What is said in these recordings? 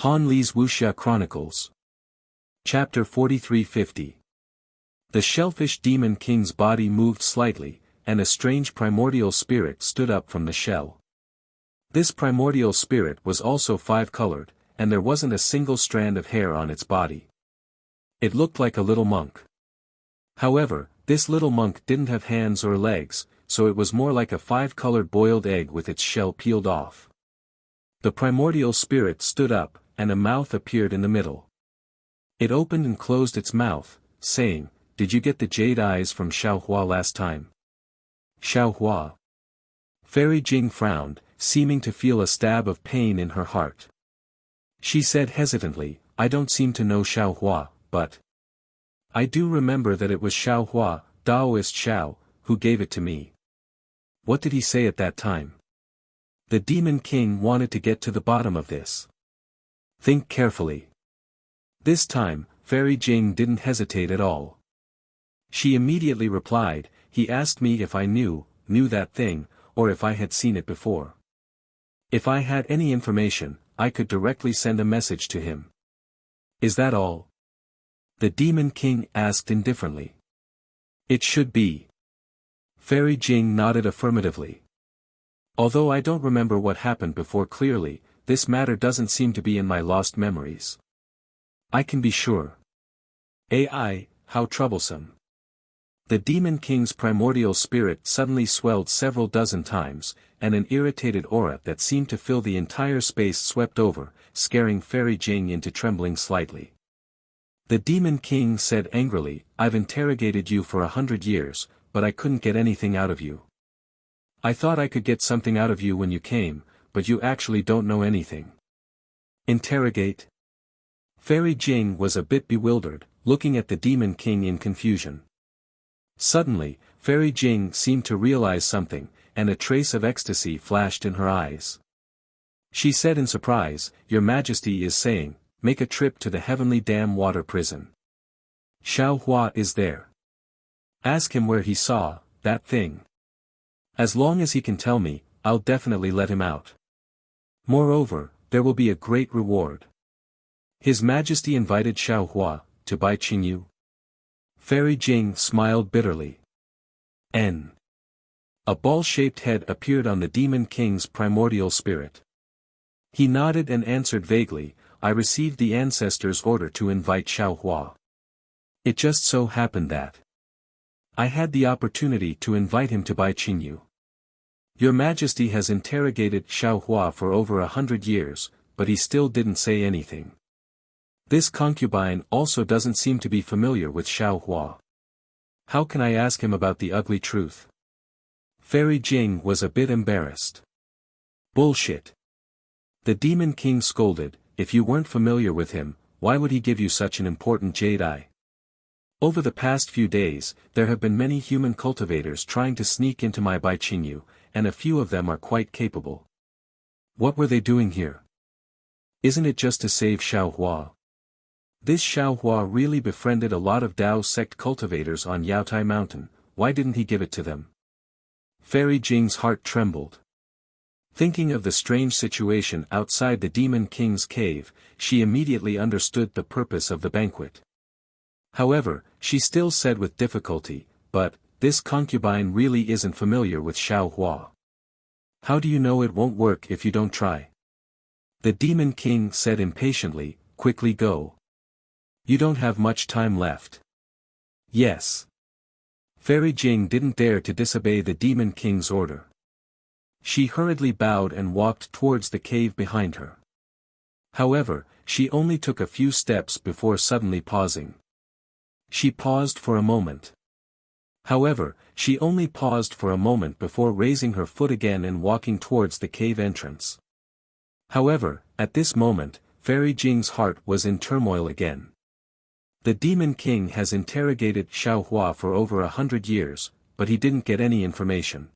Han Li's Wuxia Chronicles. Chapter 4350. The shellfish demon king's body moved slightly, and a strange primordial spirit stood up from the shell. This primordial spirit was also five-colored, and there wasn't a single strand of hair on its body. It looked like a little monk. However, this little monk didn't have hands or legs, so it was more like a five-colored boiled egg with its shell peeled off. The primordial spirit stood up, and a mouth appeared in the middle. It opened and closed its mouth, saying, "Did you get the jade eyes from Xiaohua last time?" Xiaohua. Fairy Jing frowned, seeming to feel a stab of pain in her heart. She said hesitantly, "I don't seem to know Xiaohua, but I do remember that it was Xiaohua, Daoist Xiao, who gave it to me." What did he say at that time? The Demon King wanted to get to the bottom of this. Think carefully. This time, Fairy Jing didn't hesitate at all. She immediately replied, "He asked me if I knew that thing, or if I had seen it before. If I had any information, I could directly send a message to him." "Is that all?" the Demon King asked indifferently. "It should be." Fairy Jing nodded affirmatively. "Although I don't remember what happened before clearly, this matter doesn't seem to be in my lost memories. I can be sure." AI, how troublesome. The Demon King's primordial spirit suddenly swelled several dozen times, and an irritated aura that seemed to fill the entire space swept over, scaring Fairy Jing into trembling slightly. The Demon King said angrily, "I've interrogated you for 100 years, but I couldn't get anything out of you. I thought I could get something out of you when you came, but you actually don't know anything." Interrogate? Fairy Jing was a bit bewildered, looking at the Demon King in confusion. Suddenly, Fairy Jing seemed to realize something, and a trace of ecstasy flashed in her eyes. She said in surprise, "Your Majesty is saying, make a trip to the Heavenly Dam Water Prison. Xiaohua is there. Ask him where he saw that thing. As long as he can tell me, I'll definitely let him out. Moreover, there will be a great reward." His Majesty invited Xiaohua to buy Qingyu. Fairy Jing smiled bitterly. A ball-shaped head appeared on the Demon King's primordial spirit. He nodded and answered vaguely, "I received the ancestors' order to invite Xiaohua. It just so happened that I had the opportunity to invite him to buy Qingyu. Your Majesty has interrogated Xiaohua for over 100 years, but he still didn't say anything. This concubine also doesn't seem to be familiar with Xiaohua. How can I ask him about the ugly truth?" Fairy Jing was a bit embarrassed. "Bullshit." The Demon King scolded, "If you weren't familiar with him, why would he give you such an important jade eye? Over the past few days, there have been many human cultivators trying to sneak into my Bai Qingyu, and a few of them are quite capable. What were they doing here? Isn't it just to save Xiaohua? This Xiaohua really befriended a lot of Dao sect cultivators on Yaotai Mountain, why didn't he give it to them?" Fairy Jing's heart trembled. Thinking of the strange situation outside the Demon King's cave, she immediately understood the purpose of the banquet. However, she still said with difficulty, "But, this concubine really isn't familiar with Xiaohua. How do you know it won't work if you don't try?" The Demon King said impatiently, "Quickly go. You don't have much time left." "Yes." Fairy Jing didn't dare to disobey the Demon King's order. She hurriedly bowed and walked towards the cave behind her. However, she only took a few steps before suddenly pausing. She paused for a moment. However, she only paused for a moment before raising her foot again and walking towards the cave entrance. However, at this moment, Fairy Jing's heart was in turmoil again. The Demon King has interrogated Xiaohua for over 100 years, but he didn't get any information.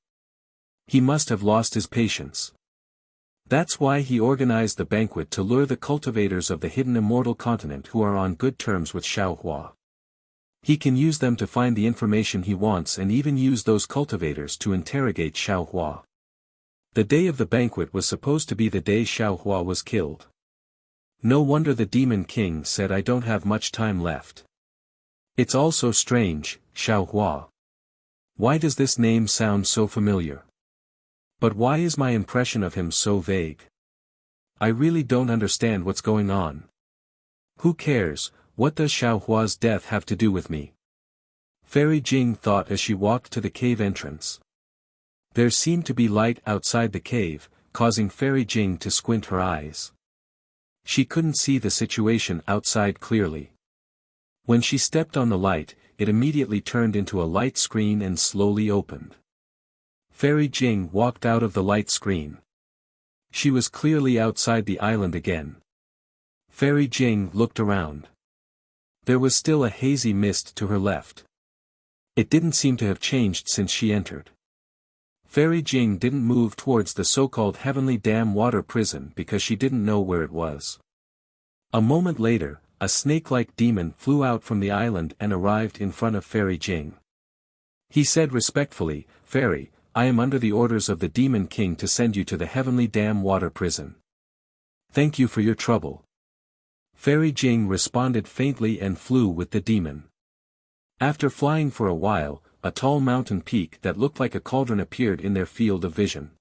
He must have lost his patience. That's why he organized the banquet to lure the cultivators of the hidden immortal continent who are on good terms with Xiaohua. He can use them to find the information he wants and even use those cultivators to interrogate Xiaohua. The day of the banquet was supposed to be the day Xiaohua was killed. No wonder the Demon King said I don't have much time left. It's all so strange, Xiaohua. Why does this name sound so familiar? But why is my impression of him so vague? I really don't understand what's going on. Who cares, what does Xiaohua's death have to do with me? Fairy Jing thought as she walked to the cave entrance. There seemed to be light outside the cave, causing Fairy Jing to squint her eyes. She couldn't see the situation outside clearly. When she stepped on the light, it immediately turned into a light screen and slowly opened. Fairy Jing walked out of the light screen. She was clearly outside the island again. Fairy Jing looked around. There was still a hazy mist to her left. It didn't seem to have changed since she entered. Fairy Jing didn't move towards the so-called Heavenly Dam Water Prison because she didn't know where it was. A moment later, a snake-like demon flew out from the island and arrived in front of Fairy Jing. He said respectfully, "Fairy, I am under the orders of the Demon King to send you to the Heavenly Dam Water Prison. Thank you for your trouble." Fairy Jing responded faintly and flew with the demon. After flying for a while, a tall mountain peak that looked like a cauldron appeared in their field of vision.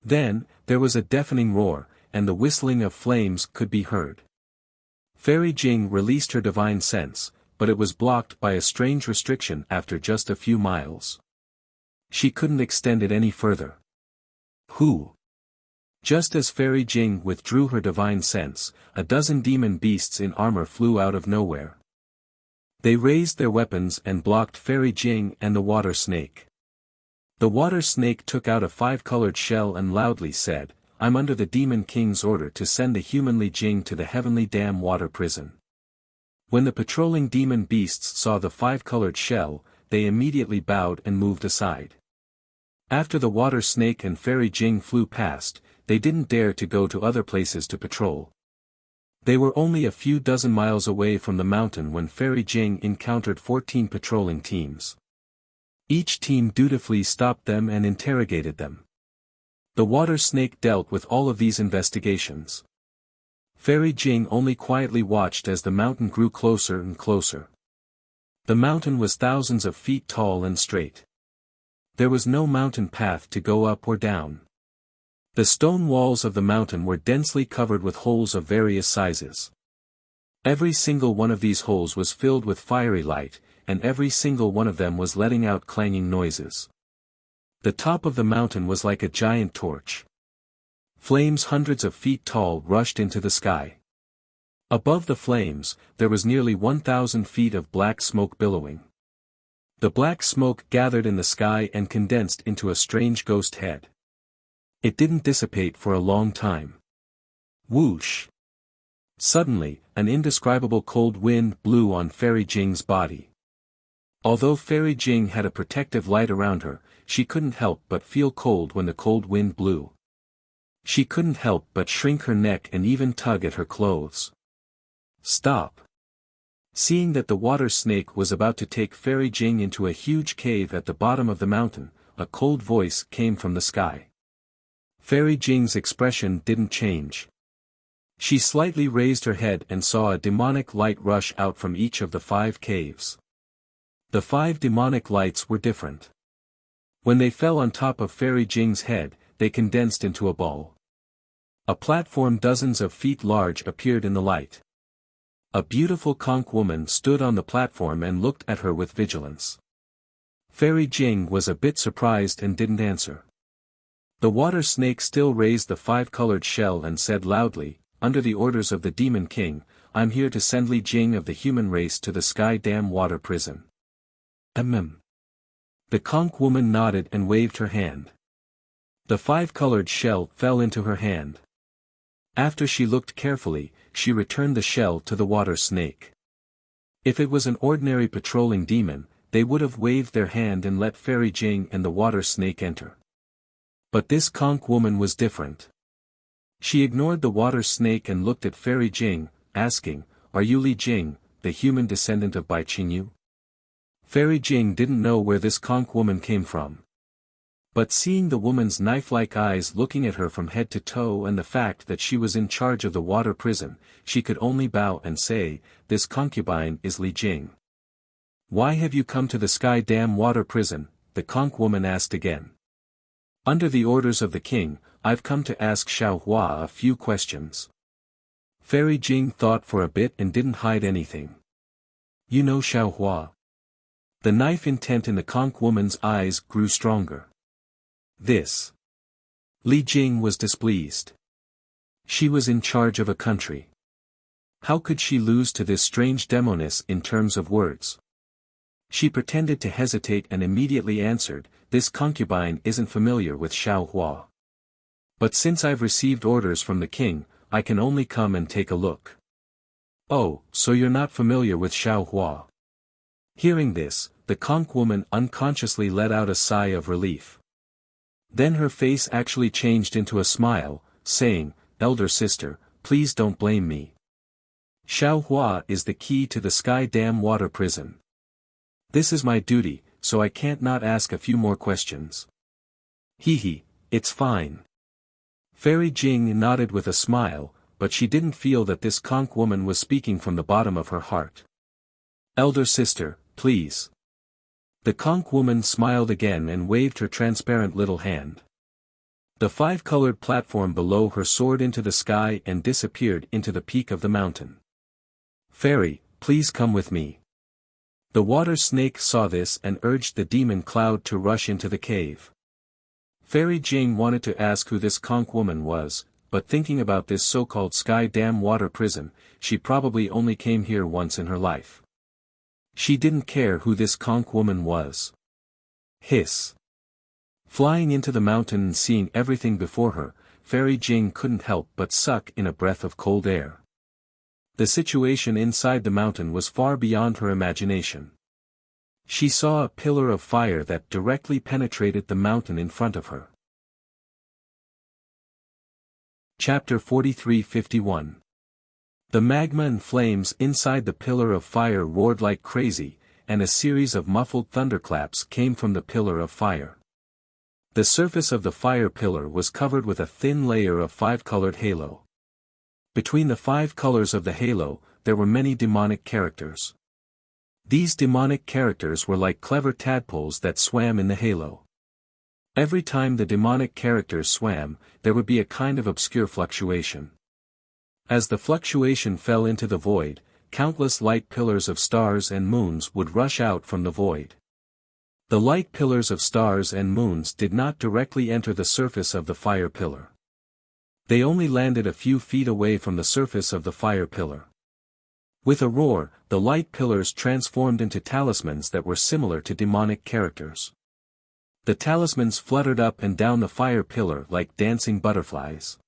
Then, there was a deafening roar, and the whistling of flames could be heard. Fairy Jing released her divine sense, but it was blocked by a strange restriction after just a few miles. She couldn't extend it any further. Who? Just as Fairy Jing withdrew her divine sense, a dozen demon beasts in armor flew out of nowhere. They raised their weapons and blocked Fairy Jing and the water snake. The water snake took out a 5-colored shell and loudly said, "I'm under the Demon King's order to send the humanly Jing to the Heavenly Dam Water Prison." When the patrolling demon beasts saw the 5-colored shell, they immediately bowed and moved aside. After the water snake and Fairy Jing flew past, they didn't dare to go to other places to patrol. They were only a few dozen miles away from the mountain when Fairy Jing encountered 14 patrolling teams. Each team dutifully stopped them and interrogated them. The water snake dealt with all of these investigations. Fairy Jing only quietly watched as the mountain grew closer and closer. The mountain was thousands of feet tall and straight. There was no mountain path to go up or down. The stone walls of the mountain were densely covered with holes of various sizes. Every single one of these holes was filled with fiery light, and every single one of them was letting out clanging noises. The top of the mountain was like a giant torch. Flames hundreds of feet tall rushed into the sky. Above the flames, there was nearly 1,000 feet of black smoke billowing. The black smoke gathered in the sky and condensed into a strange ghost head. It didn't dissipate for a long time. Whoosh! Suddenly, an indescribable cold wind blew on Fairy Jing's body. Although Fairy Jing had a protective light around her, she couldn't help but feel cold when the cold wind blew. She couldn't help but shrink her neck and even tug at her clothes. Stop! Seeing that the water snake was about to take Fairy Jing into a huge cave at the bottom of the mountain, a cold voice came from the sky. Fairy Jing's expression didn't change. She slightly raised her head and saw a demonic light rush out from each of the 5 caves. The 5 demonic lights were different. When they fell on top of Fairy Jing's head, they condensed into a ball. A platform dozens of feet large appeared in the light. A beautiful conch woman stood on the platform and looked at her with vigilance. Fairy Jing was a bit surprised and didn't answer. The water snake still raised the 5-colored shell and said loudly, "Under the orders of the Demon King, I'm here to send Li Jing of the human race to the Sky Dam Water Prison." The conch woman nodded and waved her hand. The 5-colored shell fell into her hand. After she looked carefully, she returned the shell to the water snake. If it was an ordinary patrolling demon, they would have waved their hand and let Fairy Jing and the water snake enter. But this conch woman was different. She ignored the water snake and looked at Fairy Jing, asking, "Are you Li Jing, the human descendant of Bai Qingyu?" Fairy Jing didn't know where this conch woman came from. But seeing the woman's knife-like eyes looking at her from head to toe and the fact that she was in charge of the water prison, she could only bow and say, "This concubine is Li Jing." "Why have you come to the Sky Dam water prison?" the conch woman asked again. "Under the orders of the king, I've come to ask Xiao Hua a few questions." Fairy Jing thought for a bit and didn't hide anything. "You know Xiao Hua?" The knife intent in the conch woman's eyes grew stronger. This. Li Jing was displeased. She was in charge of a country. How could she lose to this strange demoness in terms of words? She pretended to hesitate and immediately answered, "This concubine isn't familiar with Xiao Hua. But since I've received orders from the king, I can only come and take a look." "Oh, so you're not familiar with Xiao Hua?" Hearing this, the conch woman unconsciously let out a sigh of relief. Then her face actually changed into a smile, saying, "Elder sister, please don't blame me. Xiao Hua is the key to the Sky Dam water prison. This is my duty, so I can't not ask a few more questions." "Hee, it's fine." Fairy Jing nodded with a smile, but she didn't feel that this conch woman was speaking from the bottom of her heart. "Elder sister, please." The conch woman smiled again and waved her transparent little hand. The five-colored platform below her soared into the sky and disappeared into the peak of the mountain. "Fairy, please come with me." The water snake saw this and urged the demon cloud to rush into the cave. Fairy Jing wanted to ask who this conch woman was, but thinking about this so-called Sky Dam water prison, she probably only came here once in her life. She didn't care who this conch woman was. Hiss. Flying into the mountain and seeing everything before her, Fairy Jing couldn't help but suck in a breath of cold air. The situation inside the mountain was far beyond her imagination. She saw a pillar of fire that directly penetrated the mountain in front of her. Chapter 43:51. The magma and flames inside the pillar of fire roared like crazy, and a series of muffled thunderclaps came from the pillar of fire. The surface of the fire pillar was covered with a thin layer of five-colored halo. Between the five colors of the halo, there were many demonic characters. These demonic characters were like clever tadpoles that swam in the halo. Every time the demonic characters swam, there would be a kind of obscure fluctuation. As the fluctuation fell into the void, countless light pillars of stars and moons would rush out from the void. The light pillars of stars and moons did not directly enter the surface of the fire pillar. They only landed a few feet away from the surface of the fire pillar. With a roar, the light pillars transformed into talismans that were similar to demonic characters. The talismans fluttered up and down the fire pillar like dancing butterflies.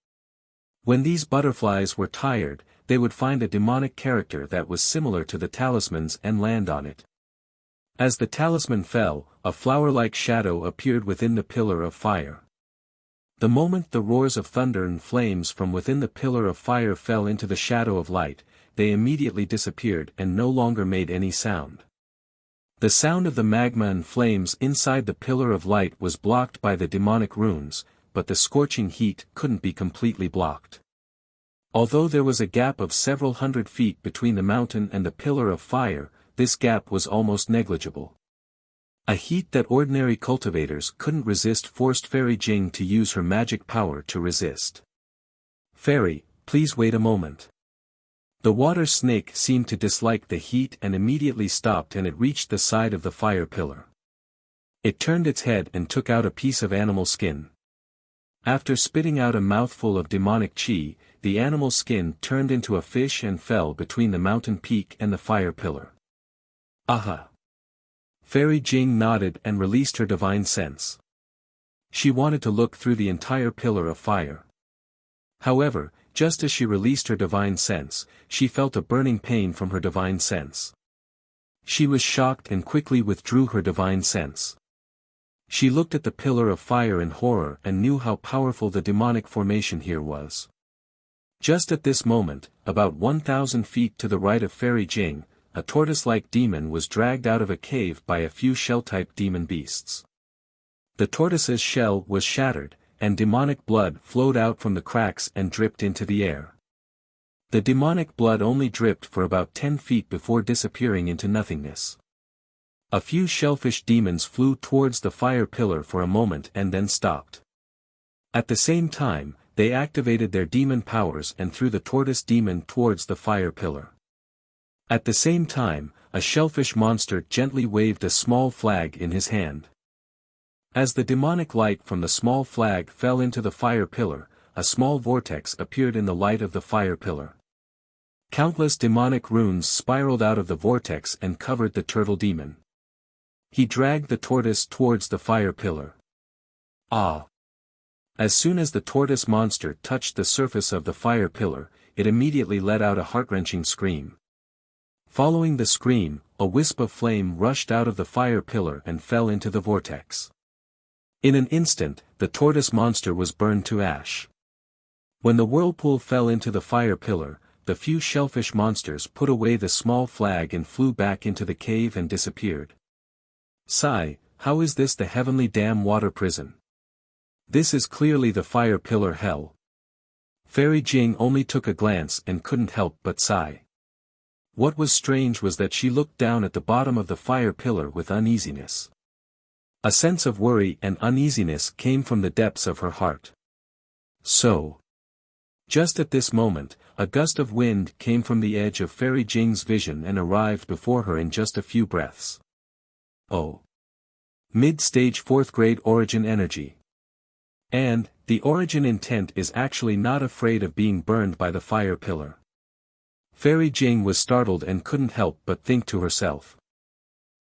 When these butterflies were tired, they would find a demonic character that was similar to the talismans and land on it. As the talisman fell, a flower-like shadow appeared within the pillar of fire. The moment the roars of thunder and flames from within the pillar of fire fell into the shadow of light, they immediately disappeared and no longer made any sound. The sound of the magma and flames inside the pillar of light was blocked by the demonic runes, but the scorching heat couldn't be completely blocked. Although there was a gap of several hundred feet between the mountain and the pillar of fire, this gap was almost negligible. A heat that ordinary cultivators couldn't resist forced Fairy Jing to use her magic power to resist. "Fairy, please wait a moment." The water snake seemed to dislike the heat and immediately stopped, and it reached the side of the fire pillar. It turned its head and took out a piece of animal skin. After spitting out a mouthful of demonic chi, the animal skin turned into a fish and fell between the mountain peak and the fire pillar. "Aha!" Fairy Jing nodded and released her divine sense. She wanted to look through the entire pillar of fire. However, just as she released her divine sense, she felt a burning pain from her divine sense. She was shocked and quickly withdrew her divine sense. She looked at the pillar of fire in horror and knew how powerful the demonic formation here was. Just at this moment, about 1,000 feet to the right of Fairy Jing, a tortoise-like demon was dragged out of a cave by a few shell-type demon beasts. The tortoise's shell was shattered, and demonic blood flowed out from the cracks and dripped into the air. The demonic blood only dripped for about 10 feet before disappearing into nothingness. A few shellfish demons flew towards the fire pillar for a moment and then stopped. At the same time, they activated their demon powers and threw the tortoise demon towards the fire pillar. At the same time, a shellfish monster gently waved a small flag in his hand. As the demonic light from the small flag fell into the fire pillar, a small vortex appeared in the light of the fire pillar. Countless demonic runes spiraled out of the vortex and covered the turtle demon. He dragged the tortoise towards the fire pillar. Ah! As soon as the tortoise monster touched the surface of the fire pillar, it immediately let out a heart-wrenching scream. Following the scream, a wisp of flame rushed out of the fire pillar and fell into the vortex. In an instant, the tortoise monster was burned to ash. When the whirlpool fell into the fire pillar, the few shellfish monsters put away the small flag and flew back into the cave and disappeared. Sigh, how is this the heavenly dam water prison? This is clearly the fire pillar hell. Fairy Jing only took a glance and couldn't help but sigh. What was strange was that she looked down at the bottom of the fire pillar with uneasiness. A sense of worry and uneasiness came from the depths of her heart. So. Just at this moment, a gust of wind came from the edge of Fairy Jing's vision and arrived before her in just a few breaths. Oh. Mid-stage 4th grade origin energy. And, the origin intent is actually not afraid of being burned by the fire pillar. Fairy Jing was startled and couldn't help but think to herself.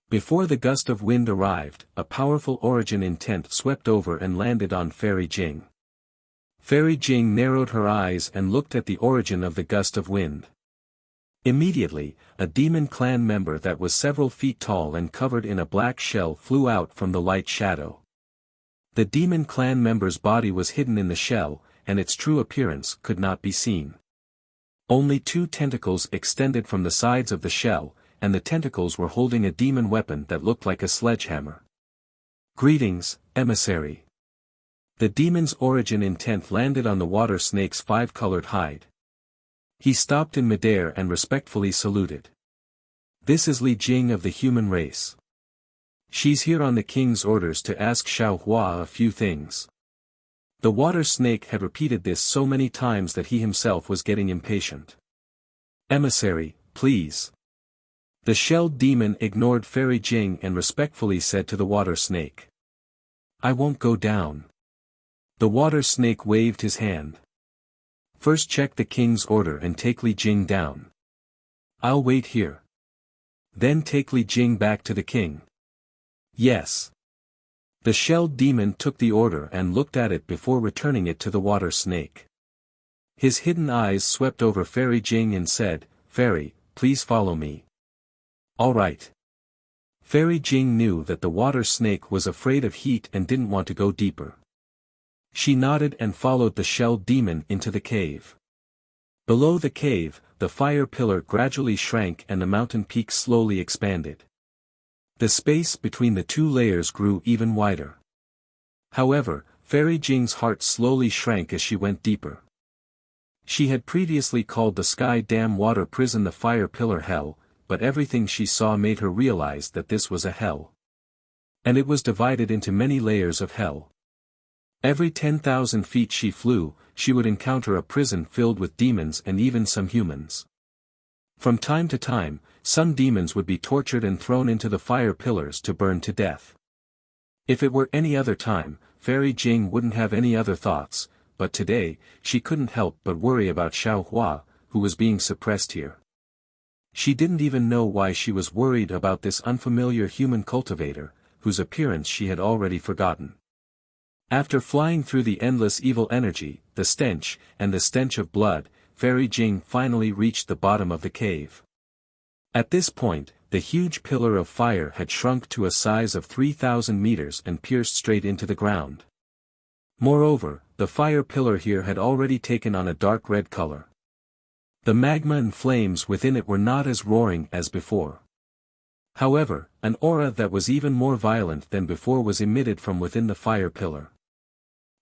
Before the gust of wind arrived, a powerful origin intent swept over and landed on Fairy Jing. Fairy Jing narrowed her eyes and looked at the origin of the gust of wind. Immediately, a demon clan member that was several feet tall and covered in a black shell flew out from the light shadow. The demon clan member's body was hidden in the shell, and its true appearance could not be seen. Only 2 tentacles extended from the sides of the shell, and the tentacles were holding a demon weapon that looked like a sledgehammer. Greetings, emissary. The demon's origin intent landed on the water snake's 5-colored hide. He stopped in midair and respectfully saluted. This is Li Jing of the human race. She's here on the king's orders to ask Xiao Hua a few things. The water snake had repeated this so many times that he himself was getting impatient. Emissary, please. The shelled demon ignored Fairy Jing and respectfully said to the water snake. I won't go down. The water snake waved his hand. First check the king's order and take Li Jing down. I'll wait here. Then take Li Jing back to the king. Yes. The shelled demon took the order and looked at it before returning it to the water snake. His hidden eyes swept over Fairy Jing and said, Fairy, please follow me. All right. Fairy Jing knew that the water snake was afraid of heat and didn't want to go deeper. She nodded and followed the shelled demon into the cave. Below the cave, the fire pillar gradually shrank and the mountain peak slowly expanded. The space between the 2 layers grew even wider. However, Fairy Jing's heart slowly shrank as she went deeper. She had previously called the Sky Dam Water Prison the Fire Pillar Hell, but everything she saw made her realize that this was a hell. And it was divided into many layers of hell. Every 10,000 feet she flew, she would encounter a prison filled with demons and even some humans. From time to time, some demons would be tortured and thrown into the fire pillars to burn to death. If it were any other time, Fairy Jing wouldn't have any other thoughts, but today, she couldn't help but worry about Xiao Hua, who was being suppressed here. She didn't even know why she was worried about this unfamiliar human cultivator, whose appearance she had already forgotten. After flying through the endless evil energy, the stench, and the stench of blood, Fairy Jing finally reached the bottom of the cave. At this point, the huge pillar of fire had shrunk to a size of 3,000 meters and pierced straight into the ground. Moreover, the fire pillar here had already taken on a dark red color. The magma and flames within it were not as roaring as before. However, an aura that was even more violent than before was emitted from within the fire pillar.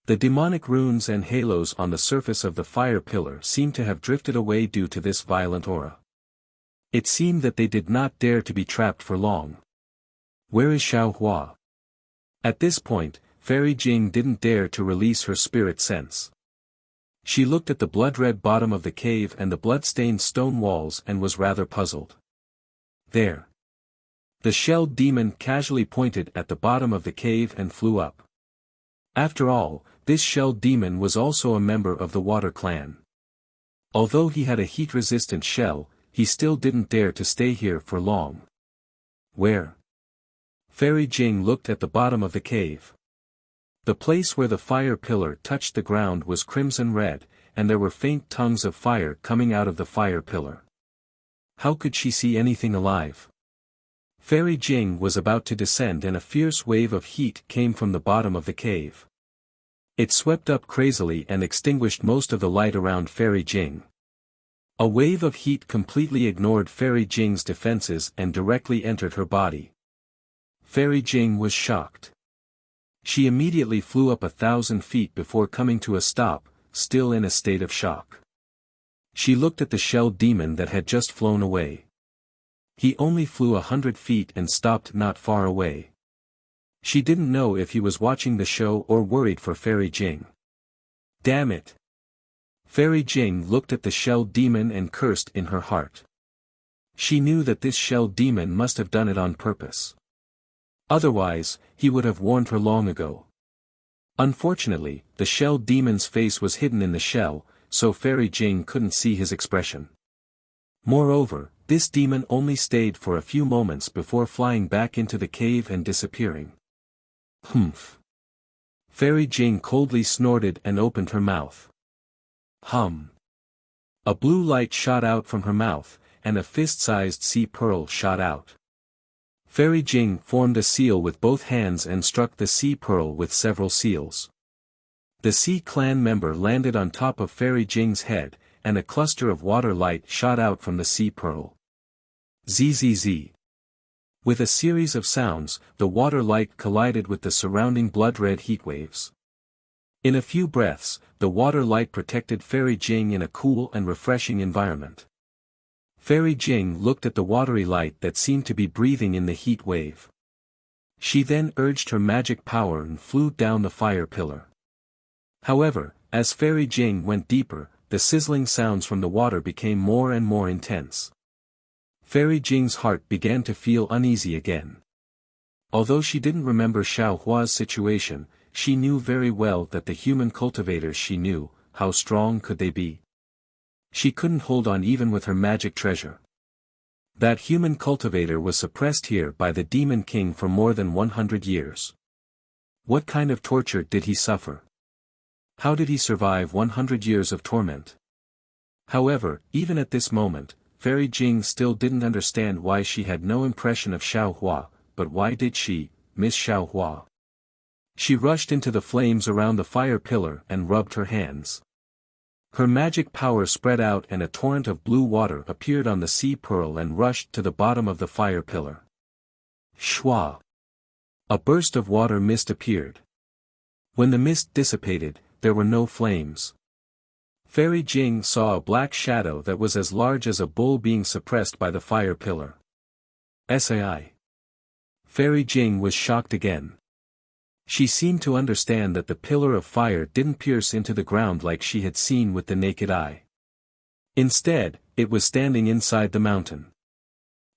The demonic runes and halos on the surface of the fire pillar seemed to have drifted away due to this violent aura. It seemed that they did not dare to be trapped for long. Where is Xiaohua? At this point, Fairy Jing didn't dare to release her spirit sense. She looked at the blood-red bottom of the cave and the blood-stained stone walls and was rather puzzled. There. The shelled demon casually pointed at the bottom of the cave and flew up. After all, this shelled demon was also a member of the Water Clan. Although he had a heat-resistant shell, he still didn't dare to stay here for long. Where? Fairy Jing looked at the bottom of the cave. The place where the fire pillar touched the ground was crimson red, and there were faint tongues of fire coming out of the fire pillar. How could she see anything alive? Fairy Jing was about to descend and a fierce wave of heat came from the bottom of the cave. It swept up crazily and extinguished most of the light around Fairy Jing. A wave of heat completely ignored Fairy Jing's defenses and directly entered her body. Fairy Jing was shocked. She immediately flew up 1,000 feet before coming to a stop, still in a state of shock. She looked at the shelled demon that had just flown away. He only flew 100 feet and stopped not far away. She didn't know if he was watching the show or worried for Fairy Jing. Damn it! Fairy Jing looked at the shelled demon and cursed in her heart. She knew that this shelled demon must have done it on purpose. Otherwise, he would have warned her long ago. Unfortunately, the shelled demon's face was hidden in the shell, so Fairy Jing couldn't see his expression. Moreover, this demon only stayed for a few moments before flying back into the cave and disappearing. Humph. Fairy Jing coldly snorted and opened her mouth. Hum. A blue light shot out from her mouth, and a fist-sized sea pearl shot out. Fairy Jing formed a seal with both hands and struck the sea pearl with several seals. The Sea Clan member landed on top of Fairy Jing's head, and a cluster of water light shot out from the sea pearl. Zzz. With a series of sounds, the water light collided with the surrounding blood-red heat waves. In a few breaths, the water light protected Fairy Jing in a cool and refreshing environment. Fairy Jing looked at the watery light that seemed to be breathing in the heat wave. She then urged her magic power and flew down the fire pillar. However, as Fairy Jing went deeper, the sizzling sounds from the water became more and more intense. Fairy Jing's heart began to feel uneasy again. Although she didn't remember Xiaohua's situation, she knew very well that the human cultivators she knew, how strong could they be? She couldn't hold on even with her magic treasure. That human cultivator was suppressed here by the Demon King for more than 100 years. What kind of torture did he suffer? How did he survive 100 years of torment? However, even at this moment, Fairy Jing still didn't understand why she had no impression of Xiaohua, but why did she, miss Xiaohua? She rushed into the flames around the fire pillar and rubbed her hands. Her magic power spread out and a torrent of blue water appeared on the sea pearl and rushed to the bottom of the fire pillar. Shwa! A burst of water mist appeared. When the mist dissipated, there were no flames. Fairy Jing saw a black shadow that was as large as a bull being suppressed by the fire pillar. Sai. Fairy Jing was shocked again. She seemed to understand that the pillar of fire didn't pierce into the ground like she had seen with the naked eye. Instead, it was standing inside the mountain.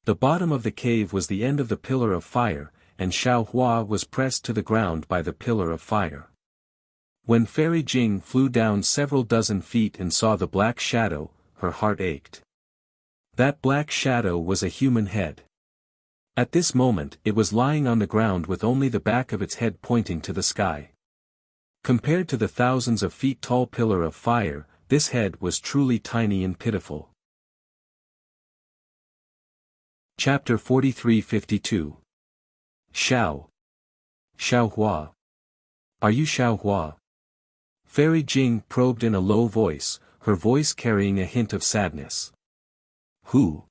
The bottom of the cave was the end of the pillar of fire, and Xiaohua was pressed to the ground by the pillar of fire. When Fairy Jing flew down several dozen feet and saw the black shadow, her heart ached. That black shadow was a human head. At this moment it was lying on the ground with only the back of its head pointing to the sky. Compared to the thousands of feet tall pillar of fire, this head was truly tiny and pitiful. Chapter 43-52. Xiaohua. Are you Xiaohua? Fairy Jing probed in a low voice, her voice carrying a hint of sadness. Who?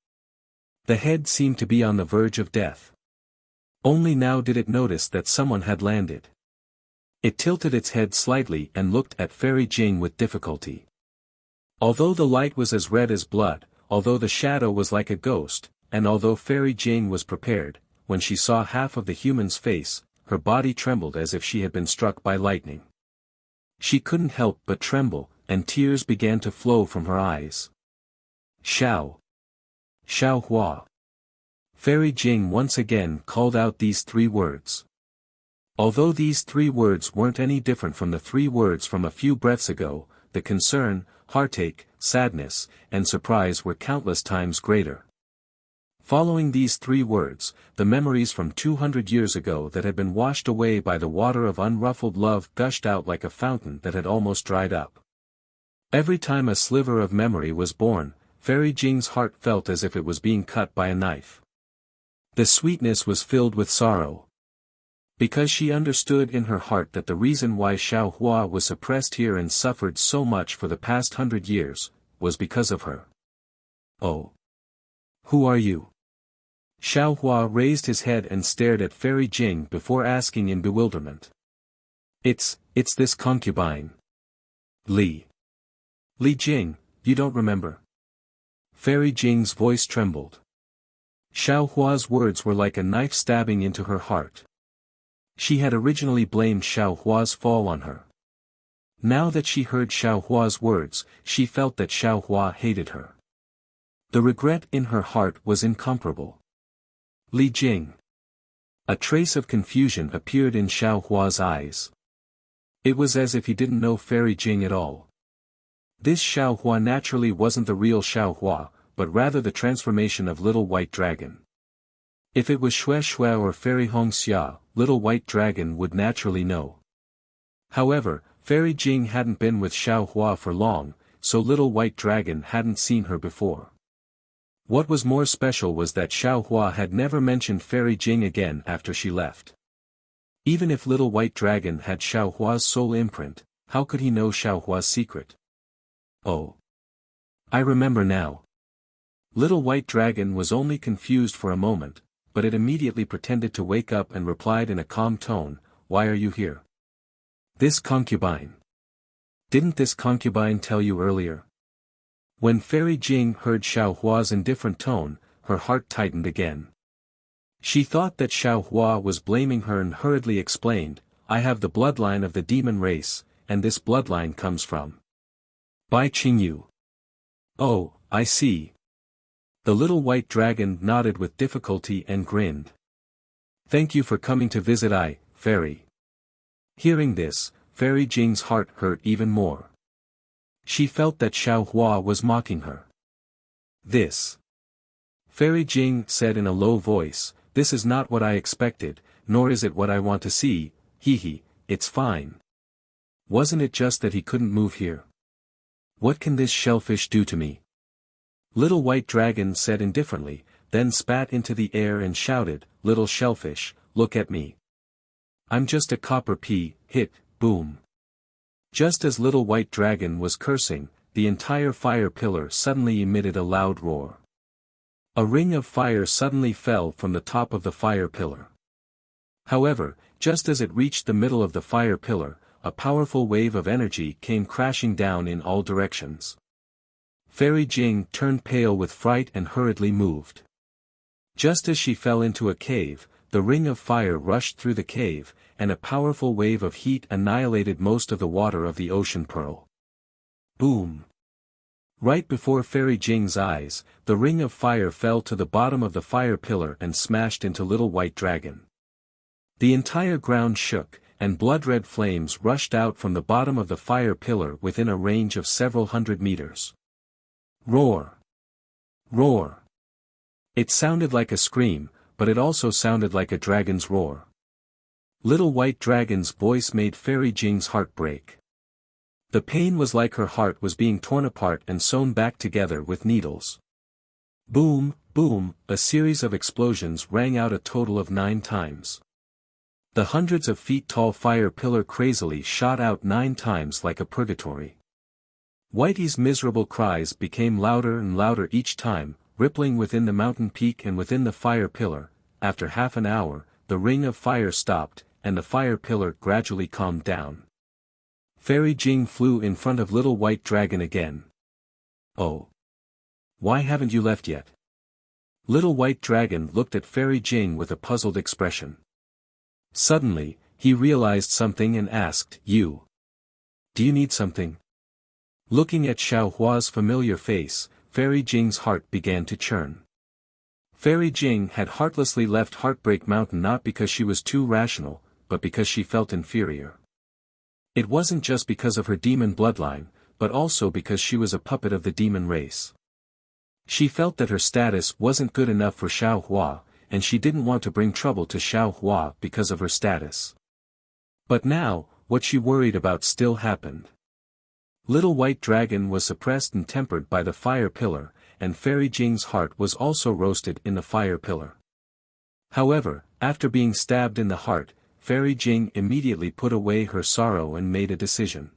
The head seemed to be on the verge of death. Only now did it notice that someone had landed. It tilted its head slightly and looked at Fairy Jing with difficulty. Although the light was as red as blood, although the shadow was like a ghost, and although Fairy Jing was prepared, when she saw half of the human's face, her body trembled as if she had been struck by lightning. She couldn't help but tremble, and tears began to flow from her eyes. Xiao Hua. Fairy Jing once again called out these 3 words. Although these 3 words weren't any different from the 3 words from a few breaths ago, the concern, heartache, sadness, and surprise were countless times greater. Following these 3 words, the memories from 200 years ago that had been washed away by the water of unruffled love gushed out like a fountain that had almost dried up. Every time a sliver of memory was born, Fairy Jing's heart felt as if it was being cut by a knife. The sweetness was filled with sorrow. Because she understood in her heart that the reason why Xiao Hua was suppressed here and suffered so much for the past 100 years, was because of her. Oh. Who are you? Xiao Hua raised his head and stared at Fairy Jing before asking in bewilderment. It's this concubine. Li Jing, you don't remember? Fairy Jing's voice trembled. Xiao Hua's words were like a knife stabbing into her heart. She had originally blamed Xiao Hua's fall on her. Now that she heard Xiao Hua's words, she felt that Xiao Hua hated her. The regret in her heart was incomparable. Li Jing. A trace of confusion appeared in Xiao Hua's eyes. It was as if he didn't know Fairy Jing at all. This Xiao Hua naturally wasn't the real Xiao Hua, but rather the transformation of Little White Dragon. If it was Xue Xue or Fairy Hongxia, Little White Dragon would naturally know. However, Fairy Jing hadn't been with Xiao Hua for long, so Little White Dragon hadn't seen her before. What was more special was that Xiao Hua had never mentioned Fairy Jing again after she left. Even if Little White Dragon had Xiao Hua's soul imprint, how could he know Xiao Hua's secret? Oh. I remember now. Little White Dragon was only confused for a moment, but it immediately pretended to wake up and replied in a calm tone, "Why are you here?" "This concubine." "Didn't this concubine tell you earlier?" When Fairy Jing heard Xiao Hua's indifferent tone, her heart tightened again. She thought that Xiao Hua was blaming her and hurriedly explained, "I have the bloodline of the demon race, and this bloodline comes from Bai Qingyu." "Oh, I see." The Little White Dragon nodded with difficulty and grinned. "Thank you for coming to visit Fairy." Hearing this, Fairy Jing's heart hurt even more. She felt that Xiao Hua was mocking her. "This," Fairy Jing said in a low voice, "this is not what I expected, nor is it what I want to see, it's fine. Wasn't it just that he couldn't move here? What can this shellfish do to me?" Little White Dragon said indifferently, then spat into the air and shouted, "Little shellfish, look at me. I'm just a copper pea, hit, boom." Just as Little White Dragon was cursing, the entire fire pillar suddenly emitted a loud roar. A ring of fire suddenly fell from the top of the fire pillar. However, just as it reached the middle of the fire pillar, a powerful wave of energy came crashing down in all directions. Fairy Jing turned pale with fright and hurriedly moved. Just as she fell into a cave, the ring of fire rushed through the cave, and a powerful wave of heat annihilated most of the water of the ocean pearl. Boom! Right before Fairy Jing's eyes, the ring of fire fell to the bottom of the fire pillar and smashed into Little White Dragon. The entire ground shook, and blood-red flames rushed out from the bottom of the fire pillar within a range of several hundred meters. Roar! Roar! It sounded like a scream, but it also sounded like a dragon's roar. Little White Dragon's voice made Fairy Jing's heart break. The pain was like her heart was being torn apart and sewn back together with needles. Boom, boom, a series of explosions rang out a total of 9 times. The hundreds of feet tall fire pillar crazily shot out 9 times like a purgatory. Whitey's miserable cries became louder and louder each time, rippling within the mountain peak and within the fire pillar. After half an hour, the ring of fire stopped, and the fire pillar gradually calmed down. Fairy Jing flew in front of Little White Dragon again. "Oh. Why haven't you left yet?" Little White Dragon looked at Fairy Jing with a puzzled expression. Suddenly, he realized something and asked, "Do you need something?" Looking at Xiao Hua's familiar face, Fairy Jing's heart began to churn. Fairy Jing had heartlessly left Heartbreak Mountain not because she was too rational, but because she felt inferior. It wasn't just because of her demon bloodline, but also because she was a puppet of the demon race. She felt that her status wasn't good enough for Xiao Hua, and she didn't want to bring trouble to Xiao Hua because of her status. But now, what she worried about still happened. Little White Dragon was suppressed and tempered by the fire pillar, and Fairy Jing's heart was also roasted in the fire pillar. However, after being stabbed in the heart, Fairy Jing immediately put away her sorrow and made a decision.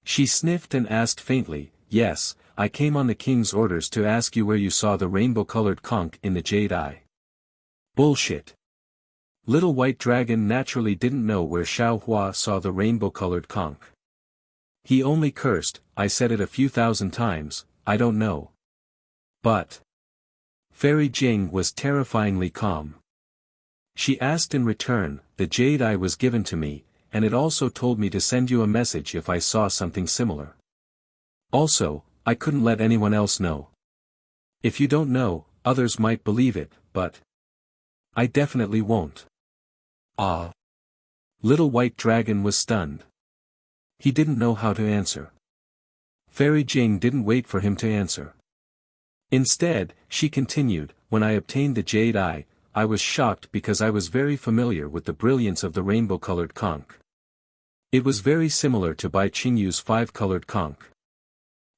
She sniffed and asked faintly, "Yes, I came on the king's orders to ask you where you saw the rainbow-colored conch in the jade eye." "Bullshit." Little White Dragon naturally didn't know where Xiao Hua saw the rainbow-colored conch. He only cursed, "I said it a few thousand times, I don't know." But Fairy Jing was terrifyingly calm. She asked in return, "The jade eye was given to me, and it also told me to send you a message if I saw something similar. Also, I couldn't let anyone else know. If you don't know, others might believe it, but I definitely won't." Ah! Little White Dragon was stunned. He didn't know how to answer. Fairy Jing didn't wait for him to answer. Instead, she continued, "When I obtained the jade eye, I was shocked because I was very familiar with the brilliance of the rainbow-colored conch. It was very similar to Bai Qingyu's five-colored conch.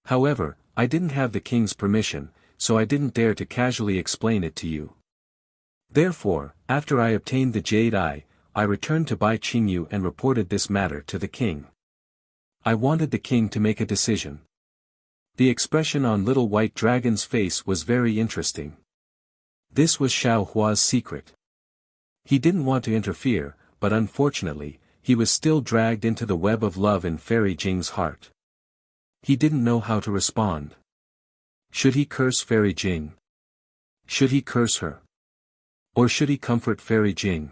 However, I didn't have the king's permission, so I didn't dare to casually explain it to you. Therefore, after I obtained the jade eye, I returned to Bai Qingyu and reported this matter to the king. I wanted the king to make a decision." The expression on Little White Dragon's face was very interesting. This was Xiao Hua's secret. He didn't want to interfere, but unfortunately, he was still dragged into the web of love in Fairy Jing's heart. He didn't know how to respond. Should he curse Fairy Jing? Should he curse her? Or should he comfort Fairy Jing?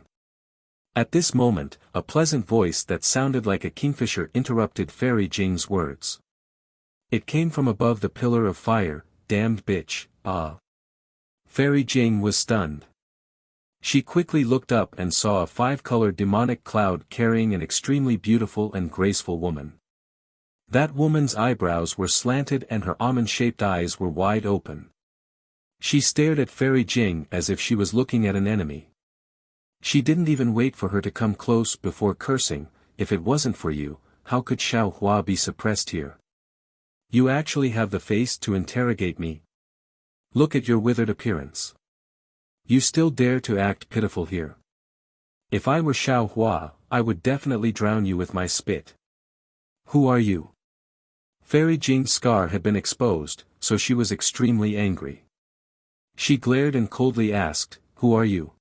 At this moment, a pleasant voice that sounded like a kingfisher interrupted Fairy Jing's words. It came from above the pillar of fire, "Damned bitch, ah." Fairy Jing was stunned. She quickly looked up and saw a five-colored demonic cloud carrying an extremely beautiful and graceful woman. That woman's eyebrows were slanted and her almond-shaped eyes were wide open. She stared at Fairy Jing as if she was looking at an enemy. She didn't even wait for her to come close before cursing, "If it wasn't for you, how could Xiao Hua be suppressed here? You actually have the face to interrogate me? Look at your withered appearance. You still dare to act pitiful here? If I were Xiao Hua, I would definitely drown you with my spit. Who are you?" Fairy Jing's scar had been exposed, so she was extremely angry. She glared and coldly asked, "Who are you?"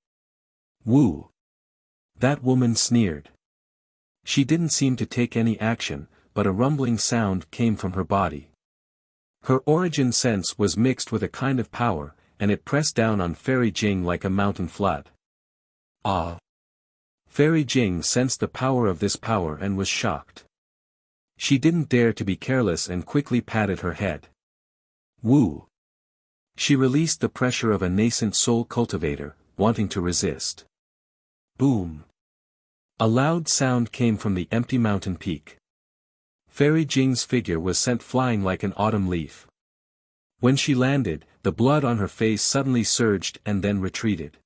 "Wu." That woman sneered. She didn't seem to take any action, but a rumbling sound came from her body. Her origin sense was mixed with a kind of power, and it pressed down on Fairy Jing like a mountain flood. Ah! Fairy Jing sensed the power of this power and was shocked. She didn't dare to be careless and quickly patted her head. "Wu." She released the pressure of a nascent soul cultivator, wanting to resist. Boom! A loud sound came from the empty mountain peak. Fairy Jing's figure was sent flying like an autumn leaf. When she landed, the blood on her face suddenly surged and then retreated.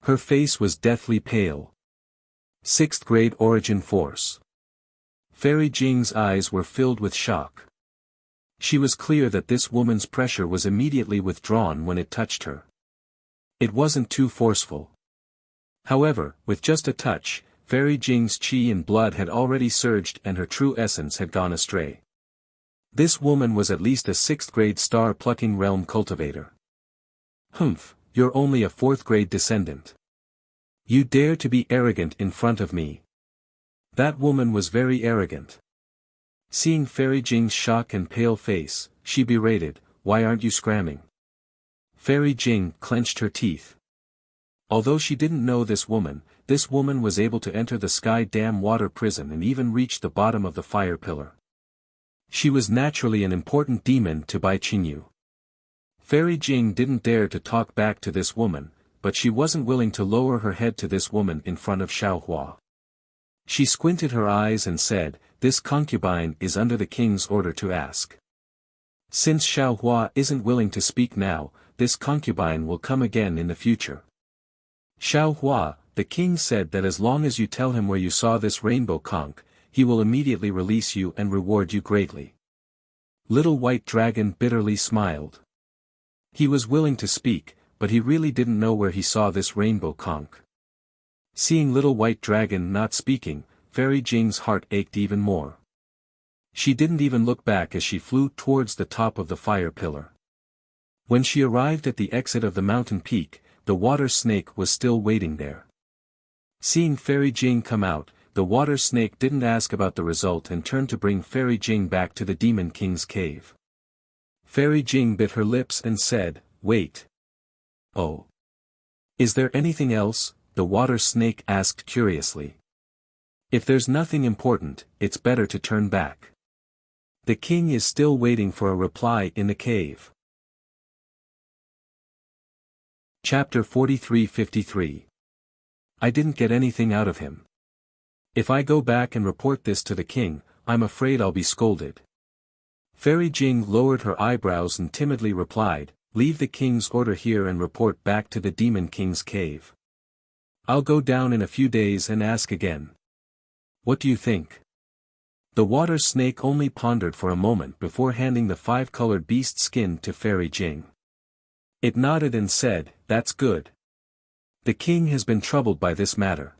Her face was deathly pale. 6th grade origin force. Fairy Jing's eyes were filled with shock. She was clear that this woman's pressure was immediately withdrawn when it touched her. It wasn't too forceful. However, with just a touch, Fairy Jing's chi and blood had already surged and her true essence had gone astray. This woman was at least a 6th grade star-plucking realm cultivator. Humph, you're only a fourth-grade descendant. You dare to be arrogant in front of me. That woman was very arrogant. Seeing Fairy Jing's shock and pale face, she berated, "Why aren't you scramming?" Fairy Jing clenched her teeth. Although she didn't know this woman was able to enter the Sky Dam water prison and even reach the bottom of the fire pillar. She was naturally an important demon to Bai Qingyu. Fairy Jing didn't dare to talk back to this woman, but she wasn't willing to lower her head to this woman in front of Xiaohua. She squinted her eyes and said, "This concubine is under the king's order to ask." Since Xiaohua isn't willing to speak now, this concubine will come again in the future. "Xiaohua, the king said that as long as you tell him where you saw this rainbow conch, he will immediately release you and reward you greatly." Little White Dragon bitterly smiled. He was willing to speak, but he really didn't know where he saw this rainbow conch. Seeing Little White Dragon not speaking, Fairy Jing's heart ached even more. She didn't even look back as she flew towards the top of the fire pillar. When she arrived at the exit of the mountain peak, the water snake was still waiting there. Seeing Fairy Jing come out, the water snake didn't ask about the result and turned to bring Fairy Jing back to the Demon King's cave. Fairy Jing bit her lips and said, "Wait. Oh. Is there anything else?" the water snake asked curiously. "If there's nothing important, it's better to turn back. The king is still waiting for a reply in the cave." Chapter 43-53. I didn't get anything out of him. If I go back and report this to the king, I'm afraid I'll be scolded. Fairy Jing lowered her eyebrows and timidly replied, "Leave the king's order here and report back to the Demon King's cave. I'll go down in a few days and ask again. What do you think?" The water snake only pondered for a moment before handing the 5-colored beast skin to Fairy Jing. It nodded and said, "That's good. The king has been troubled by this matter.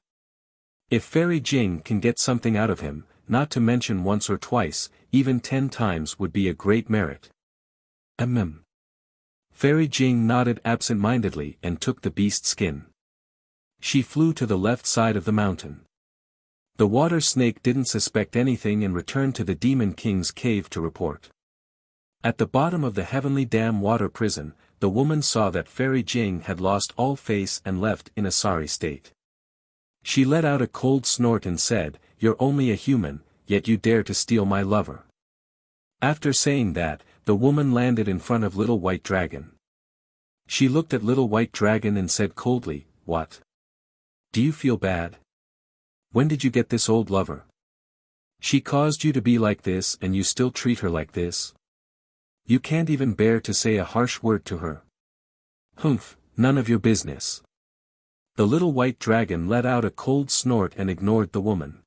If Fairy Jing can get something out of him, not to mention once or twice, even 10 times would be a great merit." Fairy Jing nodded absent-mindedly and took the beast skin. She flew to the left side of the mountain. The water snake didn't suspect anything and returned to the Demon King's cave to report. At the bottom of the Heavenly Dam water prison, the woman saw that Fairy Jing had lost all face and left in a sorry state. She let out a cold snort and said, "You're only a human, yet you dare to steal my lover." After saying that, the woman landed in front of Little White Dragon. She looked at Little White Dragon and said coldly, "What? Do you feel bad? When did you get this old lover? She caused you to be like this and you still treat her like this? You can't even bear to say a harsh word to her." "Humph, none of your business." The Little White Dragon let out a cold snort and ignored the woman.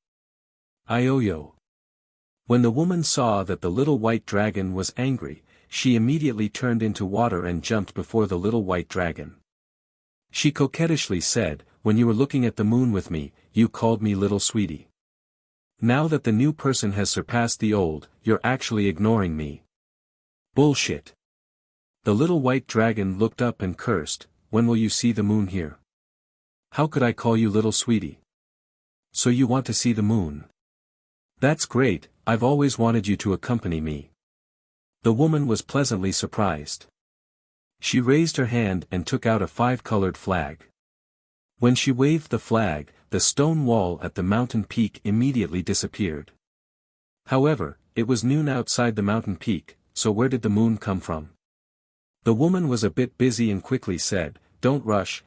Ioyo. When the woman saw that the Little White Dragon was angry, she immediately turned into water and jumped before the Little White Dragon. She coquettishly said, "When you were looking at the moon with me, you called me little sweetie. Now that the new person has surpassed the old, you're actually ignoring me." "Bullshit." The Little White Dragon looked up and cursed, "When will you see the moon here? How could I call you little sweetie? So you want to see the moon? That's great, I've always wanted you to accompany me." The woman was pleasantly surprised. She raised her hand and took out a 5-colored flag. When she waved the flag, the stone wall at the mountain peak immediately disappeared. However, it was noon outside the mountain peak, so where did the moon come from? The woman was a bit busy and quickly said, don't rush,"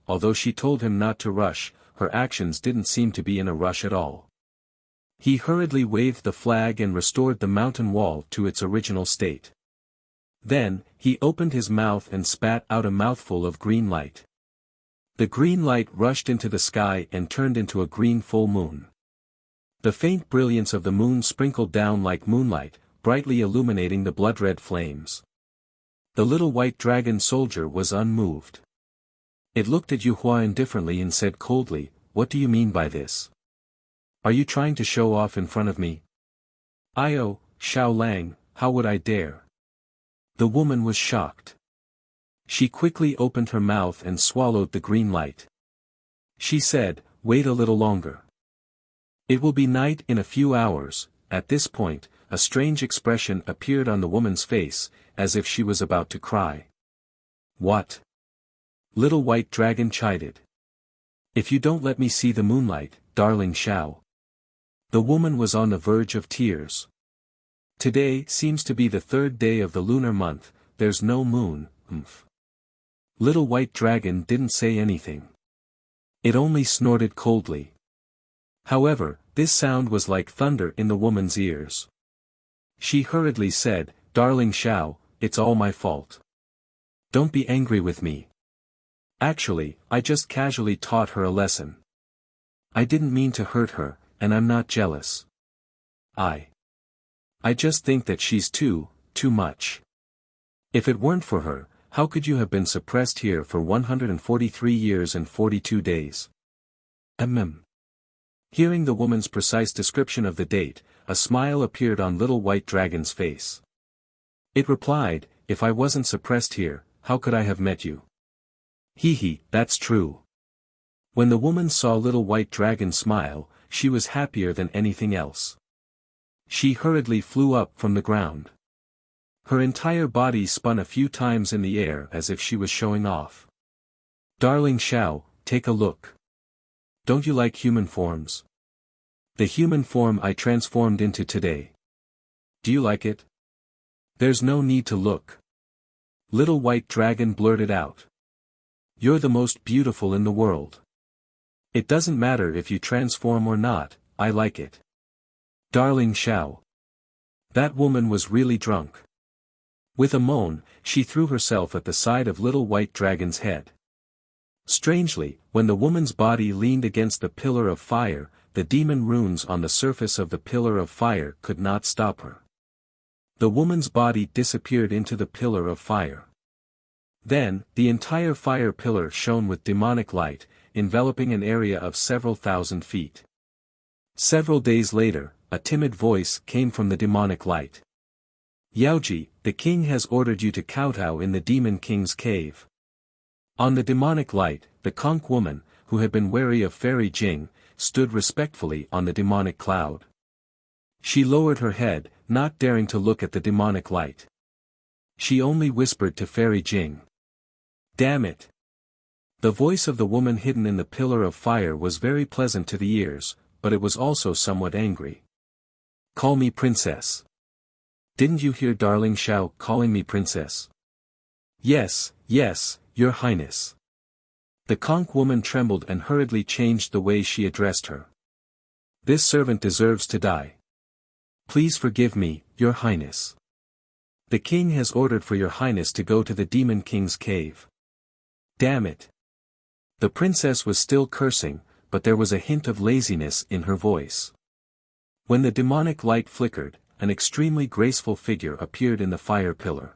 although she told him not to rush, her actions didn't seem to be in a rush at all. He hurriedly waved the flag and restored the mountain wall to its original state. Then, he opened his mouth and spat out a mouthful of green light. The green light rushed into the sky and turned into a green full moon. The faint brilliance of the moon sprinkled down like moonlight, brightly illuminating the blood-red flames. The Little White Dragon soldier was unmoved. It looked at Yuhua indifferently and said coldly, "What do you mean by this? Are you trying to show off in front of me?" "Io, Xiao Lang, how would I dare?" The woman was shocked. She quickly opened her mouth and swallowed the green light. She said, "Wait a little longer. It will be night in a few hours." At this point, a strange expression appeared on the woman's face, as if she was about to cry. "What?" Little White Dragon chided. "If you don't let me see the moonlight, darling Shao." The woman was on the verge of tears. "Today seems to be the third day of the lunar month, there's no moon, Little White Dragon didn't say anything. It only snorted coldly. However, this sound was like thunder in the woman's ears. She hurriedly said, "Darling Shao, it's all my fault. Don't be angry with me. Actually, I just casually taught her a lesson. I didn't mean to hurt her, and I'm not jealous. I just think that she's too much. If it weren't for her, how could you have been suppressed here for 143 years and 42 days? Hearing the woman's precise description of the date, a smile appeared on Little White Dragon's face. It replied, "If I wasn't suppressed here, how could I have met you?" Hee, that's true. When the woman saw Little White Dragon smile, she was happier than anything else. She hurriedly flew up from the ground. Her entire body spun a few times in the air as if she was showing off. "Darling Shao, take a look. Don't you like human forms? The human form I transformed into today. Do you like it?" "There's no need to look." Little White Dragon blurted out. "You're the most beautiful in the world. It doesn't matter if you transform or not, I like it." "Darling Shao." That woman was really drunk. With a moan, she threw herself at the side of Little White Dragon's head. Strangely, when the woman's body leaned against the pillar of fire, the demon runes on the surface of the pillar of fire could not stop her. The woman's body disappeared into the pillar of fire. Then, the entire fire pillar shone with demonic light, enveloping an area of several thousand feet. Several days later, a timid voice came from the demonic light. "Yaoji, the king has ordered you to kowtow in the demon king's cave." On the demonic light, the conch woman, who had been wary of Fairy Jing, stood respectfully on the demonic cloud. She lowered her head, not daring to look at the demonic light. She only whispered to Fairy Jing. "Damn it!" The voice of the woman hidden in the pillar of fire was very pleasant to the ears, but it was also somewhat angry. "Call me princess. Didn't you hear darling Shao calling me princess?" Yes, your highness." The conch woman trembled and hurriedly changed the way she addressed her. "This servant deserves to die. Please forgive me, your highness. The king has ordered for your highness to go to the demon king's cave." "Damn it." The princess was still cursing, but there was a hint of laziness in her voice. When the demonic light flickered, an extremely graceful figure appeared in the fire pillar.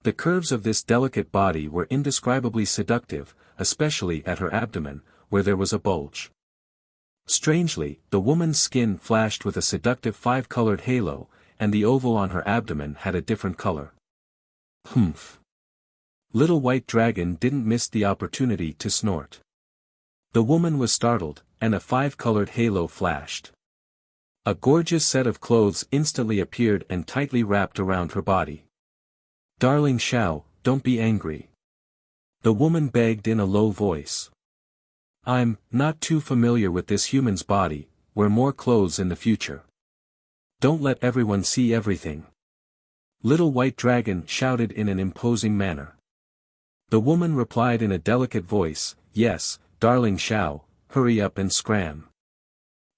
The curves of this delicate body were indescribably seductive, especially at her abdomen, where there was a bulge. Strangely, the woman's skin flashed with a seductive five-colored halo, and the oval on her abdomen had a different color. Little White Dragon didn't miss the opportunity to snort. The woman was startled, and a five-colored halo flashed. A gorgeous set of clothes instantly appeared and tightly wrapped around her body. "Darling Shao, don't be angry." The woman begged in a low voice. "I'm not too familiar with this human's body, wear more clothes in the future. Don't let everyone see everything." Little White Dragon shouted in an imposing manner. The woman replied in a delicate voice, "Yes, darling Shao, hurry up and scram."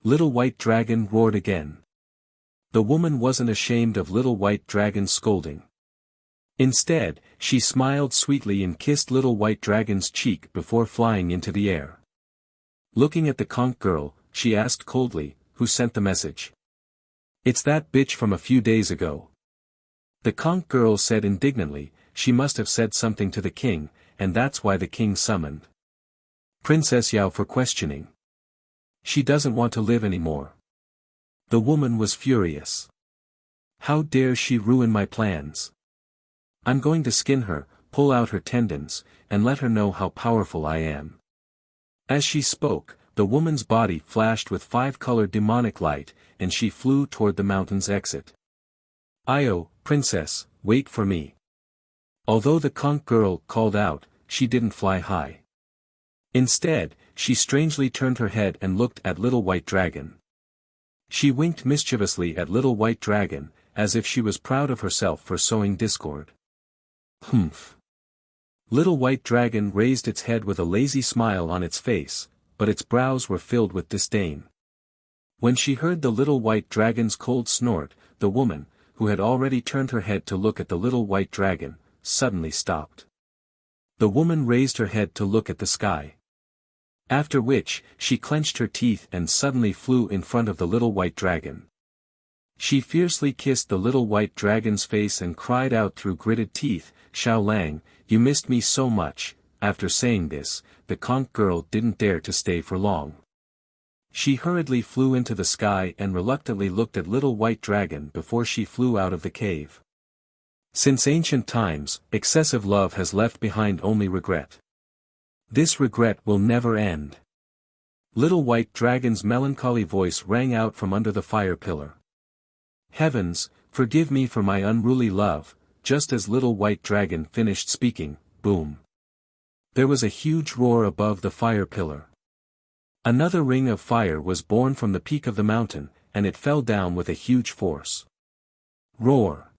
Little White Dragon roared again. The woman wasn't ashamed of Little White Dragon's scolding. Instead, she smiled sweetly and kissed Little White Dragon's cheek before flying into the air. Looking at the conch girl, she asked coldly, "Who sent the message?" "It's that bitch from a few days ago." The conch girl said indignantly, "She must have said something to the king, and that's why the king summoned Princess Yao for questioning. She doesn't want to live anymore." The woman was furious. "How dare she ruin my plans? I'm going to skin her, pull out her tendons, and let her know how powerful I am." As she spoke, the woman's body flashed with 5-colored demonic light, and she flew toward the mountain's exit. "Io, princess, wait for me." Although the conch girl called out, she didn't fly high. Instead, she strangely turned her head and looked at Little White Dragon. She winked mischievously at Little White Dragon, as if she was proud of herself for sowing discord. "Humph." Little White Dragon raised its head with a lazy smile on its face, but its brows were filled with disdain. When she heard the Little White Dragon's cold snort, the woman, who had already turned her head to look at the Little White Dragon, suddenly stopped. The woman raised her head to look at the sky. After which, she clenched her teeth and suddenly flew in front of the Little White Dragon. She fiercely kissed the Little White Dragon's face and cried out through gritted teeth, "Xiao Lang, you missed me so much." After saying this, the conch girl didn't dare to stay for long. She hurriedly flew into the sky and reluctantly looked at Little White Dragon before she flew out of the cave. Since ancient times, excessive love has left behind only regret. This regret will never end. Little White Dragon's melancholy voice rang out from under the fire pillar. "Heavens, forgive me for my unruly love." Just as Little White Dragon finished speaking, boom. There was a huge roar above the fire pillar. Another ring of fire was born from the peak of the mountain, and it fell down with a huge force. Roar!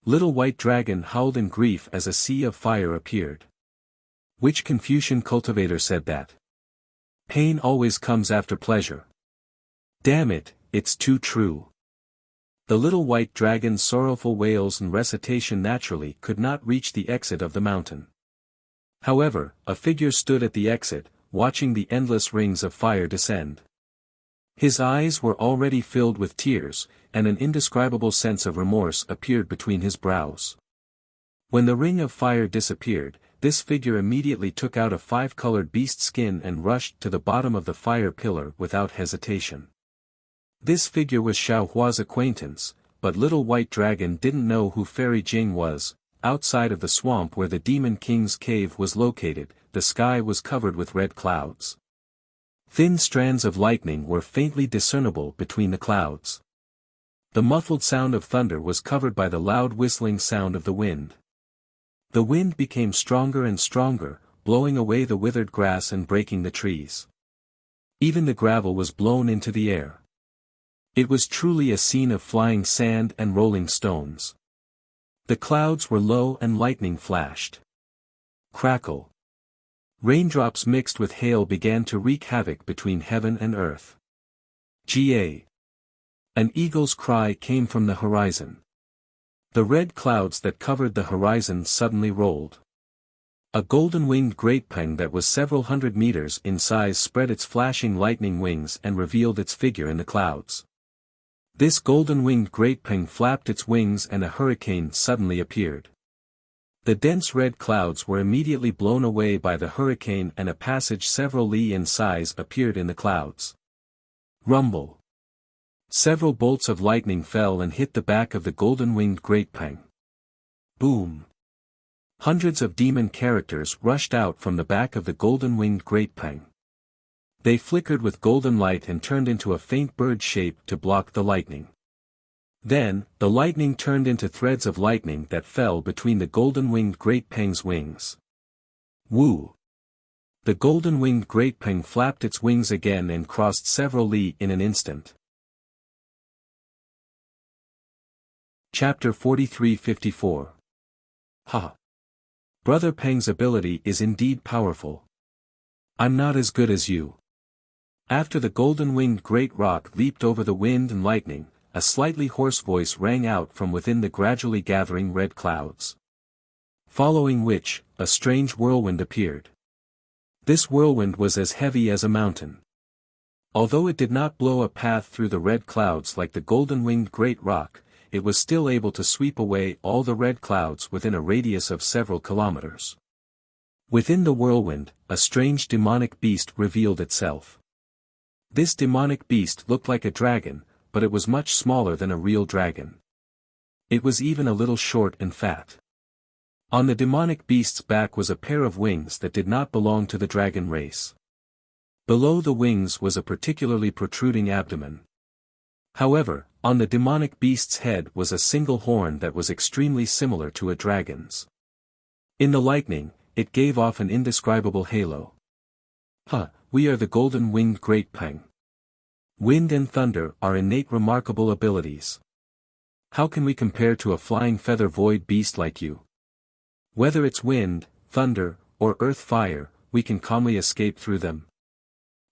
Little White Dragon howled in grief as a sea of fire appeared. Which Confucian cultivator said that? Pain always comes after pleasure. Damn it, it's too true. The Little White Dragon's sorrowful wails and recitation naturally could not reach the exit of the mountain. However, a figure stood at the exit, watching the endless rings of fire descend. His eyes were already filled with tears, and an indescribable sense of remorse appeared between his brows. When the ring of fire disappeared, this figure immediately took out a 5-colored beast skin and rushed to the bottom of the fire pillar without hesitation. This figure was Xiao Hua's acquaintance, but Little White Dragon didn't know who Fairy Jing was. Outside of the swamp where the Demon King's cave was located, the sky was covered with red clouds. Thin strands of lightning were faintly discernible between the clouds. The muffled sound of thunder was covered by the loud whistling sound of the wind. The wind became stronger and stronger, blowing away the withered grass and breaking the trees. Even the gravel was blown into the air. It was truly a scene of flying sand and rolling stones. The clouds were low and lightning flashed. Crackle. Raindrops mixed with hail began to wreak havoc between heaven and earth. Ga. An eagle's cry came from the horizon. The red clouds that covered the horizon suddenly rolled. A golden-winged grapepeng that was several hundred meters in size spread its flashing lightning wings and revealed its figure in the clouds. This golden-winged grapepeng flapped its wings and a hurricane suddenly appeared. The dense red clouds were immediately blown away by the hurricane and a passage several li in size appeared in the clouds. Rumble. Several bolts of lightning fell and hit the back of the golden-winged grapepeng. Boom. Hundreds of demon characters rushed out from the back of the golden-winged grapepeng. They flickered with golden light and turned into a faint bird shape to block the lightning. Then, the lightning turned into threads of lightning that fell between the golden-winged grapepeng's wings. Woo! The golden-winged grapepeng flapped its wings again and crossed several li in an instant. Chapter 4354. Ha! Brother Peng's ability is indeed powerful. I'm not as good as you. After the golden-winged great rock leaped over the wind and lightning, a slightly hoarse voice rang out from within the gradually gathering red clouds. Following which, a strange whirlwind appeared. This whirlwind was as heavy as a mountain. Although it did not blow a path through the red clouds like the golden-winged great rock, it was still able to sweep away all the red clouds within a radius of several kilometers. Within the whirlwind, a strange demonic beast revealed itself. This demonic beast looked like a dragon, but it was much smaller than a real dragon. It was even a little short and fat. On the demonic beast's back was a pair of wings that did not belong to the dragon race. Below the wings was a particularly protruding abdomen. However, on the demonic beast's head was a single horn that was extremely similar to a dragon's. In the lightning, it gave off an indescribable halo. We are the golden-winged great Peng. Wind and thunder are innate remarkable abilities. How can we compare to a flying feather void beast like you? Whether it's wind, thunder, or earth fire, we can calmly escape through them.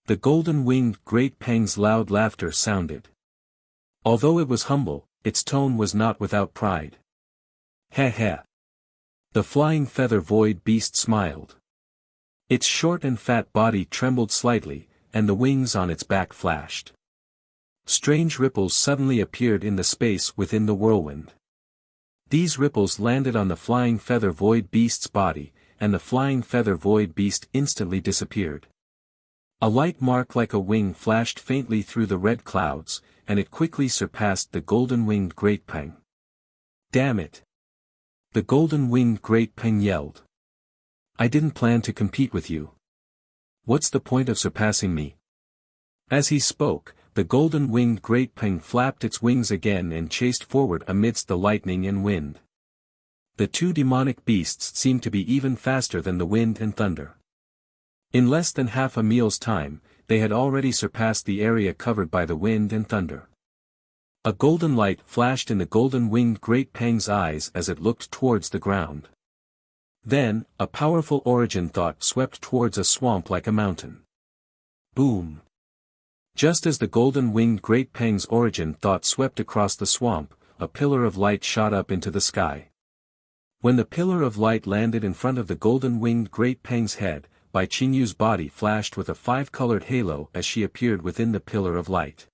The golden-winged great Peng's loud laughter sounded. Although it was humble, its tone was not without pride. Heh heh. The flying feather void beast smiled. Its short and fat body trembled slightly, and the wings on its back flashed. Strange ripples suddenly appeared in the space within the whirlwind. These ripples landed on the flying feather void beast's body, and the flying feather void beast instantly disappeared. A light mark like a wing flashed faintly through the red clouds, and it quickly surpassed the golden-winged great Peng. Damn it! The golden-winged great Peng yelled. I didn't plan to compete with you. What's the point of surpassing me? As he spoke, the golden-winged great Peng flapped its wings again and chased forward amidst the lightning and wind. The two demonic beasts seemed to be even faster than the wind and thunder. In less than half a meal's time, they had already surpassed the area covered by the wind and thunder. A golden light flashed in the golden-winged great Peng's eyes as it looked towards the ground. Then, a powerful origin thought swept towards a swamp like a mountain. Boom! Just as the golden-winged great Peng's origin thought swept across the swamp, a pillar of light shot up into the sky. When the pillar of light landed in front of the golden-winged great Peng's head, Bai Qingyu's body flashed with a five-colored halo as she appeared within the pillar of light.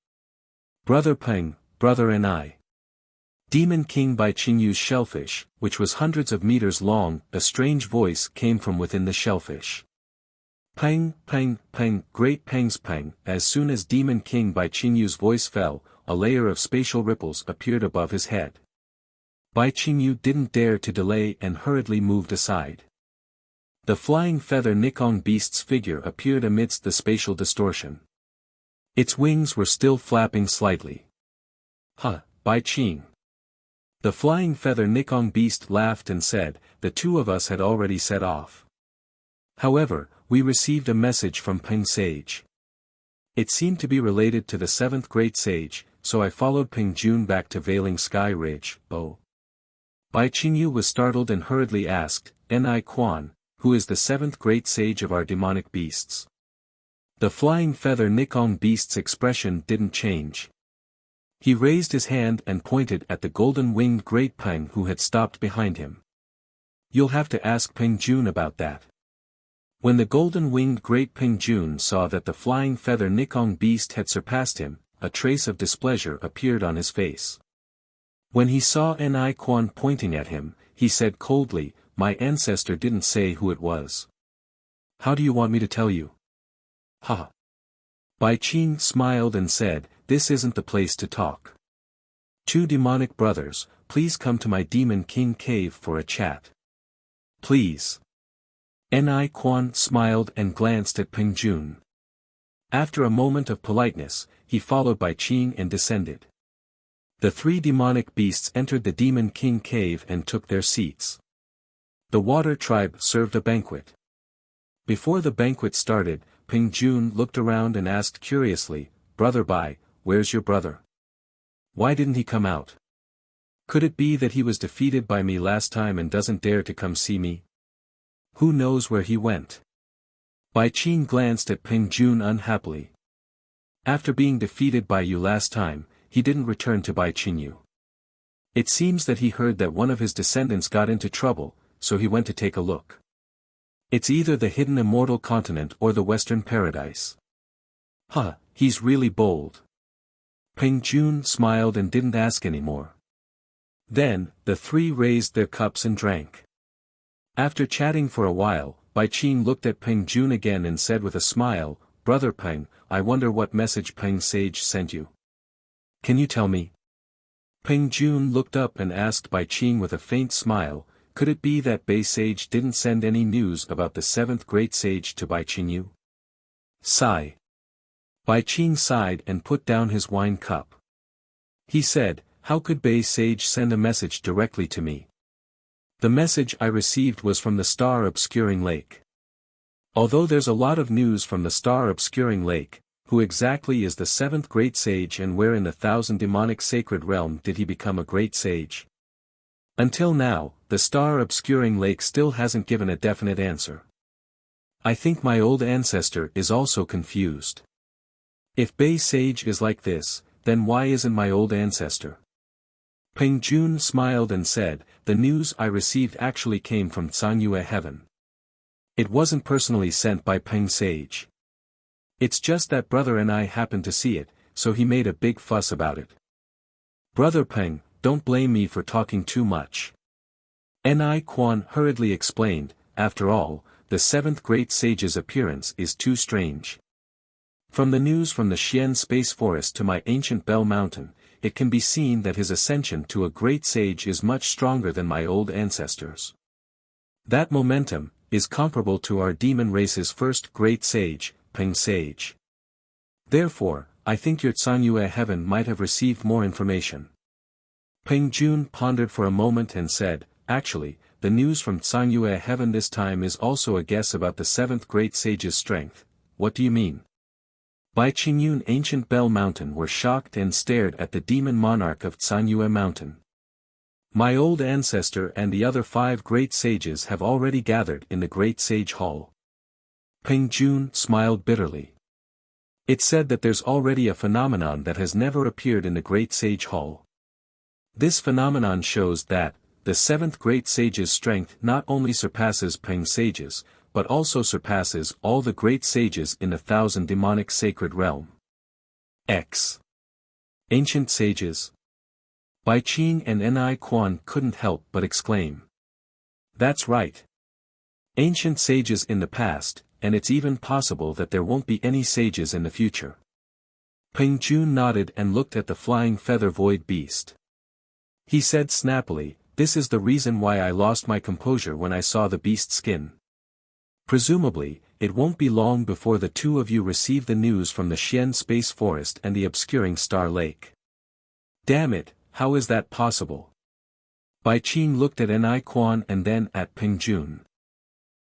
Brother Peng, brother and I. Demon King Bai Qingyu's shellfish, which was hundreds of meters long, a strange voice came from within the shellfish. Peng, Peng, Peng, great Peng's Peng. As soon as Demon King Bai Qingyu's voice fell, a layer of spatial ripples appeared above his head. Bai Qingyu didn't dare to delay and hurriedly moved aside. The flying feather Nikong beast's figure appeared amidst the spatial distortion. Its wings were still flapping slightly. Bai Qing. The flying feather Nikong beast laughed and said, the two of us had already set off. However, we received a message from Peng Sage. It seemed to be related to the seventh great sage, so I followed Peng Jun back to Veiling Sky Ridge. Bai Qingyu was startled and hurriedly asked, Ni Quan, who is the seventh great sage of our demonic beasts? The flying feather Nikong beast's expression didn't change. He raised his hand and pointed at the golden-winged great Peng who had stopped behind him. You'll have to ask Peng Jun about that. When the golden-winged great Peng Jun saw that the flying feather Nikong beast had surpassed him, a trace of displeasure appeared on his face. When he saw Ni Quan pointing at him, he said coldly, my ancestor didn't say who it was. How do you want me to tell you? Bai Qing smiled and said, this isn't the place to talk. Two demonic brothers, please come to my Demon King cave for a chat. Please. Ni Quan smiled and glanced at Peng Jun. After a moment of politeness, he followed Bai Qing and descended. The three demonic beasts entered the Demon King cave and took their seats. The water tribe served a banquet. Before the banquet started, Peng Jun looked around and asked curiously, Brother Bai, where's your brother? Why didn't he come out? Could it be that he was defeated by me last time and doesn't dare to come see me? Who knows where he went? Bai Qing glanced at Peng Jun unhappily. After being defeated by you last time, he didn't return to Bai Qingyu. It seems that he heard that one of his descendants got into trouble, so he went to take a look. It's either the hidden immortal continent or the Western Paradise. He's really bold. Peng Jun smiled and didn't ask any more. Then, the three raised their cups and drank. After chatting for a while, Bai Qing looked at Peng Jun again and said with a smile, Brother Peng, I wonder what message Peng Sage sent you. Can you tell me? Peng Jun looked up and asked Bai Qing with a faint smile, Could it be that Bei Sage didn't send any news about the seventh great sage to Bai Qingyu? Sigh. Bai Qing sighed and put down his wine cup. He said, how could Bei Sage send a message directly to me? The message I received was from the star-obscuring lake. Although there's a lot of news from the star-obscuring lake, who exactly is the seventh great sage and where in the 1,000 demonic sacred realm did he become a great sage? Until now, the star-obscuring lake still hasn't given a definite answer. I think my old ancestor is also confused. If Bei Sage is like this, then why isn't my old ancestor? Peng Jun smiled and said, the news I received actually came from Canyue Heaven. It wasn't personally sent by Peng Sage. It's just that brother and I happened to see it, so he made a big fuss about it. Brother Peng, don't blame me for talking too much. Ni Quan hurriedly explained, after all, the seventh great sage's appearance is too strange. From the news from the Xian Space Forest to my ancient Bell Mountain, it can be seen that his ascension to a great sage is much stronger than my old ancestors. That momentum is comparable to our demon race's first great sage, Peng Sage. Therefore, I think your Canyue Heaven might have received more information. Peng Jun pondered for a moment and said, actually, the news from Canyue Heaven this time is also a guess about the seventh great sage's strength. What do you mean? Bai Qingyun ancient Bell Mountain were shocked and stared at the demon monarch of Canyue Mountain. My old ancestor and the other 5 great sages have already gathered in the Great Sage Hall. Peng Jun smiled bitterly. It said that there's already a phenomenon that has never appeared in the Great Sage Hall. This phenomenon shows that, the 7th Great Sage's strength not only surpasses Peng Sage's, but also surpasses all the great sages in the 1,000 demonic sacred realm. X. Ancient sages. Bai Qing and Ni Quan couldn't help but exclaim. That's right. Ancient sages in the past, and it's even possible that there won't be any sages in the future. Peng Jun nodded and looked at the flying feather void beast. He said snappily, this is the reason why I lost my composure when I saw the beast's skin. Presumably, it won't be long before the two of you receive the news from the Xian Space Forest and the obscuring Star Lake. Damn it, how is that possible? Bai Qing looked at Ni Quan and then at Peng Jun.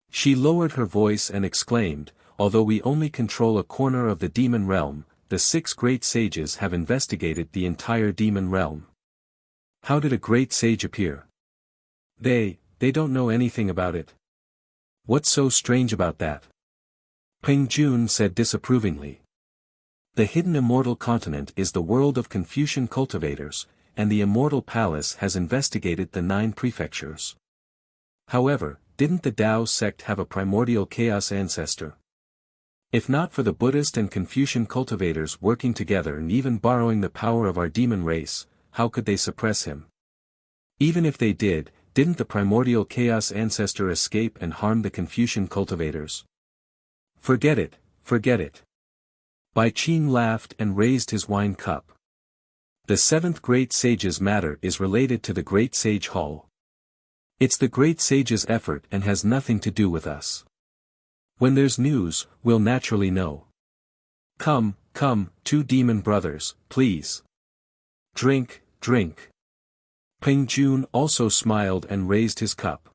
She lowered her voice and exclaimed, although we only control a corner of the demon realm, the 6 great sages have investigated the entire demon realm. How did a great sage appear? They don't know anything about it. What's so strange about that? Peng Jun said disapprovingly. The hidden immortal continent is the world of Confucian cultivators, and the immortal palace has investigated the 9 prefectures. However, didn't the Tao sect have a primordial chaos ancestor? If not for the Buddhist and Confucian cultivators working together and even borrowing the power of our demon race, how could they suppress him? Even if they did, didn't the primordial chaos ancestor escape and harm the Confucian cultivators? Forget it, forget it. Bai Qing laughed and raised his wine cup. The 7th great sage's matter is related to the Great Sage Hall. It's the great sage's effort and has nothing to do with us. When there's news, we'll naturally know. Come, 2 demon brothers, please. Drink, drink. Peng Jun also smiled and raised his cup.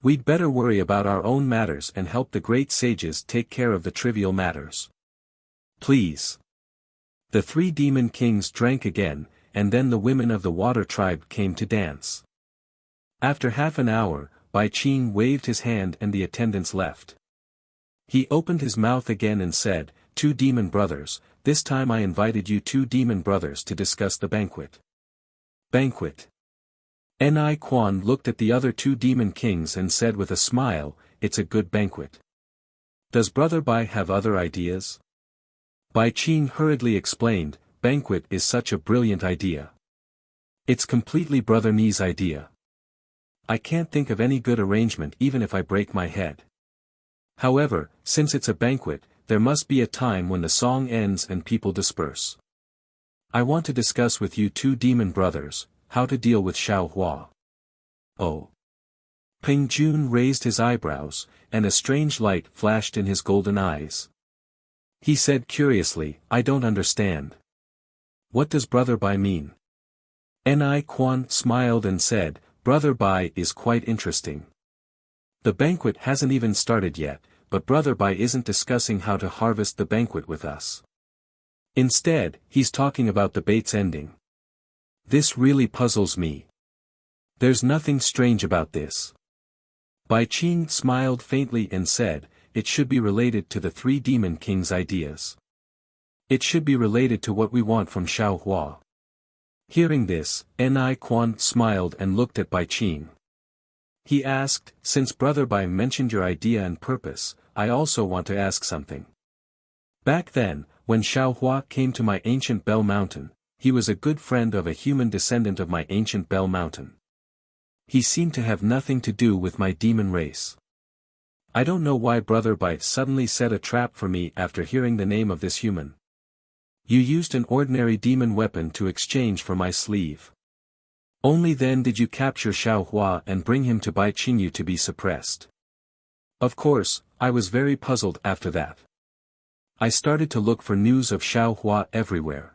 We'd better worry about our own matters and help the great sages take care of the trivial matters. Please. The 3 demon kings drank again, and then the women of the water tribe came to dance. After half an hour, Bai Qing waved his hand and the attendants left. He opened his mouth again and said, 2 demon brothers, this time I invited you 2 demon brothers to discuss the banquet. Banquet. Ni Quan looked at the other 2 demon kings and said with a smile, it's a good banquet. Does Brother Bai have other ideas? Bai Qing hurriedly explained, banquet is such a brilliant idea. It's completely Brother Ni's idea. I can't think of any good arrangement even if I break my head. However, since it's a banquet, there must be a time when the song ends and people disperse. I want to discuss with you 2 demon brothers, how to deal with Xiao Hua. Oh. Peng Jun raised his eyebrows, and a strange light flashed in his golden eyes. He said curiously, I don't understand. What does Brother Bai mean? Ni Quan smiled and said, Brother Bai is quite interesting. The banquet hasn't even started yet, but Brother Bai isn't discussing how to harvest the banquet with us. Instead, he's talking about the bait's ending. This really puzzles me. There's nothing strange about this. Bai Qing smiled faintly and said, it should be related to the three demon kings' ideas. It should be related to what we want from Xiao Hua. Hearing this, Ni Quan smiled and looked at Bai Qing. He asked, since Brother Bai mentioned your idea and purpose, I also want to ask something. Back then, when Xiao Hua came to my ancient Bell Mountain, he was a good friend of a human descendant of my ancient Bell Mountain. He seemed to have nothing to do with my demon race. I don't know why Brother Bai suddenly set a trap for me after hearing the name of this human. You used an ordinary demon weapon to exchange for my sleeve. Only then did you capture Xiao Hua and bring him to Bai Qingyu to be suppressed. Of course, I was very puzzled after that. I started to look for news of Xiao Hua everywhere.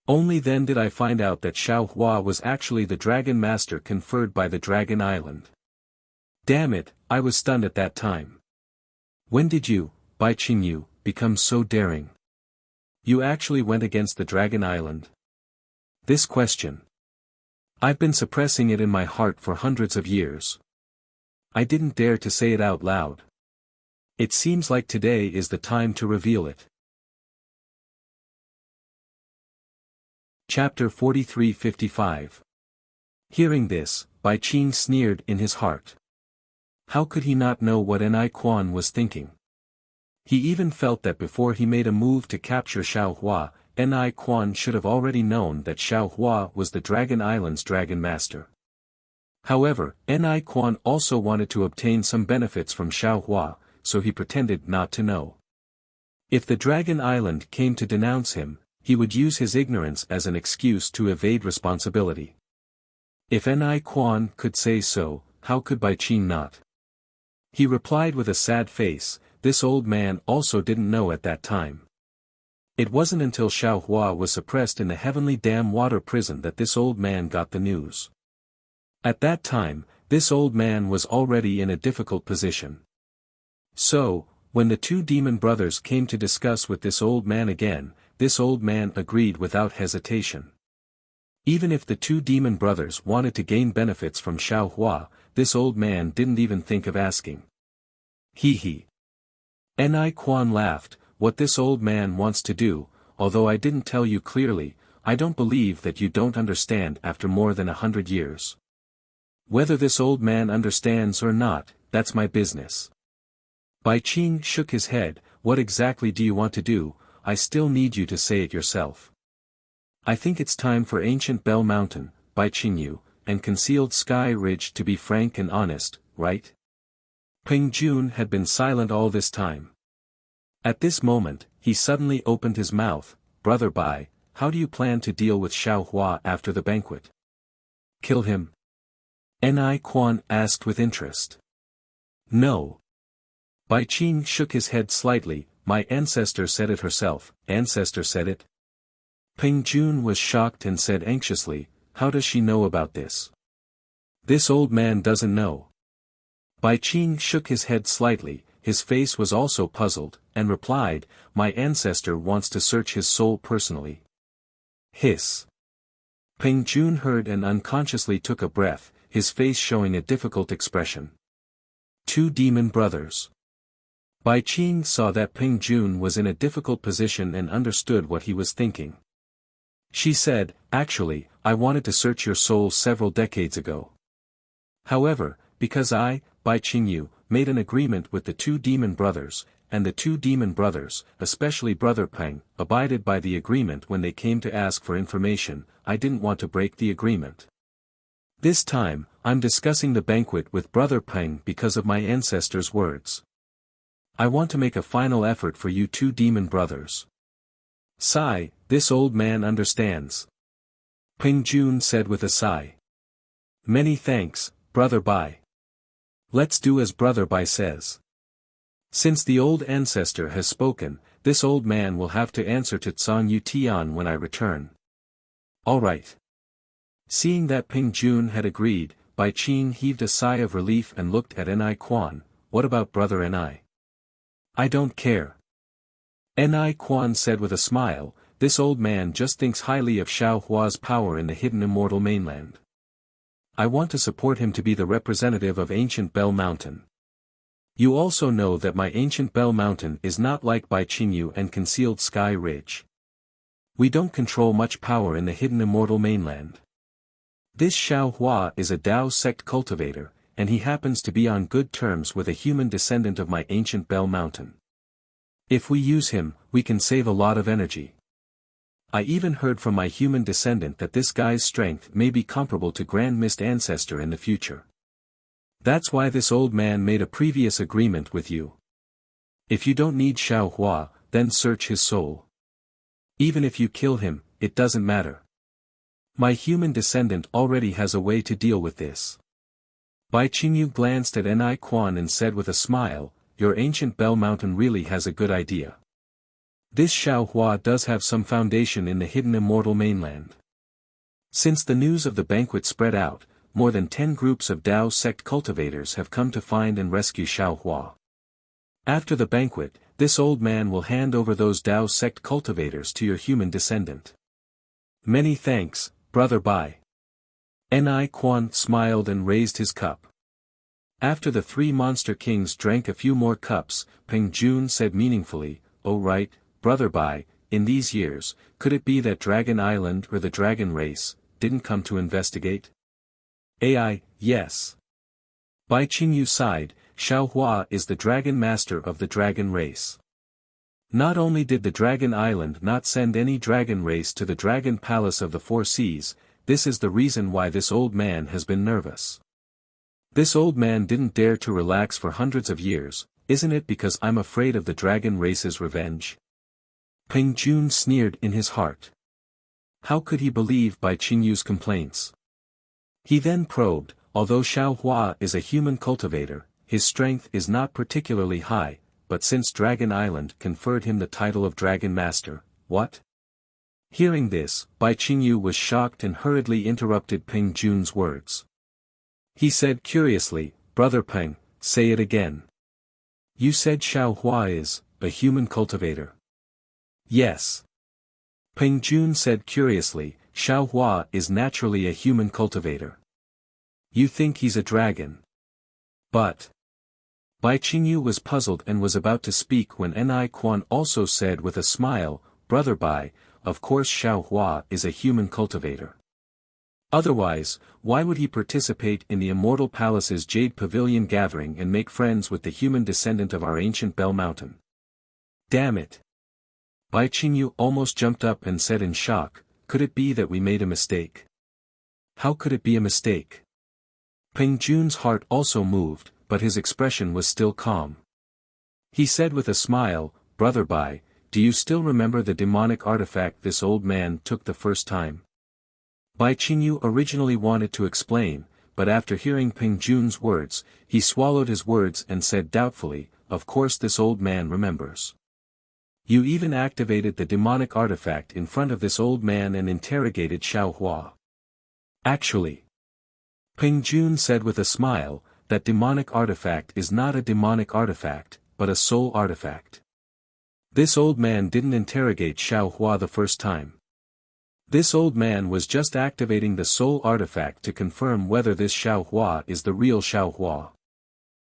Only then did I find out that Xiao Hua was actually the Dragon Master conferred by the Dragon Island. Damn it, I was stunned at that time. When did you, Bai Qingyu, become so daring? You actually went against the Dragon Island? This question. I've been suppressing it in my heart for hundreds of years. I didn't dare to say it out loud. It seems like today is the time to reveal it. Chapter 43-55. Hearing this, Bai Qing sneered in his heart. How could he not know what Ni Quan was thinking? He even felt that before he made a move to capture Xiao Hua, Ni Quan should have already known that Xiao Hua was the Dragon Island's Dragon Master. However, Ni Quan also wanted to obtain some benefits from Xiao Hua, so he pretended not to know. If the Dragon Island came to denounce him, he would use his ignorance as an excuse to evade responsibility. If Ni Quan could say so, how could Bai Qing not? He replied with a sad face, this old man also didn't know at that time. It wasn't until Xiao Hua was suppressed in the heavenly dam water prison that this old man got the news. At that time, this old man was already in a difficult position. So, when the two demon brothers came to discuss with this old man again, this old man agreed without hesitation. Even if the two demon brothers wanted to gain benefits from Xiao Hua, this old man didn't even think of asking. He. Ni Quan laughed, what this old man wants to do, although I didn't tell you clearly, I don't believe that you don't understand after more than 100 years. Whether this old man understands or not, that's my business. Bai Qing shook his head, what exactly do you want to do? I still need you to say it yourself. I think it's time for ancient Bell Mountain, Bai Qingyu, and concealed Sky Ridge to be frank and honest, right? Peng Jun had been silent all this time. At this moment, he suddenly opened his mouth, Brother Bai, how do you plan to deal with Xiao Hua after the banquet? Kill him? Ni Quan asked with interest. No. Bai Qing shook his head slightly, my ancestor said it herself, ancestor said it? Peng Jun was shocked and said anxiously, how does she know about this? This old man doesn't know. Bai Qing shook his head slightly, his face was also puzzled, and replied, my ancestor wants to search his soul personally. Hiss. Peng Jun heard and unconsciously took a breath, his face showing a difficult expression. Two demon brothers. Bai Qing saw that Peng Jun was in a difficult position and understood what he was thinking. She said, actually, I wanted to search your soul several decades ago. However, because I, Bai Qingyu, made an agreement with the two demon brothers, and the two demon brothers, especially Brother Peng, abided by the agreement when they came to ask for information, I didn't want to break the agreement. This time, I'm discussing the banquet with Brother Peng because of my ancestor's words. I want to make a final effort for you two demon brothers. Sigh, this old man understands. Peng Jun said with a sigh. Many thanks, Brother Bai. Let's do as Brother Bai says. Since the old ancestor has spoken, this old man will have to answer to Tsang Yu Tian when I return. All right. Seeing that Ping Jun had agreed, Bai Qing heaved a sigh of relief and looked at Ni Quan. What about Brother Ni? I don't care. Ni Quan said with a smile, this old man just thinks highly of Xiao Hua's power in the hidden immortal mainland. I want to support him to be the representative of ancient Bell Mountain. You also know that my ancient Bell Mountain is not like Bai Qingyu and concealed Sky Ridge. We don't control much power in the hidden immortal mainland. This Xiao Hua is a Dao sect cultivator, and he happens to be on good terms with a human descendant of my ancient Bell Mountain. If we use him, we can save a lot of energy. I even heard from my human descendant that this guy's strength may be comparable to Grand Mist Ancestor in the future. That's why this old man made a previous agreement with you. If you don't need Xiao Hua, then search his soul. Even if you kill him, it doesn't matter. My human descendant already has a way to deal with this. Bai Qingyu glanced at Ni Quan and said with a smile, your ancient Bell Mountain really has a good idea. This Xiao Hua does have some foundation in the hidden immortal mainland. Since the news of the banquet spread out, more than 10 groups of Dao sect cultivators have come to find and rescue Xiao Hua. After the banquet, this old man will hand over those Dao sect cultivators to your human descendant. Many thanks, Brother Bai. Ni Quan smiled and raised his cup. After the 3 monster kings drank a few more cups, Peng Jun said meaningfully, oh right, Brother Bai, in these years, could it be that Dragon Island or the Dragon Race didn't come to investigate? AI, yes. Bai Qingyu sighed, Xiao Hua is the Dragon Master of the Dragon Race. Not only did the Dragon Island not send any Dragon Race to the Dragon Palace of the Four Seas, this is the reason why this old man has been nervous. This old man didn't dare to relax for hundreds of years, isn't it because I'm afraid of the Dragon Race's revenge? Peng Jun sneered in his heart. How could he believe Bai Qingyu's complaints? He then probed, although Xiao Hua is a human cultivator, his strength is not particularly high, but since Dragon Island conferred him the title of Dragon Master, what? Hearing this, Bai Qingyu was shocked and hurriedly interrupted Peng Jun's words. He said curiously, Brother Peng, say it again. You said Xiao Hua is a human cultivator. Yes. Peng Jun said curiously, Xiao Hua is naturally a human cultivator. You think he's a dragon? But. Bai Qingyu was puzzled and was about to speak when Ni Quan also said with a smile, Brother Bai, of course Xiao Hua is a human cultivator. Otherwise, why would he participate in the Immortal Palace's Jade Pavilion gathering and make friends with the human descendant of our ancient Bell Mountain? Damn it! Bai Qingyu almost jumped up and said in shock, could it be that we made a mistake? How could it be a mistake? Peng Jun's heart also moved, but his expression was still calm. He said with a smile, Brother Bai, do you still remember the demonic artifact this old man took the first time? Bai Qingyu originally wanted to explain, but after hearing Peng Jun's words, he swallowed his words and said doubtfully, of course this old man remembers. You even activated the demonic artifact in front of this old man and interrogated Xiao Hua. Actually, Peng Jun said with a smile, that demonic artifact is not a demonic artifact, but a soul artifact. This old man didn't interrogate Xiao Hua the first time. This old man was just activating the soul artifact to confirm whether this Xiao Hua is the real Xiao Hua.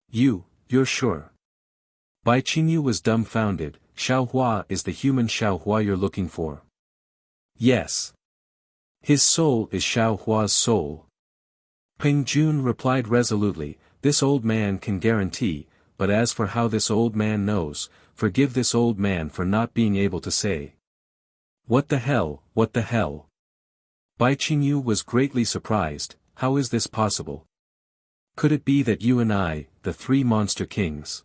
You're sure? Bai Qingyu was dumbfounded, Xiao Hua is the human Xiao Hua you're looking for. Yes. His soul is Xiao Hua's soul. Peng Jun replied resolutely, this old man can guarantee, but as for how this old man knows, forgive this old man for not being able to say. What the hell, what the hell? Bai Qingyu was greatly surprised, how is this possible? Could it be that you and I, the 3 monster kings?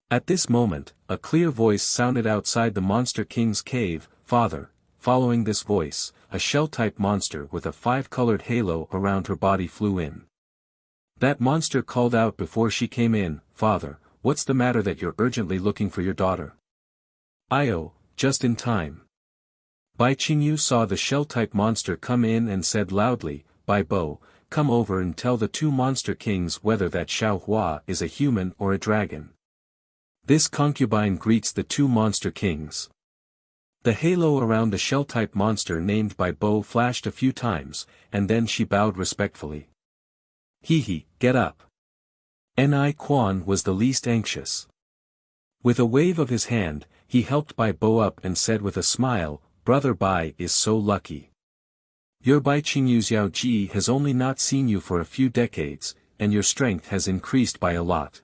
At this moment, a clear voice sounded outside the Monster King's cave, Father. Following this voice, a shell-type monster with a 5-colored halo around her body flew in. That monster called out before she came in, "Father, what's the matter that you're urgently looking for your daughter?" "Io, just in time." Bai Qingyu saw the shell-type monster come in and said loudly, "Bai Bo, come over and tell the two monster kings whether that Xiao Hua is a human or a dragon." This concubine greets the two monster kings. The halo around the shell-type monster named Bai Bo flashed a few times, and then she bowed respectfully. "He, get up." Ni Quan was the least anxious. With a wave of his hand, he helped Bai Bo up and said with a smile, "Brother Bai is so lucky. Your Bai Qingyu's Yao Ji has only not seen you for a few decades, and your strength has increased by a lot.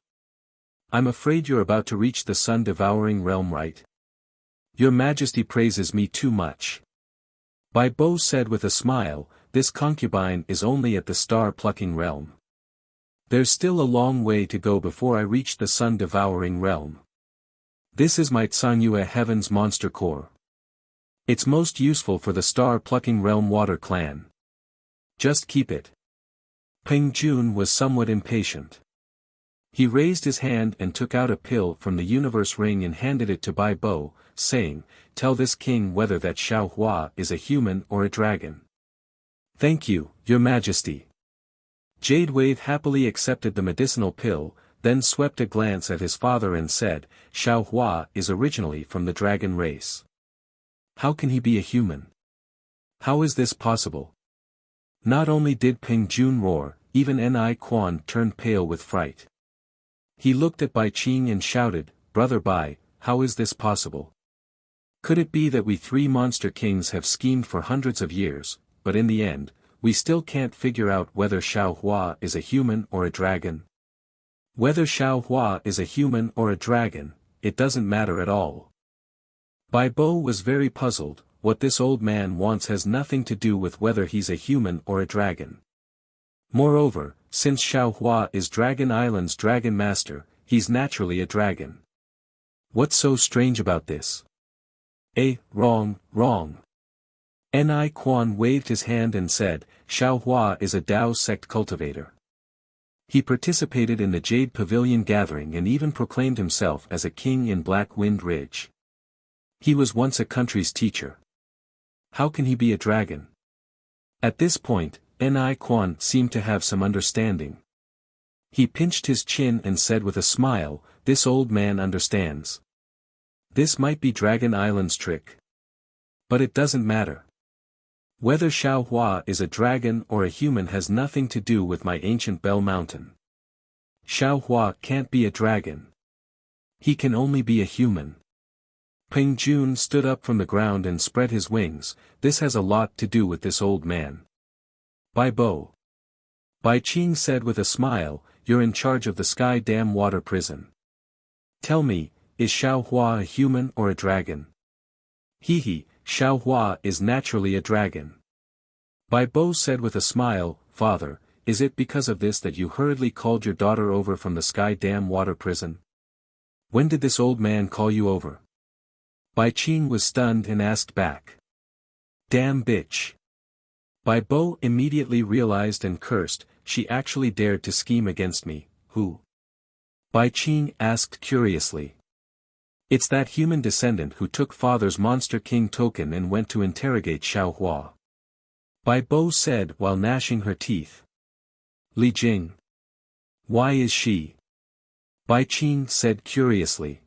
I'm afraid you're about to reach the sun-devouring realm, right? Your Majesty praises me too much." Bai Bo said with a smile, "This concubine is only at the star-plucking realm. There's still a long way to go before I reach the sun-devouring realm. This is my Tsangyue Heaven's monster core. It's most useful for the star-plucking realm water clan. Just keep it." Peng Jun was somewhat impatient. He raised his hand and took out a pill from the universe ring and handed it to Bai Bo, saying, "Tell this king whether that Xiao Hua is a human or a dragon." "Thank you, Your Majesty." Jade Wave happily accepted the medicinal pill, then swept a glance at his father and said, "Xiao Hua is originally from the dragon race. How can he be a human? How is this possible?" Not only did Peng Jun roar, even Ni Quan turned pale with fright. He looked at Bai Qing and shouted, "Brother Bai, how is this possible? Could it be that we three monster kings have schemed for hundreds of years, but in the end, we still can't figure out whether Xiao Hua is a human or a dragon?" "Whether Xiao Hua is a human or a dragon, it doesn't matter at all." Bai Bo was very puzzled. What this old man wants has nothing to do with whether he's a human or a dragon. Moreover, since Xiao Hua is Dragon Island's dragon master, he's naturally a dragon. What's so strange about this? Wrong. Ni Quan waved his hand and said, "Xiao Hua is a Dao sect cultivator. He participated in the Jade Pavilion gathering and even proclaimed himself as a king in Black Wind Ridge. He was once a country's teacher. How can he be a dragon?" At this point, Ni Quan seemed to have some understanding. He pinched his chin and said with a smile, "This old man understands. This might be Dragon Island's trick. But it doesn't matter. Whether Xiao Hua is a dragon or a human has nothing to do with my ancient Bell Mountain. Xiao Hua can't be a dragon. He can only be a human." Peng Jun stood up from the ground and spread his wings. "This has a lot to do with this old man." "Bai Bo." Bai Qing said with a smile, "You're in charge of the Sky Dam water prison. Tell me, is Xiao Hua a human or a dragon?" Xiao Hua is naturally a dragon." Bai Bo said with a smile, "Father, is it because of this that you hurriedly called your daughter over from the Sky Dam water prison? When did this old man call you over?" Bai Qing was stunned and asked back. "Damn bitch." Bai Bo immediately realized and cursed, "She actually dared to scheme against me, who?" Bai Qing asked curiously. "It's that human descendant who took father's Monster King token and went to interrogate Xiao Hua." Bai Bo said while gnashing her teeth. "Li Jing. Why is she?" Bai Qing said curiously.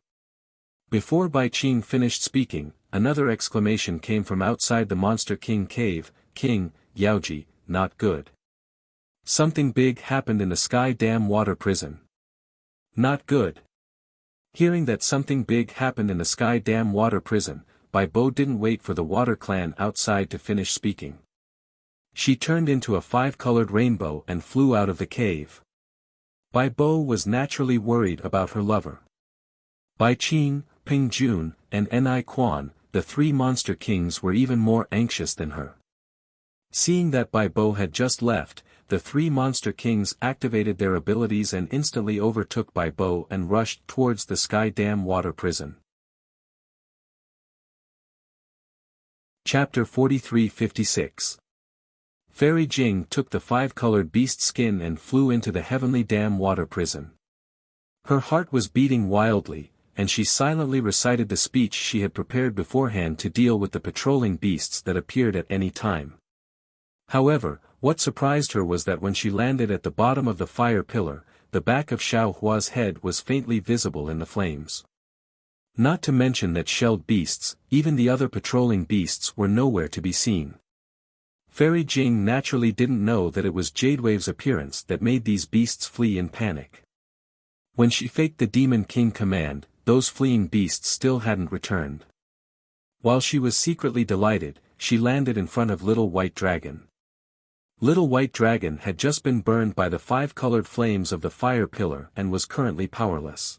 Before Bai Qing finished speaking, another exclamation came from outside the Monster King cave, "King, Yaoji, not good. Something big happened in the Sky Dam water prison." "Not good." Hearing that something big happened in the Sky Dam water prison, Bai Bo didn't wait for the water clan outside to finish speaking. She turned into a 5-colored rainbow and flew out of the cave. Bai Bo was naturally worried about her lover. Bai Qing, Peng Jun, and Ni Quan, the three monster kings, were even more anxious than her. Seeing that Bai Bo had just left, the three monster kings activated their abilities and instantly overtook Bai Bo and rushed towards the Sky Dam water prison. Chapter 4356. Fairy Jing took the five-colored beast skin and flew into the heavenly dam water prison. Her heart was beating wildly, and she silently recited the speech she had prepared beforehand to deal with the patrolling beasts that appeared at any time. However, what surprised her was that when she landed at the bottom of the fire pillar, the back of Xiao Hua's head was faintly visible in the flames. Not to mention that shelled beasts, even the other patrolling beasts, were nowhere to be seen. Fairy Jing naturally didn't know that it was Jadewave's appearance that made these beasts flee in panic. When she faked the Demon King command, those fleeing beasts still hadn't returned. While she was secretly delighted, she landed in front of Little White Dragon. Little White Dragon had just been burned by the five-colored flames of the fire pillar and was currently powerless.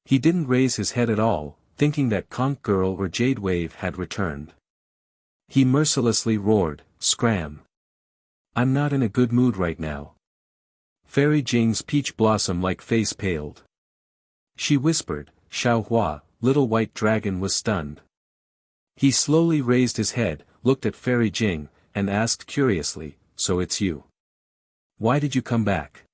He didn't raise his head at all, thinking that Conch Girl or Jade Wave had returned. He mercilessly roared, "Scram! I'm not in a good mood right now." Fairy Jing's peach blossom-like face paled. She whispered, "Xiao Hua." Little White Dragon was stunned. He slowly raised his head, looked at Fairy Jing, and asked curiously, "So it's you. Why did you come back?"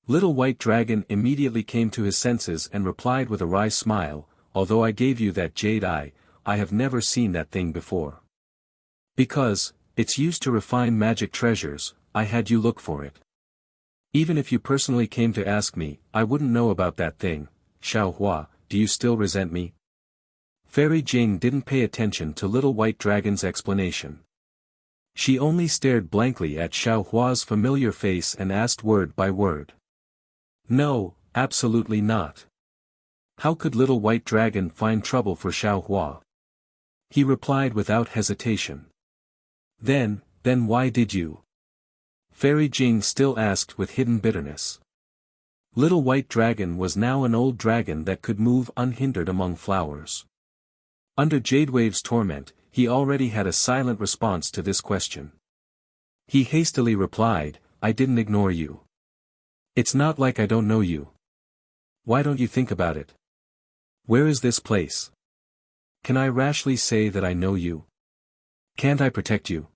Little White Dragon immediately came to his senses and replied with a wry smile, "Although I gave you that jade eye, I have never seen that thing before. Because, it's used to refine magic treasures, I had you look for it. Even if you personally came to ask me, I wouldn't know about that thing. Xiao Hua, do you still resent me?" Fairy Jing didn't pay attention to Little White Dragon's explanation. She only stared blankly at Xiao Hua's familiar face and asked word by word. "No, absolutely not. How could Little White Dragon find trouble for Xiao Hua?" He replied without hesitation. Then why did you?" Fairy Jing still asked with hidden bitterness. Little White Dragon was now an old dragon that could move unhindered among flowers. Under Jadewave's torment, he already had a silent response to this question. He hastily replied, "I didn't ignore you. It's not like I don't know you. Why don't you think about it? Where is this place? Can I rashly say that I know you? Can't I protect you?"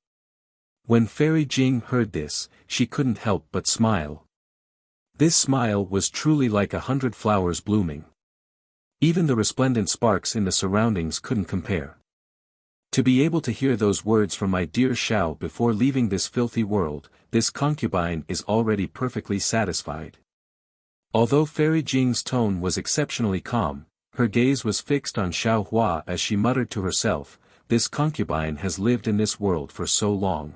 When Fairy Jing heard this, she couldn't help but smile. This smile was truly like 100 flowers blooming. Even the resplendent sparks in the surroundings couldn't compare. To be able to hear those words from my dear Xiao before leaving this filthy world, this concubine is already perfectly satisfied. Although Fairy Jing's tone was exceptionally calm, her gaze was fixed on Xiao Hua as she muttered to herself, "This concubine has lived in this world for so long.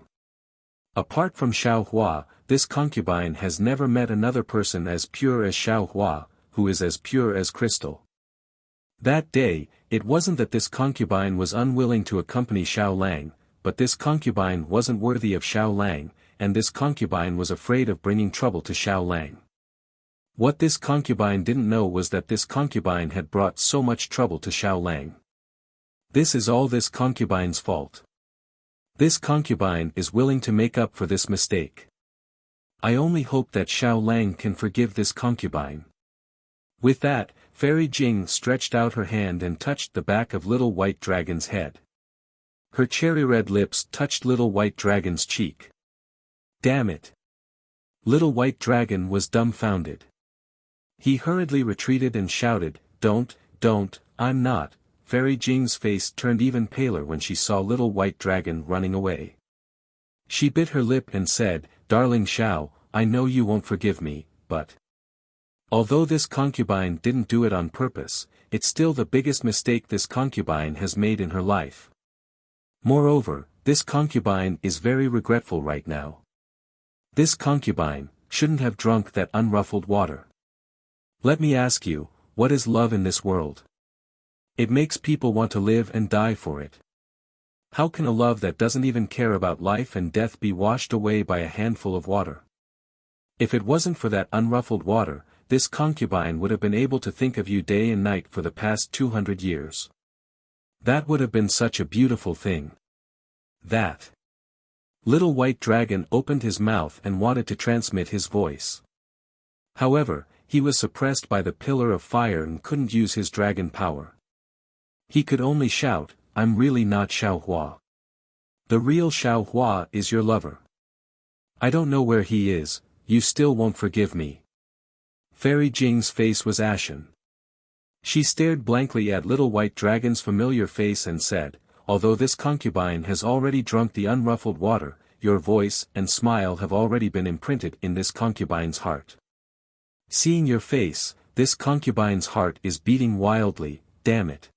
Apart from Xiao Hua, this concubine has never met another person as pure as Xiao Hua, who is as pure as crystal." That day, it wasn't that this concubine was unwilling to accompany Xiao Lang, but this concubine wasn't worthy of Xiao Lang, and this concubine was afraid of bringing trouble to Xiao Lang. What this concubine didn't know was that this concubine had brought so much trouble to Xiao Lang. This is all this concubine's fault. This concubine is willing to make up for this mistake. I only hope that Xiao Lang can forgive this concubine. With that, Fairy Jing stretched out her hand and touched the back of Little White Dragon's head. Her cherry-red lips touched Little White Dragon's cheek. Damn it! Little White Dragon was dumbfounded. He hurriedly retreated and shouted, Don't, I'm not." Fairy Jing's face turned even paler when she saw Little White Dragon running away. She bit her lip and said, "Darling Xiao, I know you won't forgive me, but..." Although this concubine didn't do it on purpose, it's still the biggest mistake this concubine has made in her life. Moreover, this concubine is very regretful right now. This concubine shouldn't have drunk that unruffled water. Let me ask you, what is love in this world? It makes people want to live and die for it. How can a love that doesn't even care about life and death be washed away by a handful of water? If it wasn't for that unruffled water, this concubine would have been able to think of you day and night for the past 200 years. That would have been such a beautiful thing. That. Little White Dragon opened his mouth and wanted to transmit his voice. However, he was suppressed by the pillar of fire and couldn't use his dragon power. He could only shout, "I'm really not Xiao Hua." The real Xiao Hua is your lover. I don't know where he is, you still won't forgive me. Fairy Jing's face was ashen. She stared blankly at Little White Dragon's familiar face and said, although this concubine has already drunk the unruffled water, your voice and smile have already been imprinted in this concubine's heart. Seeing your face, this concubine's heart is beating wildly, damn it.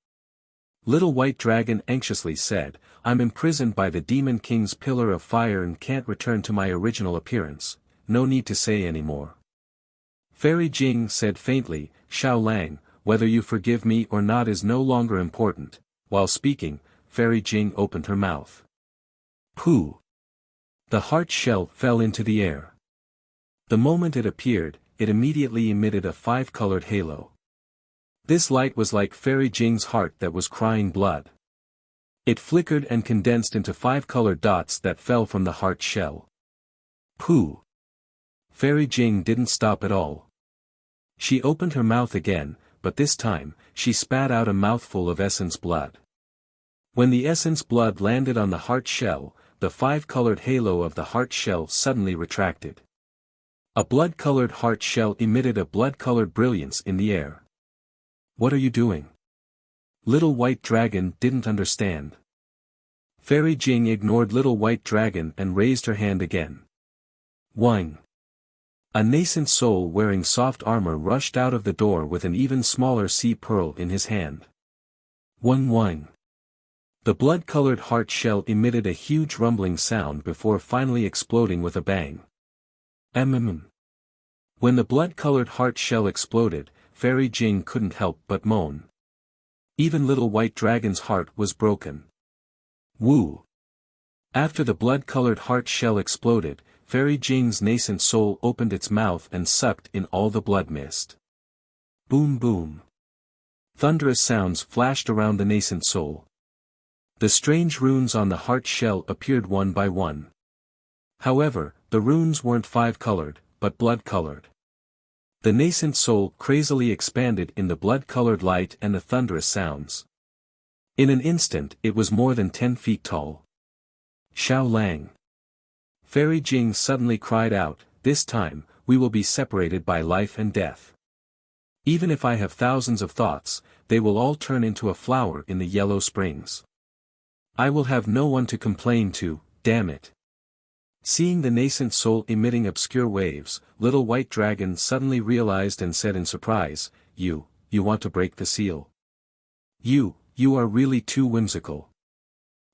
Little White Dragon anxiously said, I'm imprisoned by the Demon King's pillar of fire and can't return to my original appearance, no need to say any more. Fairy Jing said faintly, Xiao Lang, whether you forgive me or not is no longer important. While speaking, Fairy Jing opened her mouth. Pooh! The heart shell fell into the air. The moment it appeared, it immediately emitted a 5-colored halo. This light was like Fairy Jing's heart that was crying blood. It flickered and condensed into 5-colored dots that fell from the heart shell. Pooh! Fairy Jing didn't stop at all. She opened her mouth again, but this time, she spat out a mouthful of essence blood. When the essence blood landed on the heart shell, the 5-colored halo of the heart shell suddenly retracted. A blood-colored heart shell emitted a blood-colored brilliance in the air. What are you doing? Little White Dragon didn't understand. Fairy Jing ignored Little White Dragon and raised her hand again. Whing! A nascent soul wearing soft armor rushed out of the door with an even smaller sea pearl in his hand. Whing whing! The blood-colored heart shell emitted a huge rumbling sound before finally exploding with a bang. When the blood-colored heart shell exploded, Fairy Jing couldn't help but moan. Even Little White Dragon's heart was broken. Woo! After the blood-colored heart shell exploded, Fairy Jing's nascent soul opened its mouth and sucked in all the blood mist. Boom boom! Thunderous sounds flashed around the nascent soul. The strange runes on the heart shell appeared one by one. However, the runes weren't 5-colored, but blood-colored. The nascent soul crazily expanded in the blood-colored light and the thunderous sounds. In an instant it was more than 10 feet tall. Xiao Lang! Fairy Jing suddenly cried out, this time, we will be separated by life and death. Even if I have thousands of thoughts, they will all turn into a flower in the yellow springs. I will have no one to complain to, damn it. Seeing the nascent soul emitting obscure waves, Little White Dragon suddenly realized and said in surprise, You want to break the seal. You are really too whimsical.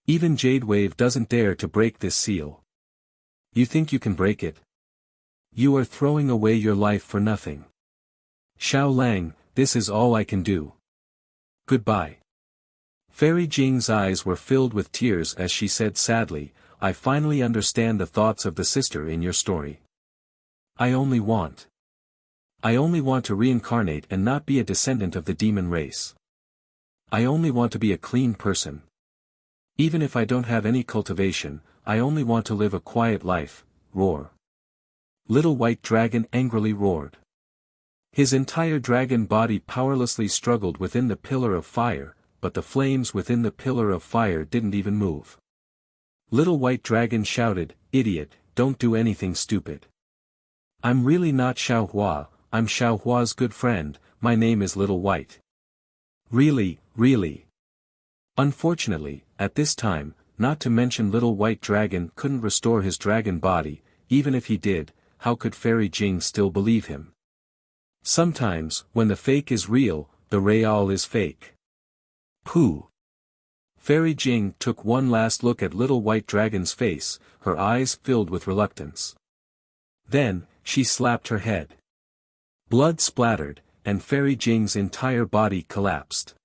Even Jade Wave doesn't dare to break this seal. You think you can break it? You are throwing away your life for nothing. Xiao Lang, this is all I can do. Goodbye. Fairy Jing's eyes were filled with tears as she said sadly, I finally understand the thoughts of the sister in your story. I only want to reincarnate and not be a descendant of the demon race. I only want to be a clean person. Even if I don't have any cultivation, I only want to live a quiet life, roar. Little White Dragon angrily roared. His entire dragon body powerlessly struggled within the pillar of fire, but the flames within the pillar of fire didn't even move. Little White Dragon shouted, Idiot, don't do anything stupid. I'm really not Xiao Hua, I'm Xiao Hua's good friend, my name is Little White. Really. Unfortunately, at this time, not to mention Little White Dragon couldn't restore his dragon body, even if he did, how could Fairy Jing still believe him? Sometimes, when the fake is real, the real is fake. Pooh! Fairy Jing took one last look at Little White Dragon's face, her eyes filled with reluctance. Then, she slapped her head. Blood splattered, and Fairy Jing's entire body collapsed.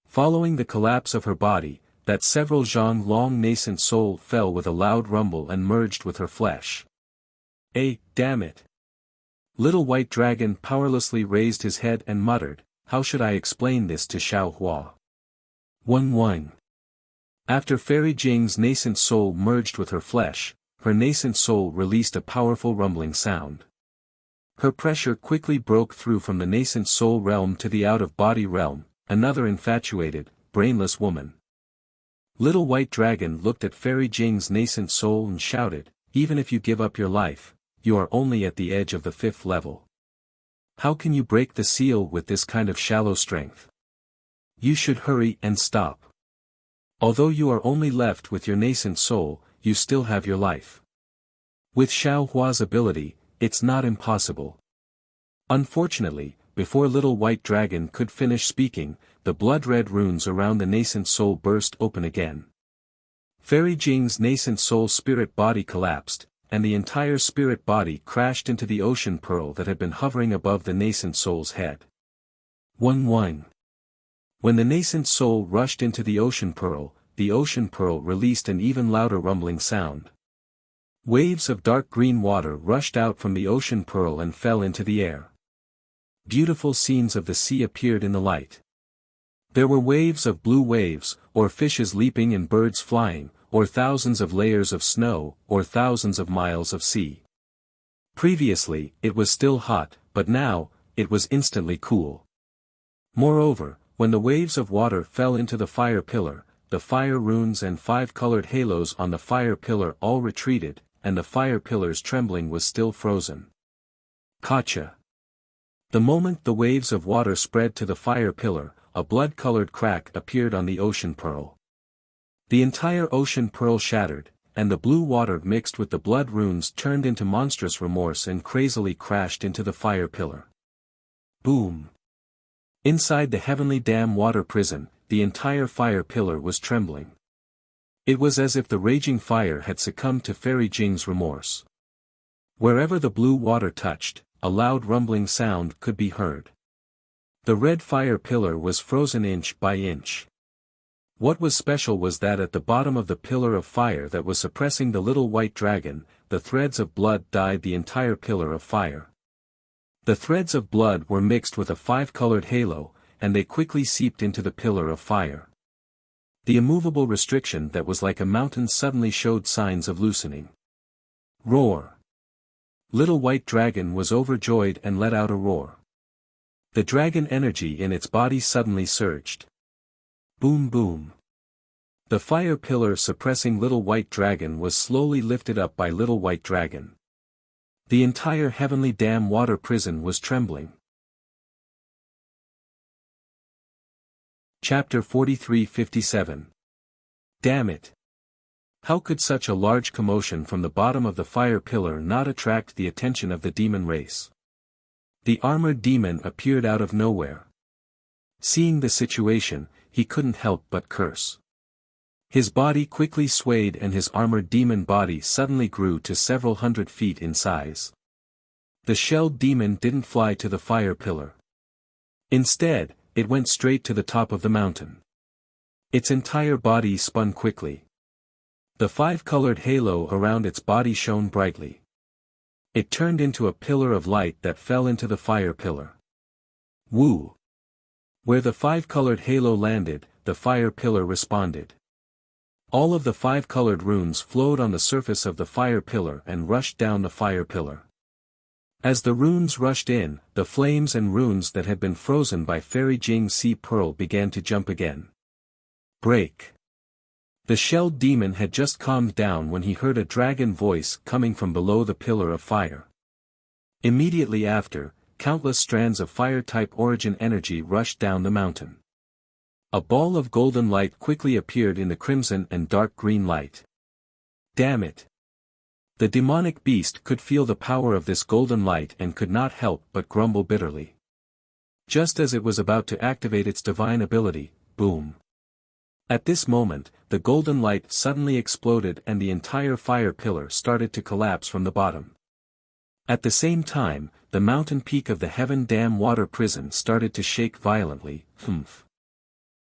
Following the collapse of her body, that several zhang long nascent soul fell with a loud rumble and merged with her flesh. Damn it! Little White Dragon powerlessly raised his head and muttered, how should I explain this to Xiao Hua? Whing. After Fairy Jing's nascent soul merged with her flesh, her nascent soul released a powerful rumbling sound. Her pressure quickly broke through from the nascent soul realm to the out-of-body realm, another infatuated, brainless woman. Little White Dragon looked at Fairy Jing's nascent soul and shouted, "Even if you give up your life, you are only at the edge of the 5th level. How can you break the seal with this kind of shallow strength? You should hurry and stop. Although you are only left with your nascent soul, you still have your life. With Xiao Hua's ability, it's not impossible." Unfortunately, before Little White Dragon could finish speaking, the blood-red runes around the nascent soul burst open again. Fairy Jing's nascent soul spirit body collapsed, and the entire spirit body crashed into the ocean pearl that had been hovering above the nascent soul's head. One. When the nascent soul rushed into the ocean pearl released an even louder rumbling sound. Waves of dark green water rushed out from the ocean pearl and fell into the air. Beautiful scenes of the sea appeared in the light. There were waves of blue waves, or fishes leaping and birds flying, or thousands of layers of snow, or thousands of miles of sea. Previously, it was still hot, but now, it was instantly cool. Moreover, when the waves of water fell into the fire pillar, the fire runes and 5-colored halos on the fire pillar all retreated, and the fire pillar's trembling was still frozen. Gotcha. The moment the waves of water spread to the fire pillar, a blood-colored crack appeared on the ocean pearl. The entire ocean pearl shattered, and the blue water mixed with the blood runes turned into monstrous remorse and crazily crashed into the fire pillar. Boom! Inside the heavenly dam water prison, the entire fire pillar was trembling. It was as if the raging fire had succumbed to Fairy Jing's remorse. Wherever the blue water touched, a loud rumbling sound could be heard. The red fire pillar was frozen inch by inch. What was special was that at the bottom of the pillar of fire that was suppressing the Little White Dragon, the threads of blood dyed the entire pillar of fire. The threads of blood were mixed with a 5-colored halo, and they quickly seeped into the pillar of fire. The immovable restriction that was like a mountain suddenly showed signs of loosening. Roar! Little White Dragon was overjoyed and let out a roar. The dragon energy in its body suddenly surged. Boom boom. The fire pillar suppressing Little White Dragon was slowly lifted up by Little White Dragon. The entire heavenly dam water prison was trembling. Chapter 4357. Damn it! How could such a large commotion from the bottom of the fire pillar not attract the attention of the demon race? The armored demon appeared out of nowhere. Seeing the situation, he couldn't help but curse. His body quickly swayed and his armored demon body suddenly grew to several hundred feet in size. The shelled demon didn't fly to the fire pillar. Instead, it went straight to the top of the mountain. Its entire body spun quickly. The 5-colored halo around its body shone brightly. It turned into a pillar of light that fell into the fire pillar. Woo! Where the 5-colored halo landed, the fire pillar responded. All of the 5-colored runes flowed on the surface of the fire pillar and rushed down the fire pillar. As the runes rushed in, the flames and runes that had been frozen by Fairy Jing's sea pearl began to jump again. Break! The shelled demon had just calmed down when he heard a dragon voice coming from below the pillar of fire. Immediately after, countless strands of fire-type origin energy rushed down the mountain. A ball of golden light quickly appeared in the crimson and dark green light. Damn it! The demonic beast could feel the power of this golden light and could not help but grumble bitterly. Just as it was about to activate its divine ability, boom! At this moment, the golden light suddenly exploded and the entire fire pillar started to collapse from the bottom. At the same time, the mountain peak of the Heaven Dam water prison started to shake violently. Humph!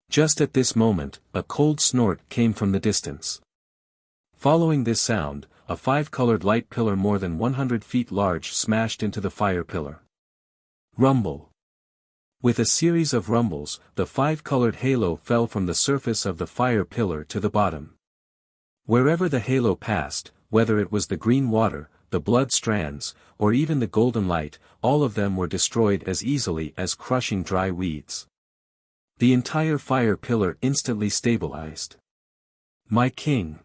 Just at this moment, a cold snort came from the distance. Following this sound, a 5-colored light pillar more than 100 feet large smashed into the fire pillar. Rumble! With a series of rumbles, the 5-colored halo fell from the surface of the fire pillar to the bottom. Wherever the halo passed, whether it was the green water, the blood strands, or even the golden light, all of them were destroyed as easily as crushing dry weeds. The entire fire pillar instantly stabilized. My king.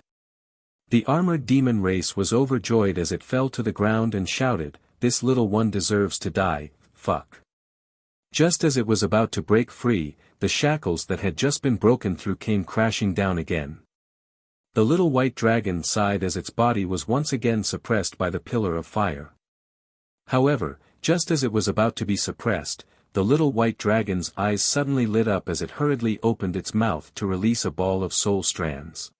The armored demon race was overjoyed as it fell to the ground and shouted, "This little one deserves to die, fuck." Just as it was about to break free, the shackles that had just been broken through came crashing down again. The little white dragon sighed as its body was once again suppressed by the pillar of fire. However, just as it was about to be suppressed, the little white dragon's eyes suddenly lit up as it hurriedly opened its mouth to release a ball of soul strands.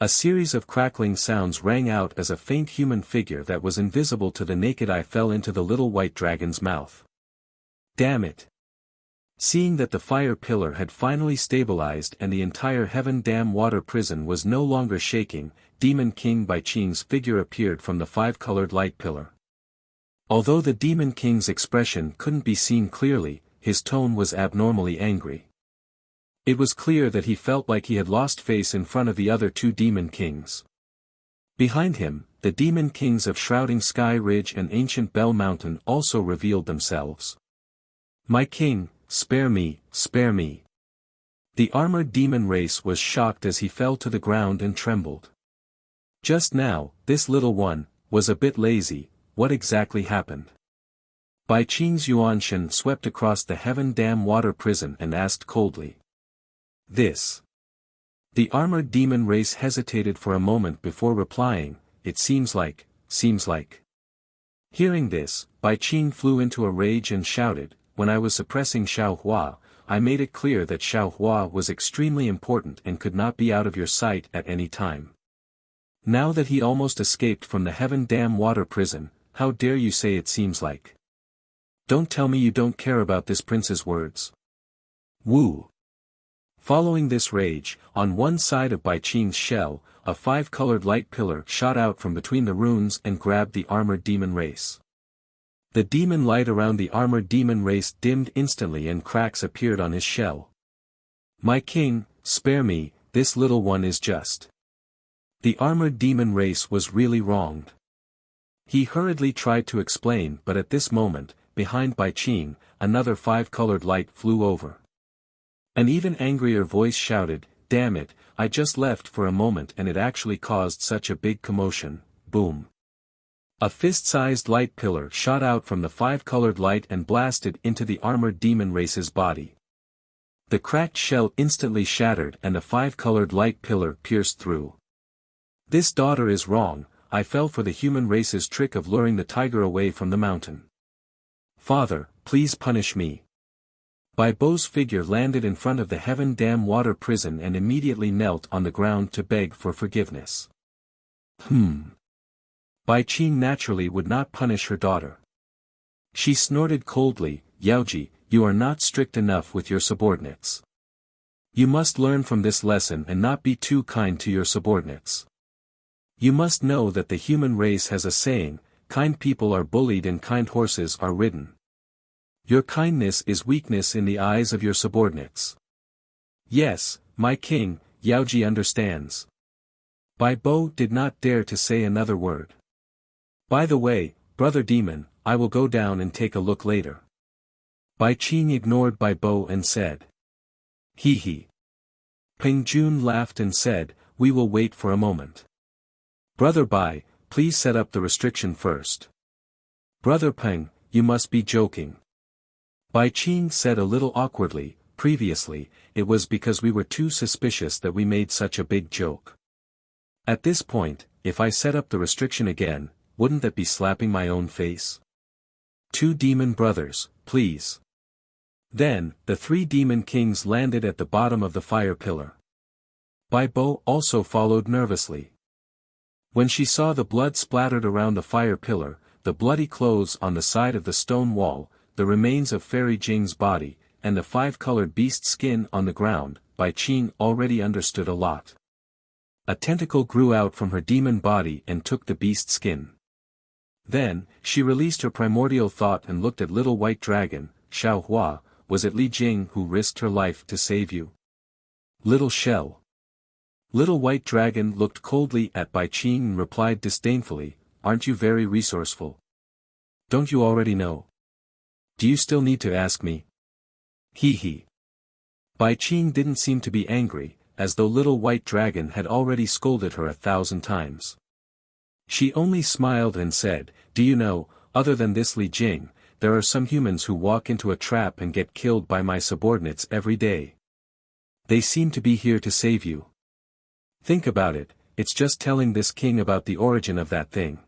A series of crackling sounds rang out as a faint human figure that was invisible to the naked eye fell into the little white dragon's mouth. Damn it! Seeing that the fire pillar had finally stabilized and the entire heaven dam water prison was no longer shaking, Demon King Bai Qing's figure appeared from the five-colored light pillar. Although the Demon King's expression couldn't be seen clearly, his tone was abnormally angry. It was clear that he felt like he had lost face in front of the other two Demon Kings. Behind him, the Demon Kings of Shrouding Sky Ridge and Ancient Bell Mountain also revealed themselves. My king, spare me, spare me. The armored demon race was shocked as he fell to the ground and trembled. Just now, this little one, was a bit lazy. What exactly happened? Bai Qing's Yuanshan swept across the heaven dam water prison and asked coldly. This. The armored demon race hesitated for a moment before replying, it seems like. Hearing this, Bai Qing flew into a rage and shouted, when I was suppressing Xiaohua, I made it clear that Xiaohua was extremely important and could not be out of your sight at any time. Now that he almost escaped from the heaven dam water prison, how dare you say it seems like? Don't tell me you don't care about this prince's words. Wu. Following this rage, on one side of Bai Qing's shell, a five-colored light pillar shot out from between the runes and grabbed the armored demon race. The demon light around the armored demon race dimmed instantly and cracks appeared on his shell. My king, spare me, this little one is just. The armored demon race was really wronged. He hurriedly tried to explain, but at this moment, behind Bai Qing, another five-colored light flew over. An even angrier voice shouted, damn it, I just left for a moment and it actually caused such a big commotion, boom. A fist-sized light pillar shot out from the five-colored light and blasted into the armored demon race's body. The cracked shell instantly shattered and the five-colored light pillar pierced through. This daughter is wrong, I fell for the human race's trick of luring the tiger away from the mountain. Father, please punish me. Bai Bo's figure landed in front of the heaven dam water prison and immediately knelt on the ground to beg for forgiveness. Bai Qing naturally would not punish her daughter. She snorted coldly, Yaoji, you are not strict enough with your subordinates. You must learn from this lesson and not be too kind to your subordinates. You must know that the human race has a saying, kind people are bullied and kind horses are ridden. Your kindness is weakness in the eyes of your subordinates. Yes, my king, Yaoji understands. Bai Bo did not dare to say another word. By the way, brother demon, I will go down and take a look later. Bai Qing ignored Bai Bo and said. He. Peng Jun laughed and said, we will wait for a moment. Brother Bai, please set up the restriction first. Brother Peng, you must be joking. Bai Qing said a little awkwardly, previously, it was because we were too suspicious that we made such a big joke. At this point, if I set up the restriction again, wouldn't that be slapping my own face? Two demon brothers, please. Then, the three demon kings landed at the bottom of the fire pillar. Bai Bo also followed nervously. When she saw the blood splattered around the fire pillar, the bloody clothes on the side of the stone wall, the remains of Fairy Jing's body, and the five-colored beast skin on the ground, Bai Qing already understood a lot. A tentacle grew out from her demon body and took the beast skin. Then, she released her primordial thought and looked at little white dragon, Xiaohua, was it Li Jing who risked her life to save you? Little shell. Little white dragon looked coldly at Bai Qing and replied disdainfully, aren't you very resourceful? Don't you already know? Do you still need to ask me? He. Bai Qing didn't seem to be angry, as though little white dragon had already scolded her 1,000 times. She only smiled and said, "Do you know, other than this Li Jing, there are some humans who walk into a trap and get killed by my subordinates every day. They seem to be here to save you. Think about it, it's just telling this king about the origin of that thing.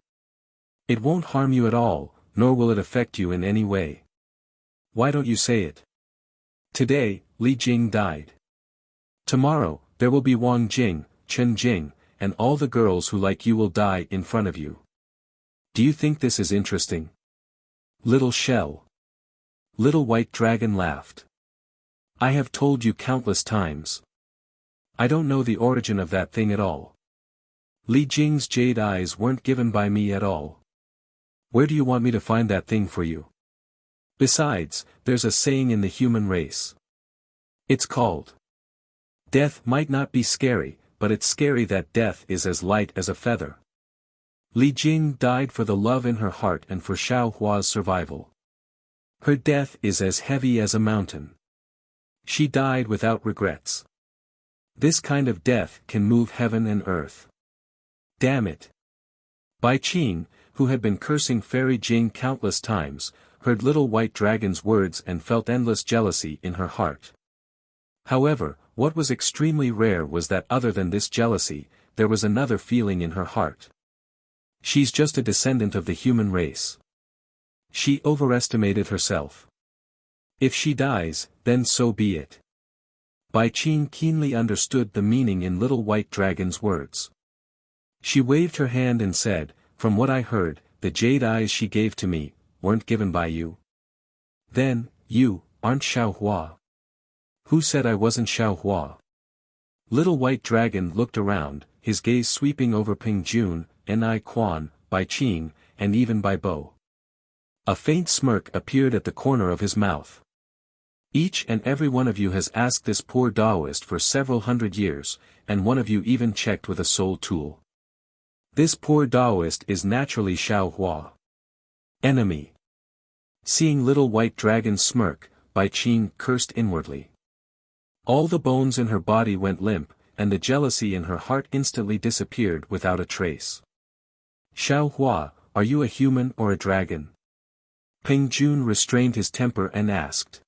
It won't harm you at all, nor will it affect you in any way. Why don't you say it? Today, Li Jing died. Tomorrow, there will be Wang Jing, Chen Jing, and all the girls who like you will die in front of you. Do you think this is interesting? Little shell." Little white dragon laughed. "I have told you countless times. I don't know the origin of that thing at all. Li Jing's jade eyes weren't given by me at all. Where do you want me to find that thing for you? Besides, there's a saying in the human race. It's called, 'Death might not be scary, but it's scary that death is as light as a feather.' Li Jing died for the love in her heart and for Xiao Hua's survival. Her death is as heavy as a mountain. She died without regrets. This kind of death can move heaven and earth. Damn it." Bai Qing, who had been cursing Fairy Jing countless times, heard little white dragon's words and felt endless jealousy in her heart. However, what was extremely rare was that other than this jealousy, there was another feeling in her heart. She's just a descendant of the human race. She overestimated herself. If she dies, then so be it. Bai Qing keenly understood the meaning in little white dragon's words. She waved her hand and said, "From what I heard, the jade eyes she gave to me, weren't given by you. Then, you, aren't Xiao Hua." "Who said I wasn't Xiao Hua?" Little white dragon looked around, his gaze sweeping over Ping Jun, Ni Quan, Bai Qing, and even Bai Bo. A faint smirk appeared at the corner of his mouth. "Each and every one of you has asked this poor Taoist for several hundred years, and one of you even checked with a soul tool. This poor Taoist is naturally Xiao Hua. Enemy." Seeing little white dragon smirk, Bai Qing cursed inwardly. All the bones in her body went limp, and the jealousy in her heart instantly disappeared without a trace. "Xiao Hua, are you a human or a dragon?" Ping Jun restrained his temper and asked.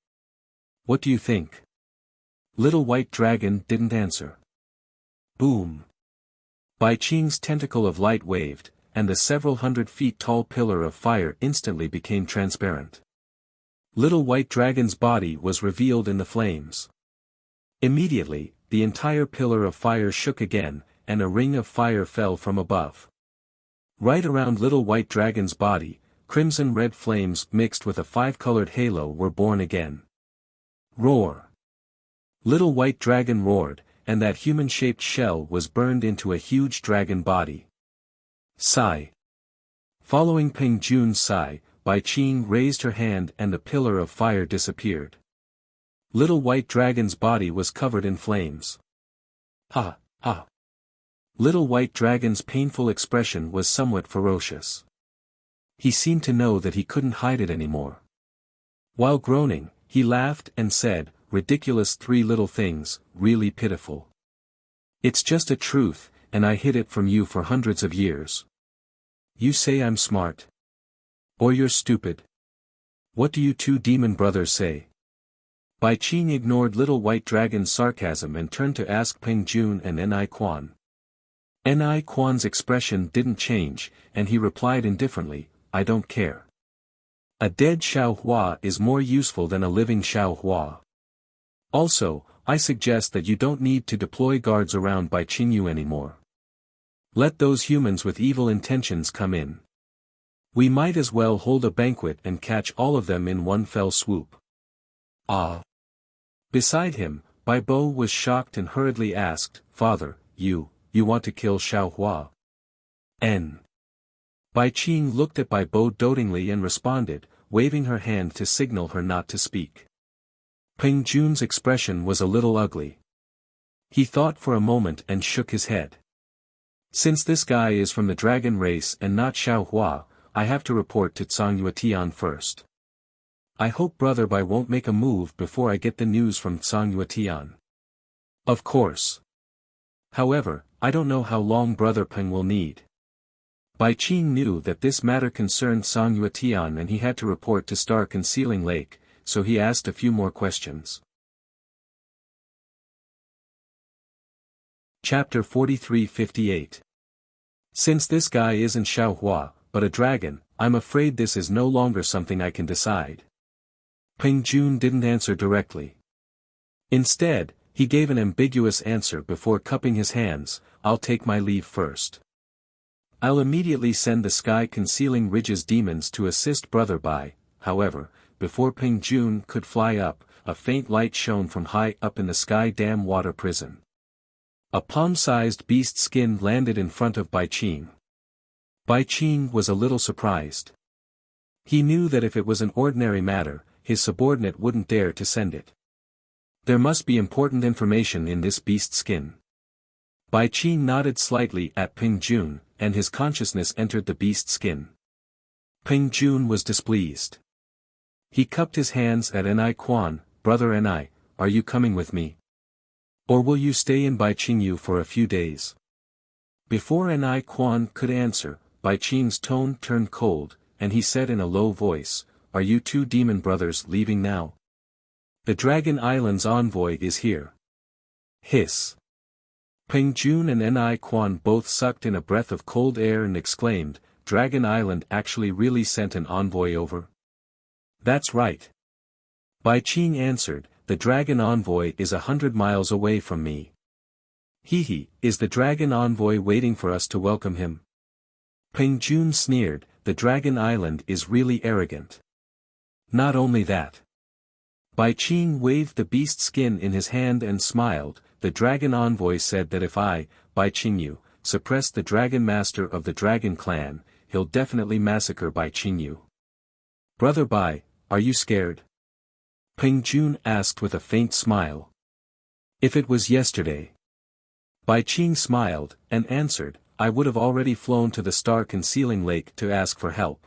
"What do you think?" Little white dragon didn't answer. Boom! Bai Qing's tentacle of light waved, and the several hundred feet tall pillar of fire instantly became transparent. Little white dragon's body was revealed in the flames. Immediately, the entire pillar of fire shook again, and a ring of fire fell from above. Right around little white dragon's body, crimson-red flames mixed with a five-colored halo were born again. Roar! Little white dragon roared, and that human-shaped shell was burned into a huge dragon body. Sigh. Following Ping Jun's sigh, Bai Qing raised her hand and the pillar of fire disappeared. Little white dragon's body was covered in flames. Ha, ha. Little white dragon's painful expression was somewhat ferocious. He seemed to know that he couldn't hide it anymore. While groaning, he laughed and said, "Ridiculous three little things, really pitiful. It's just a truth, and I hid it from you for hundreds of years. You say I'm smart. Or you're stupid. What do you two demon brothers say?" Bai Qing ignored little white dragon's sarcasm and turned to ask Ping Jun and Ni Quan. Ni Quan's expression didn't change, and he replied indifferently, "I don't care. A dead Xiao Hua is more useful than a living Xiao Hua. Also, I suggest that you don't need to deploy guards around Bai Qingyu anymore. Let those humans with evil intentions come in. We might as well hold a banquet and catch all of them in one fell swoop." Ah! Beside him, Bai Bo was shocked and hurriedly asked, "Father, you want to kill Xiao Hua?" N. Bai Qing looked at Bai Bo dotingly and responded, waving her hand to signal her not to speak. Ping Jun's expression was a little ugly. He thought for a moment and shook his head. "Since this guy is from the dragon race and not Xiao Hua, I have to report to Tsang Yuetian first. I hope Brother Bai won't make a move before I get the news from Tsang Yuetian." "Of course. However, I don't know how long Brother Peng will need. Bai Qing knew that this matter concerned Song Yuetian and he had to report to Star Concealing Lake, so he asked a few more questions. Chapter 4358. Since this guy isn't Xiaohua, but a dragon, I'm afraid this is no longer something I can decide. Peng Jun didn't answer directly. Instead, he gave an ambiguous answer before cupping his hands. I'll take my leave first. I'll immediately send the Sky Concealing Ridge's demons to assist Brother Bai. However, before Peng Jun could fly up, a faint light shone from high up in the Sky Dam water prison. A palm-sized beast skin landed in front of Bai Qing. Bai Qing was a little surprised. He knew that if it was an ordinary matter, his subordinate wouldn't dare to send it. There must be important information in this beast skin. Bai Qing nodded slightly at Peng Jun, and his consciousness entered the beast skin. Peng Jun was displeased. He cupped his hands at Ni Quan. Brother Ni, are you coming with me? Or will you stay in Bai Qingyu for a few days? Before Ni Quan could answer, Bai Qing's tone turned cold, and he said in a low voice, are you two demon brothers leaving now? The Dragon Island's envoy is here. Hiss. Peng Jun and Ni Quan both sucked in a breath of cold air and exclaimed, Dragon Island actually really sent an envoy over? That's right. Bai Qing answered, the dragon envoy is 100 miles away from me. Hee, is the dragon envoy waiting for us to welcome him? Peng Jun sneered, the Dragon Island is really arrogant. Not only that. Bai Qing waved the beast skin in his hand and smiled. The dragon envoy said that if I, Bai Qingyu, suppress the dragon master of the dragon clan, he'll definitely massacre Bai Qingyu. Brother Bai, are you scared? Peng Jun asked with a faint smile. If it was yesterday. Bai Qing smiled, and answered, I would have already flown to the Star Concealing Lake to ask for help.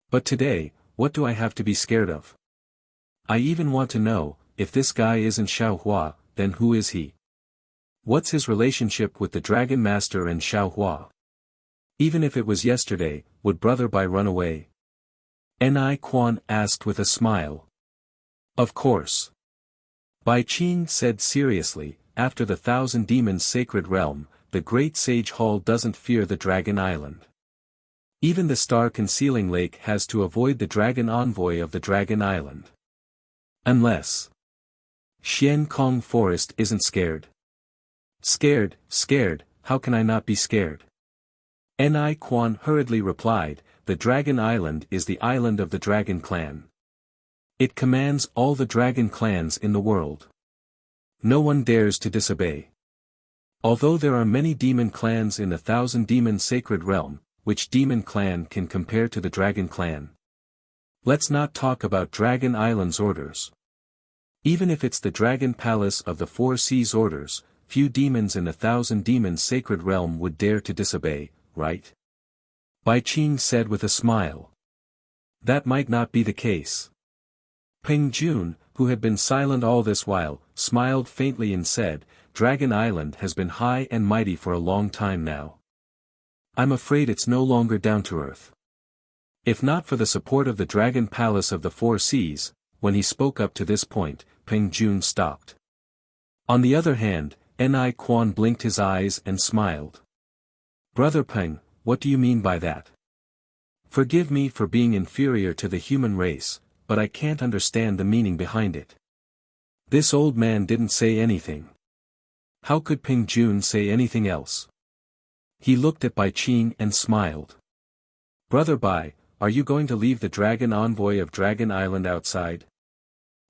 But today, what do I have to be scared of? I even want to know, if this guy isn't Xiaohua, then who is he? What's his relationship with the Dragon Master and Xiaohua? Even if it was yesterday, would Brother Bai run away? Ni Quan asked with a smile. Of course. Bai Qing said seriously, after the Thousand Demons' sacred realm, the Great Sage Hall doesn't fear the Dragon Island. Even the Star Concealing Lake has to avoid the Dragon Envoy of the Dragon Island. Unless Xian Kong Forest isn't scared. Scared, how can I not be scared? Ni Quan hurriedly replied, the Dragon Island is the island of the Dragon Clan. It commands all the dragon clans in the world. No one dares to disobey. Although there are many demon clans in the Thousand Demon Sacred Realm, which demon clan can compare to the Dragon Clan? Let's not talk about Dragon Island's orders. Even if it's the Dragon Palace of the Four Seas orders, few demons in the Thousand Demon Sacred Realm would dare to disobey, right? Bai Qing said with a smile. That might not be the case. Peng Jun, who had been silent all this while, smiled faintly and said, Dragon Island has been high and mighty for a long time now. I'm afraid it's no longer down to earth. If not for the support of the Dragon Palace of the Four Seas, when he spoke up to this point, Peng Jun stopped. On the other hand, Ni Quan blinked his eyes and smiled. Brother Peng, what do you mean by that? Forgive me for being inferior to the human race, but I can't understand the meaning behind it. This old man didn't say anything. How could Peng Jun say anything else? He looked at Bai Qing and smiled. Brother Bai, are you going to leave the Dragon Envoy of Dragon Island outside?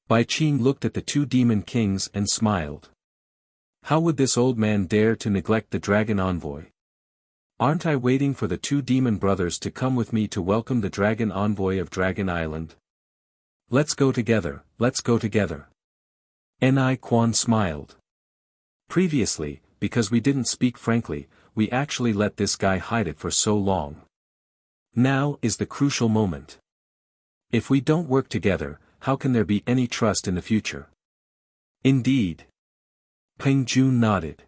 Bai Qing looked at the two demon kings and smiled. How would this old man dare to neglect the Dragon Envoy? Aren't I waiting for the two demon brothers to come with me to welcome the Dragon Envoy of Dragon Island? Let's go together, let's go together. Ni Quan smiled. Previously, because we didn't speak frankly, we actually let this guy hide it for so long. Now is the crucial moment. If we don't work together, how can there be any trust in the future? Indeed. Peng Jun nodded.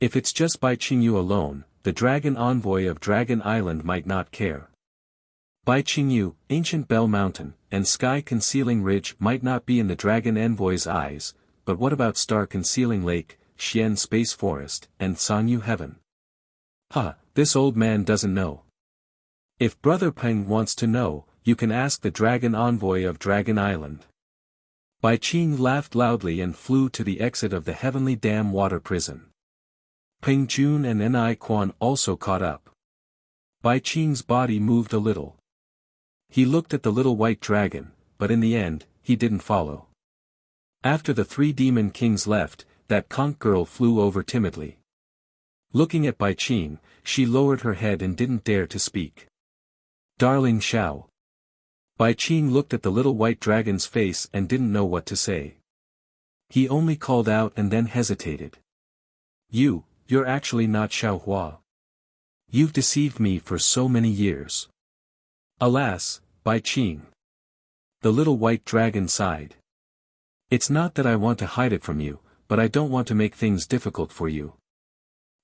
If it's just Bai Qingyu alone, the dragon envoy of Dragon Island might not care. Bai Qingyu, ancient Bell Mountain, and sky-concealing ridge might not be in the dragon envoy's eyes, but what about star-concealing lake, Xian space forest, and Sanyu heaven? This old man doesn't know. If Brother Peng wants to know, you can ask the dragon envoy of Dragon Island. Bai Qing laughed loudly and flew to the exit of the heavenly dam water prison. Peng Jun and Ni Quan also caught up. Bai Qing's body moved a little. He looked at the little white dragon, but in the end, he didn't follow. After the 3 demon kings left, that conch girl flew over timidly. Looking at Bai Qing, she lowered her head and didn't dare to speak. Darling Xiao. Bai Qing looked at the little white dragon's face and didn't know what to say. He only called out and then hesitated. You're actually not Xiao Hua. You've deceived me for so many years. Alas, Bai Qing. The little white dragon sighed. It's not that I want to hide it from you, but I don't want to make things difficult for you.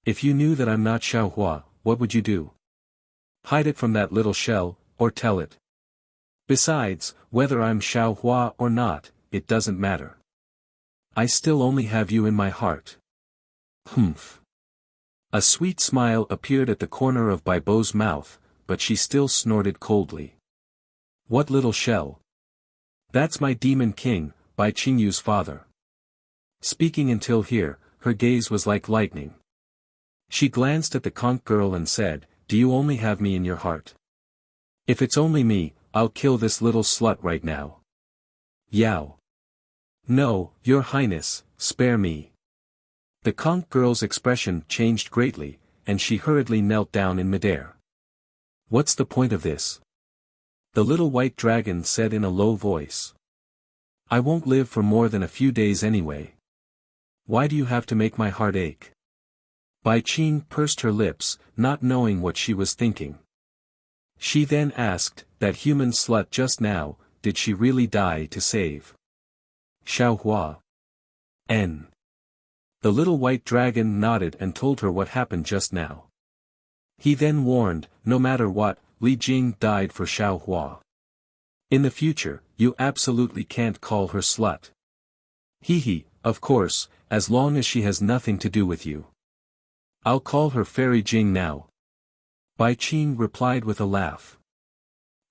If you knew that I'm not Xiao Hua, what would you do? Hide it from that little shell, or tell it? Besides, whether I'm Xiao Hua or not, it doesn't matter. I still only have you in my heart. Humph. A sweet smile appeared at the corner of Bai Bo's mouth, but she still snorted coldly. What little shell? That's my demon king, Bai Qingyu's father. Speaking until here, her gaze was like lightning. She glanced at the conch girl and said, Do you only have me in your heart? If it's only me, I'll kill this little slut right now. Yao. No, your highness, spare me. The conch girl's expression changed greatly, and she hurriedly knelt down in midair. What's the point of this? The little white dragon said in a low voice. I won't live for more than a few days anyway. Why do you have to make my heart ache? Bai Qing pursed her lips, not knowing what she was thinking. She then asked, that human slut just now, did she really die to save Xiao Hua? N. The little white dragon nodded and told her what happened just now. He then warned, no matter what, Li Jing died for Xiao Hua. In the future, you absolutely can't call her slut. Of course, as long as she has nothing to do with you. I'll call her Fairy Jing now. Bai Qing replied with a laugh.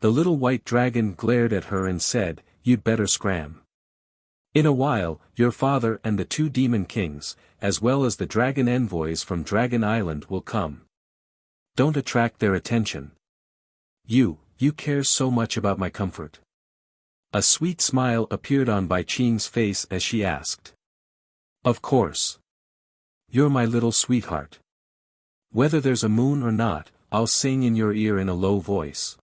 The little white dragon glared at her and said, You'd better scram. In a while, your father and the 2 demon kings, as well as the dragon envoys from Dragon Island will come. Don't attract their attention. You care so much about my comfort. A sweet smile appeared on Bai Qing's face as she asked. Of course. You're my little sweetheart. Whether there's a moon or not, I'll sing in your ear in a low voice.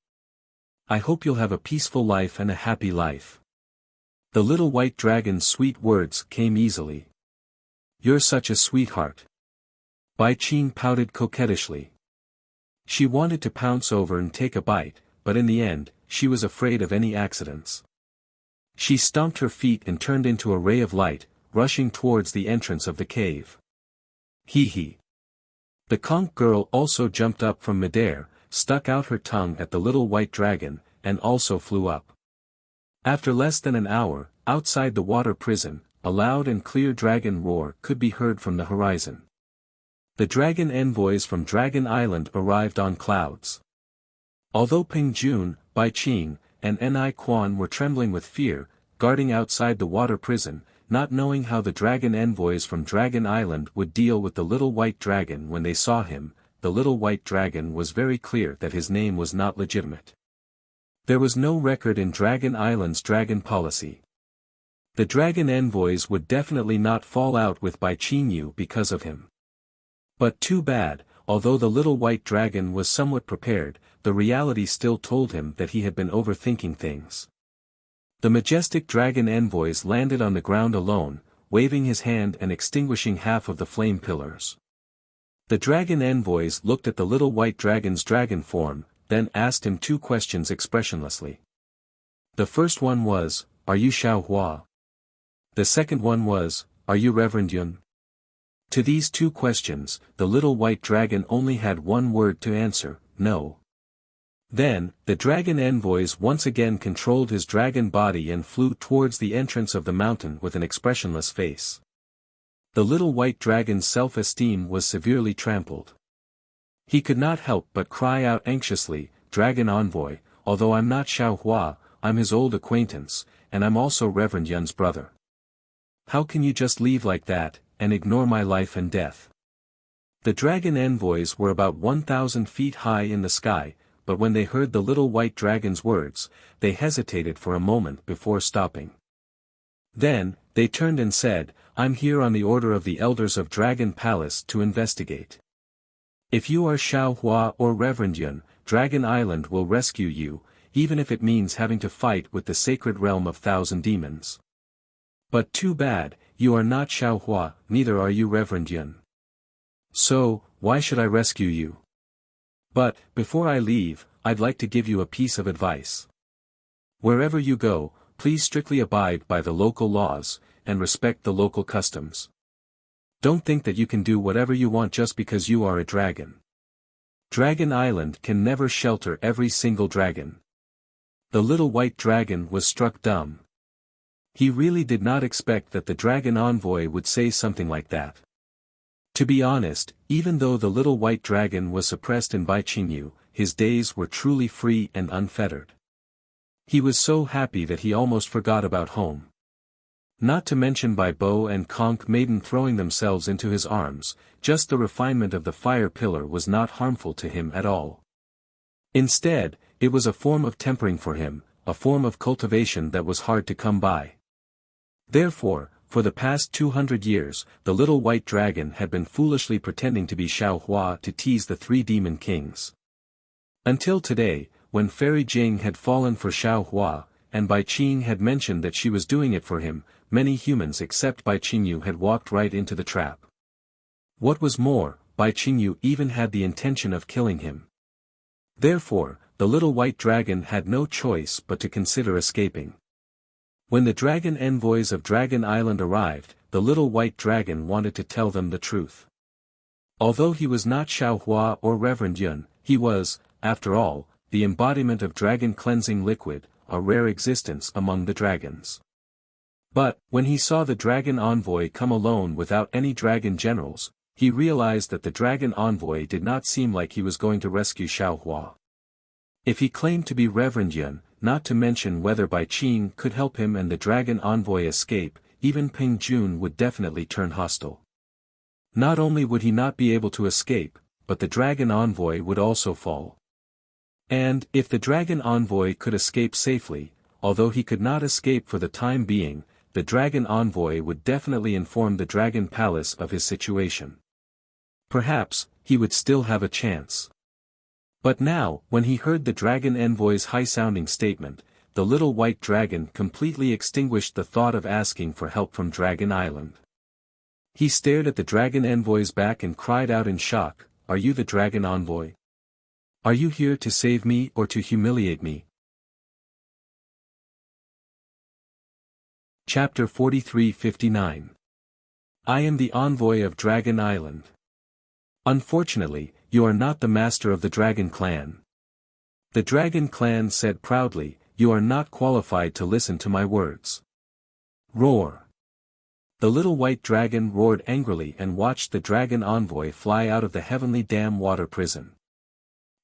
I hope you'll have a peaceful life and a happy life. The little white dragon's sweet words came easily. You're such a sweetheart. Bai Qing pouted coquettishly. She wanted to pounce over and take a bite, but in the end, she was afraid of any accidents. She stomped her feet and turned into a ray of light, rushing towards the entrance of the cave. The conch girl also jumped up from midair, stuck out her tongue at the little white dragon, and also flew up. After less than an hour, outside the water prison, a loud and clear dragon roar could be heard from the horizon. The dragon envoys from Dragon Island arrived on clouds. Although Peng Jun, Bai Qing, and Ni Quan were trembling with fear, guarding outside the water prison, not knowing how the dragon envoys from Dragon Island would deal with the little white dragon when they saw him, the little white dragon was very clear that his name was not legitimate. There was no record in Dragon Island's dragon policy. The dragon envoys would definitely not fall out with Bai Qingyu because of him. But too bad, although the little white dragon was somewhat prepared, the reality still told him that he had been overthinking things. The majestic dragon envoys landed on the ground alone, waving his hand and extinguishing half of the flame pillars. The dragon envoys looked at the little white dragon's dragon form, then asked him 2 questions expressionlessly. The first one was, Are you Xiao Hua? The second one was, Are you Reverend Yun? To these two questions, the little white dragon only had one word to answer: no. Then, the dragon envoys once again controlled his dragon body and flew towards the entrance of the mountain with an expressionless face. The little white dragon's self-esteem was severely trampled. He could not help but cry out anxiously, "Dragon envoy, although I'm not Xiao Hua, I'm his old acquaintance, and I'm also Reverend Yun's brother. How can you just leave like that, and ignore my life and death?" The dragon envoys were about 1,000 feet high in the sky, but when they heard the little white dragon's words, they hesitated for a moment before stopping. Then, they turned and said, "I'm here on the order of the elders of Dragon Palace to investigate. If you are Xiao Hua or Reverend Yun, Dragon Island will rescue you, even if it means having to fight with the sacred realm of thousand demons. But too bad, you are not Xiao Hua, neither are you Reverend Yun. So, why should I rescue you? But, before I leave, I'd like to give you a piece of advice. Wherever you go, please strictly abide by the local laws, and respect the local customs. Don't think that you can do whatever you want just because you are a dragon. Dragon Island can never shelter every single dragon." The little white dragon was struck dumb. He really did not expect that the dragon envoy would say something like that. To be honest, even though the little white dragon was suppressed in Baiqingyu, his days were truly free and unfettered. He was so happy that he almost forgot about home. Not to mention Bai Bo and Conch Maiden throwing themselves into his arms, just the refinement of the fire pillar was not harmful to him at all. Instead, it was a form of tempering for him, a form of cultivation that was hard to come by. Therefore, for the past 200 years, the little white dragon had been foolishly pretending to be Xiao Hua to tease the three demon kings. Until today, when Fairy Jing had fallen for Xiao Hua, and Bai Qing had mentioned that she was doing it for him, many humans except Bai Qingyu had walked right into the trap. What was more, Bai Qingyu even had the intention of killing him. Therefore, the little white dragon had no choice but to consider escaping. When the dragon envoys of Dragon Island arrived, the little white dragon wanted to tell them the truth. Although he was not Xiao Hua or Reverend Yun, he was, after all, the embodiment of dragon cleansing liquid, a rare existence among the dragons. But, when he saw the dragon envoy come alone without any dragon generals, he realized that the dragon envoy did not seem like he was going to rescue Xiao Hua. If he claimed to be Reverend Yun, not to mention whether Bai Qing could help him and the dragon envoy escape, even Ping Jun would definitely turn hostile. Not only would he not be able to escape, but the dragon envoy would also fall. And, if the dragon envoy could escape safely, although he could not escape for the time being, the dragon envoy would definitely inform the dragon palace of his situation. Perhaps, he would still have a chance. But now, when he heard the dragon envoy's high-sounding statement, the little white dragon completely extinguished the thought of asking for help from Dragon Island. He stared at the dragon envoy's back and cried out in shock, "Are you the dragon envoy? Are you here to save me or to humiliate me?" Chapter 43-59. I am the envoy of Dragon Island. Unfortunately, you are not the master of the Dragon Clan. The Dragon Clan said proudly, "You are not qualified to listen to my words." Roar. The little white dragon roared angrily and watched the dragon envoy fly out of the heavenly dam water prison.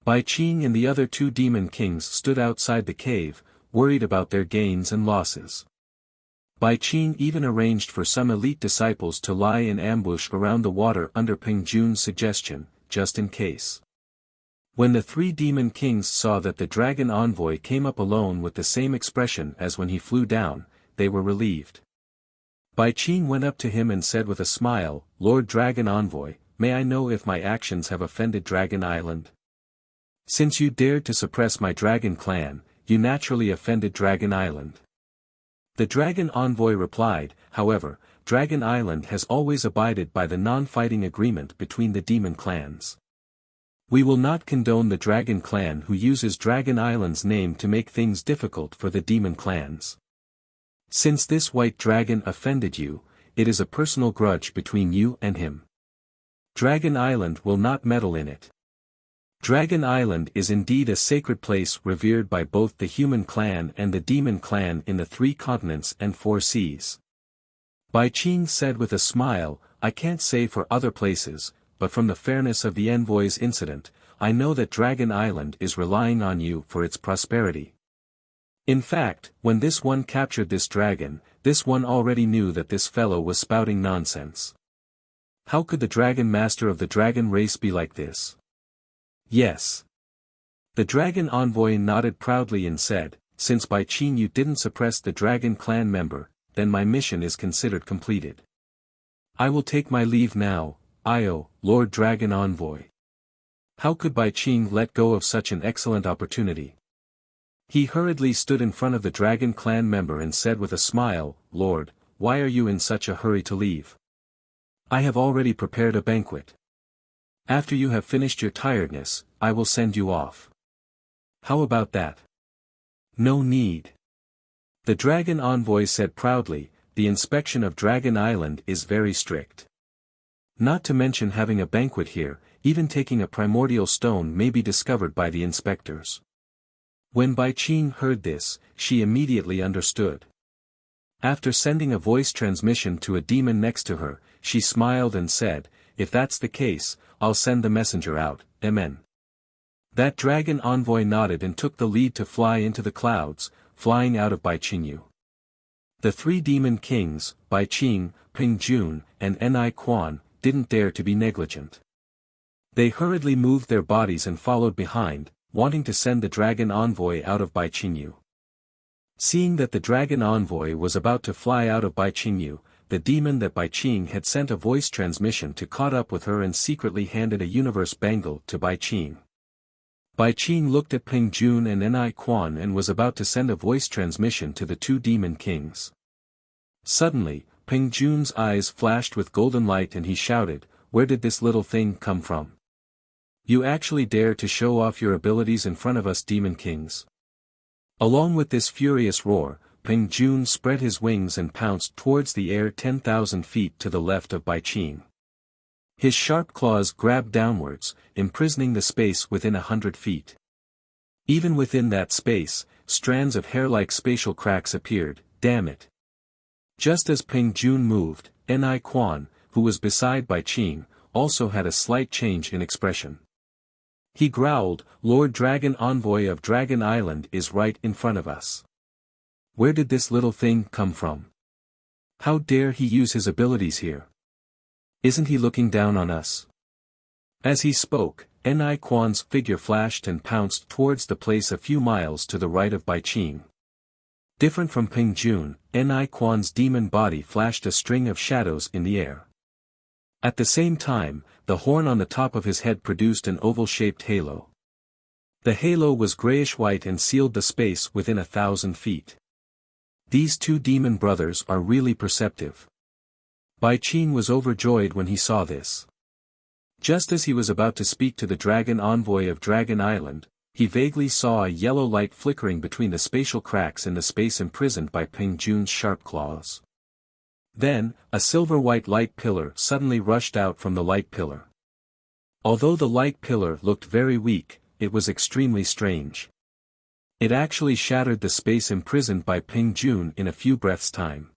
Bai Qing and the other two demon kings stood outside the cave, worried about their gains and losses. Bai Qing even arranged for some elite disciples to lie in ambush around the water under Ping Jun's suggestion, just in case. When the three demon kings saw that the dragon envoy came up alone with the same expression as when he flew down, they were relieved. Bai Qing went up to him and said with a smile, "Lord Dragon Envoy, may I know if my actions have offended Dragon Island? Since you dared to suppress my dragon clan, you naturally offended Dragon Island." The dragon envoy replied, "However, Dragon Island has always abided by the non-fighting agreement between the demon clans. We will not condone the dragon clan who uses Dragon Island's name to make things difficult for the demon clans. Since this white dragon offended you, it is a personal grudge between you and him. Dragon Island will not meddle in it. Dragon Island is indeed a sacred place revered by both the human clan and the demon clan in the 3 continents and 4 seas. Bai Qing said with a smile, I can't say for other places, but from the fairness of the envoy's incident, I know that Dragon Island is relying on you for its prosperity. In fact, when this one captured this dragon, this one already knew that this fellow was spouting nonsense. How could the dragon master of the dragon race be like this? Yes. The dragon envoy nodded proudly and said, since Bai Qing you didn't suppress the dragon clan member, then my mission is considered completed. I will take my leave now, Io, Lord Dragon Envoy. How could Bai Qing let go of such an excellent opportunity? He hurriedly stood in front of the dragon clan member and said with a smile, Lord, why are you in such a hurry to leave? I have already prepared a banquet. After you have finished your tiredness, I will send you off. How about that? No need. The dragon envoy said proudly, the inspection of Dragon Island is very strict. Not to mention having a banquet here, even taking a primordial stone may be discovered by the inspectors. When Bai Qing heard this, she immediately understood. After sending a voice transmission to a demon next to her, she smiled and said, if that's the case, I'll send the messenger out, amen. That dragon envoy nodded and took the lead to fly into the clouds, flying out of Bai Qingyu. The 3 demon kings, Bai Qing, Ping Jun, and Ni Quan, didn't dare to be negligent. They hurriedly moved their bodies and followed behind, wanting to send the dragon envoy out of Bai Qingyu. Seeing that the dragon envoy was about to fly out of Bai Qingyu, the demon that Bai Qing had sent a voice transmission to caught up with her and secretly handed a universe bangle to Bai Qing. Bai Qing looked at Ping Jun and Ni Quan and was about to send a voice transmission to the 2 demon kings. Suddenly, Ping Jun's eyes flashed with golden light and he shouted, where did this little thing come from? You actually dare to show off your abilities in front of us demon kings? Along with this furious roar, Ping Jun spread his wings and pounced towards the air 10,000 feet to the left of Bai Qing. His sharp claws grabbed downwards, imprisoning the space within 100 feet. Even within that space, strands of hair-like spatial cracks appeared, damn it. Just as Ping Jun moved, Ni Quan, who was beside Bai Qing, also had a slight change in expression. He growled, Lord Dragon Envoy of Dragon Island is right in front of us. Where did this little thing come from? How dare he use his abilities here? Isn't he looking down on us? As he spoke, Ni Quan's figure flashed and pounced towards the place a few miles to the right of Bai Qing. Different from Ping Jun, Ni Quan's demon body flashed a string of shadows in the air. At the same time, the horn on the top of his head produced an oval-shaped halo. The halo was grayish-white and sealed the space within 1,000 feet. These 2 demon brothers are really perceptive. Bai Qing was overjoyed when he saw this. Just as he was about to speak to the dragon envoy of Dragon Island, he vaguely saw a yellow light flickering between the spatial cracks in the space imprisoned by Ping Jun's sharp claws. Then, a silver-white light pillar suddenly rushed out from the light pillar. Although the light pillar looked very weak, it was extremely strange. It actually shattered the space imprisoned by Ping Jun in a few breaths' time.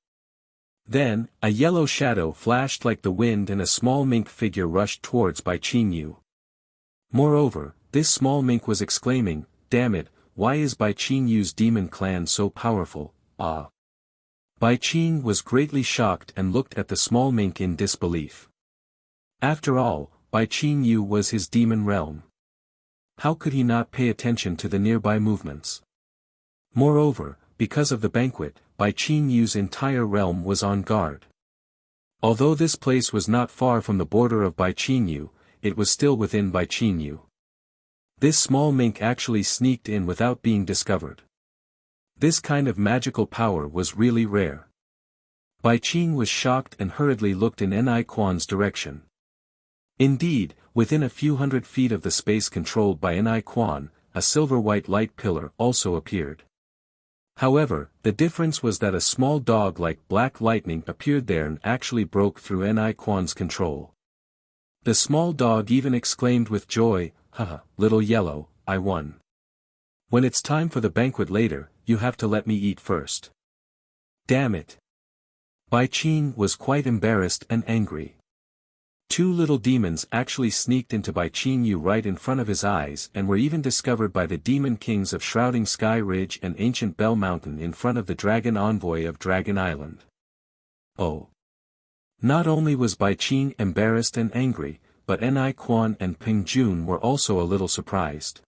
Then, a yellow shadow flashed like the wind and a small mink figure rushed towards Bai Qingyu. Moreover, this small mink was exclaiming, damn it, why is Bai Qingyu's demon clan so powerful, ah. Bai Qing was greatly shocked and looked at the small mink in disbelief. After all, Bai Qingyu was his demon realm. How could he not pay attention to the nearby movements? Moreover, because of the banquet, Bai Qingyu's entire realm was on guard. Although this place was not far from the border of Bai Qingyu, it was still within Bai Qingyu. This small mink actually sneaked in without being discovered. This kind of magical power was really rare. Bai Qing was shocked and hurriedly looked in Ni Quan's direction. Indeed, within a few hundred feet of the space controlled by Ni Quan, a silver-white light pillar also appeared. However, the difference was that a small dog like black lightning appeared there and actually broke through Ni Quan's control. The small dog even exclaimed with joy, "Haha, little yellow, I won. When it's time for the banquet later, you have to let me eat first." Damn it. Bai Qing was quite embarrassed and angry. Two little demons actually sneaked into Bai Qingyu right in front of his eyes and were even discovered by the demon kings of Shrouding Sky Ridge and Ancient Bell Mountain in front of the dragon envoy of Dragon Island. Oh. Not only was Bai Qing embarrassed and angry, but Ni Quan and Ping Jun were also a little surprised.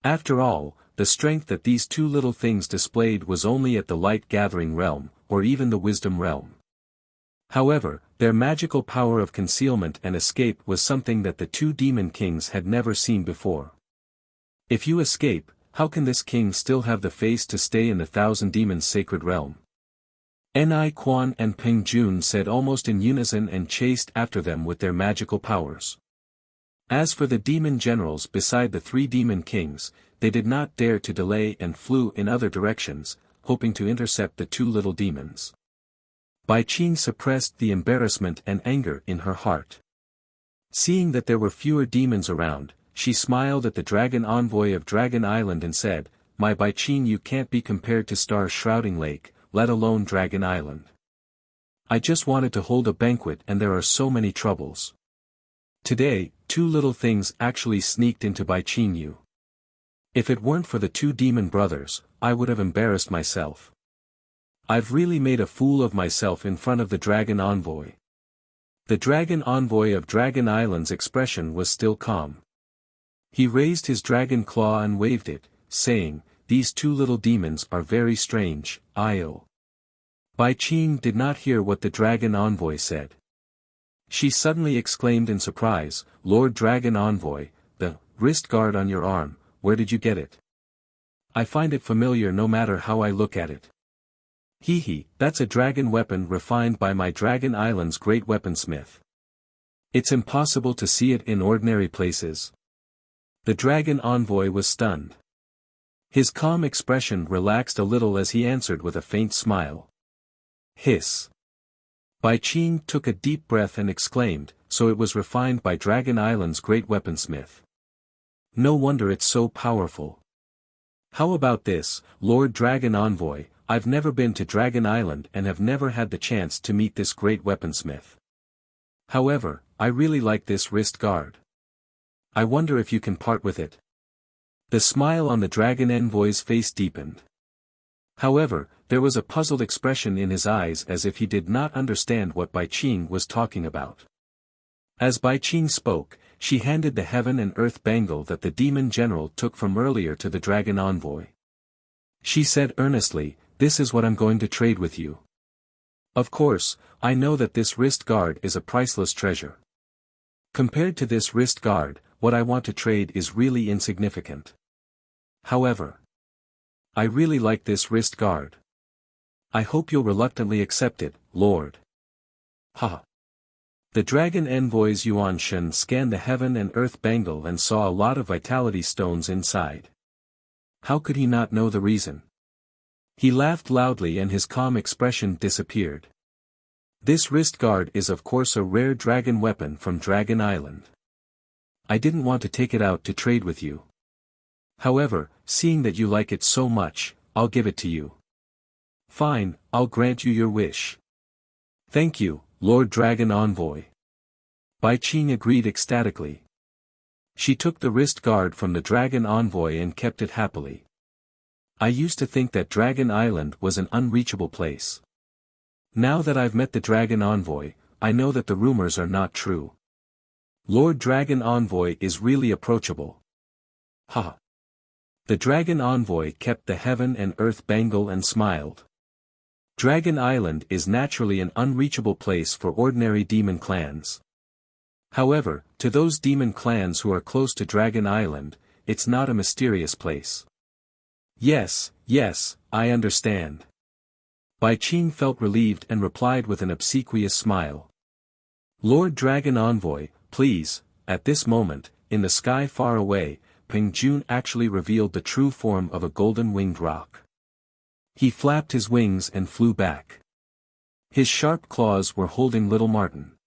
After all, the strength that these two little things displayed was only at the light-gathering realm, or even the wisdom realm. However, their magical power of concealment and escape was something that the two demon kings had never seen before. If you escape, how can this king still have the face to stay in the Thousand Demons' sacred realm? Ni Quan and Ping Jun said almost in unison and chased after them with their magical powers. As for the demon generals beside the three demon kings, they did not dare to delay and flew in other directions, hoping to intercept the two little demons. Bai Qing suppressed the embarrassment and anger in her heart. Seeing that there were fewer demons around, she smiled at the dragon envoy of Dragon Island and said, "My Bai Qing, you can't be compared to Star's Shrouding Lake, let alone Dragon Island. I just wanted to hold a banquet and there are so many troubles. Today, two little things actually sneaked into Bai Qingyu. If it weren't for the two demon brothers, I would have embarrassed myself. I've really made a fool of myself in front of the dragon envoy." The dragon envoy of Dragon Island's expression was still calm. He raised his dragon claw and waved it, saying, "These two little demons are very strange, Io." Bai Qing did not hear what the dragon envoy said. She suddenly exclaimed in surprise, "Lord Dragon Envoy, the wrist guard on your arm, where did you get it? I find it familiar no matter how I look at it." "Hee, that's a dragon weapon refined by my Dragon Island's great weaponsmith. It's impossible to see it in ordinary places." The dragon envoy was stunned. His calm expression relaxed a little as he answered with a faint smile. Hiss. Bai Qing took a deep breath and exclaimed, "So it was refined by Dragon Island's great weaponsmith. No wonder it's so powerful. How about this, Lord Dragon Envoy, I've never been to Dragon Island and have never had the chance to meet this great weaponsmith. However, I really like this wrist guard. I wonder if you can part with it." The smile on the dragon envoy's face deepened. However, there was a puzzled expression in his eyes as if he did not understand what Bai Qing was talking about. As Bai Qing spoke, she handed the heaven and earth bangle that the demon general took from earlier to the dragon envoy. She said earnestly, "This is what I'm going to trade with you. Of course, I know that this wrist guard is a priceless treasure. Compared to this wrist guard, what I want to trade is really insignificant. However, I really like this wrist guard. I hope you'll reluctantly accept it, Lord." Ha! The dragon envoy's Yuan Shen scanned the heaven and earth bangle and saw a lot of vitality stones inside. How could he not know the reason? He laughed loudly and his calm expression disappeared. "This wrist guard is of course a rare dragon weapon from Dragon Island. I didn't want to take it out to trade with you. However, seeing that you like it so much, I'll give it to you." "Fine, I'll grant you your wish." "Thank you, Lord Dragon Envoy." Bai Qing agreed ecstatically. She took the wrist guard from the dragon envoy and kept it happily. "I used to think that Dragon Island was an unreachable place. Now that I've met the dragon envoy, I know that the rumors are not true. Lord Dragon Envoy is really approachable." Ha! The dragon envoy kept the heaven and earth bangle and smiled. Dragon Island is naturally an unreachable place for ordinary demon clans. However, to those demon clans who are close to Dragon Island, it's not a mysterious place. Yes, I understand." Bai Qing felt relieved and replied with an obsequious smile. "Lord Dragon Envoy, please." At this moment, in the sky far away, Ping Jun actually revealed the true form of a golden-winged roc. He flapped his wings and flew back. His sharp claws were holding little Martin.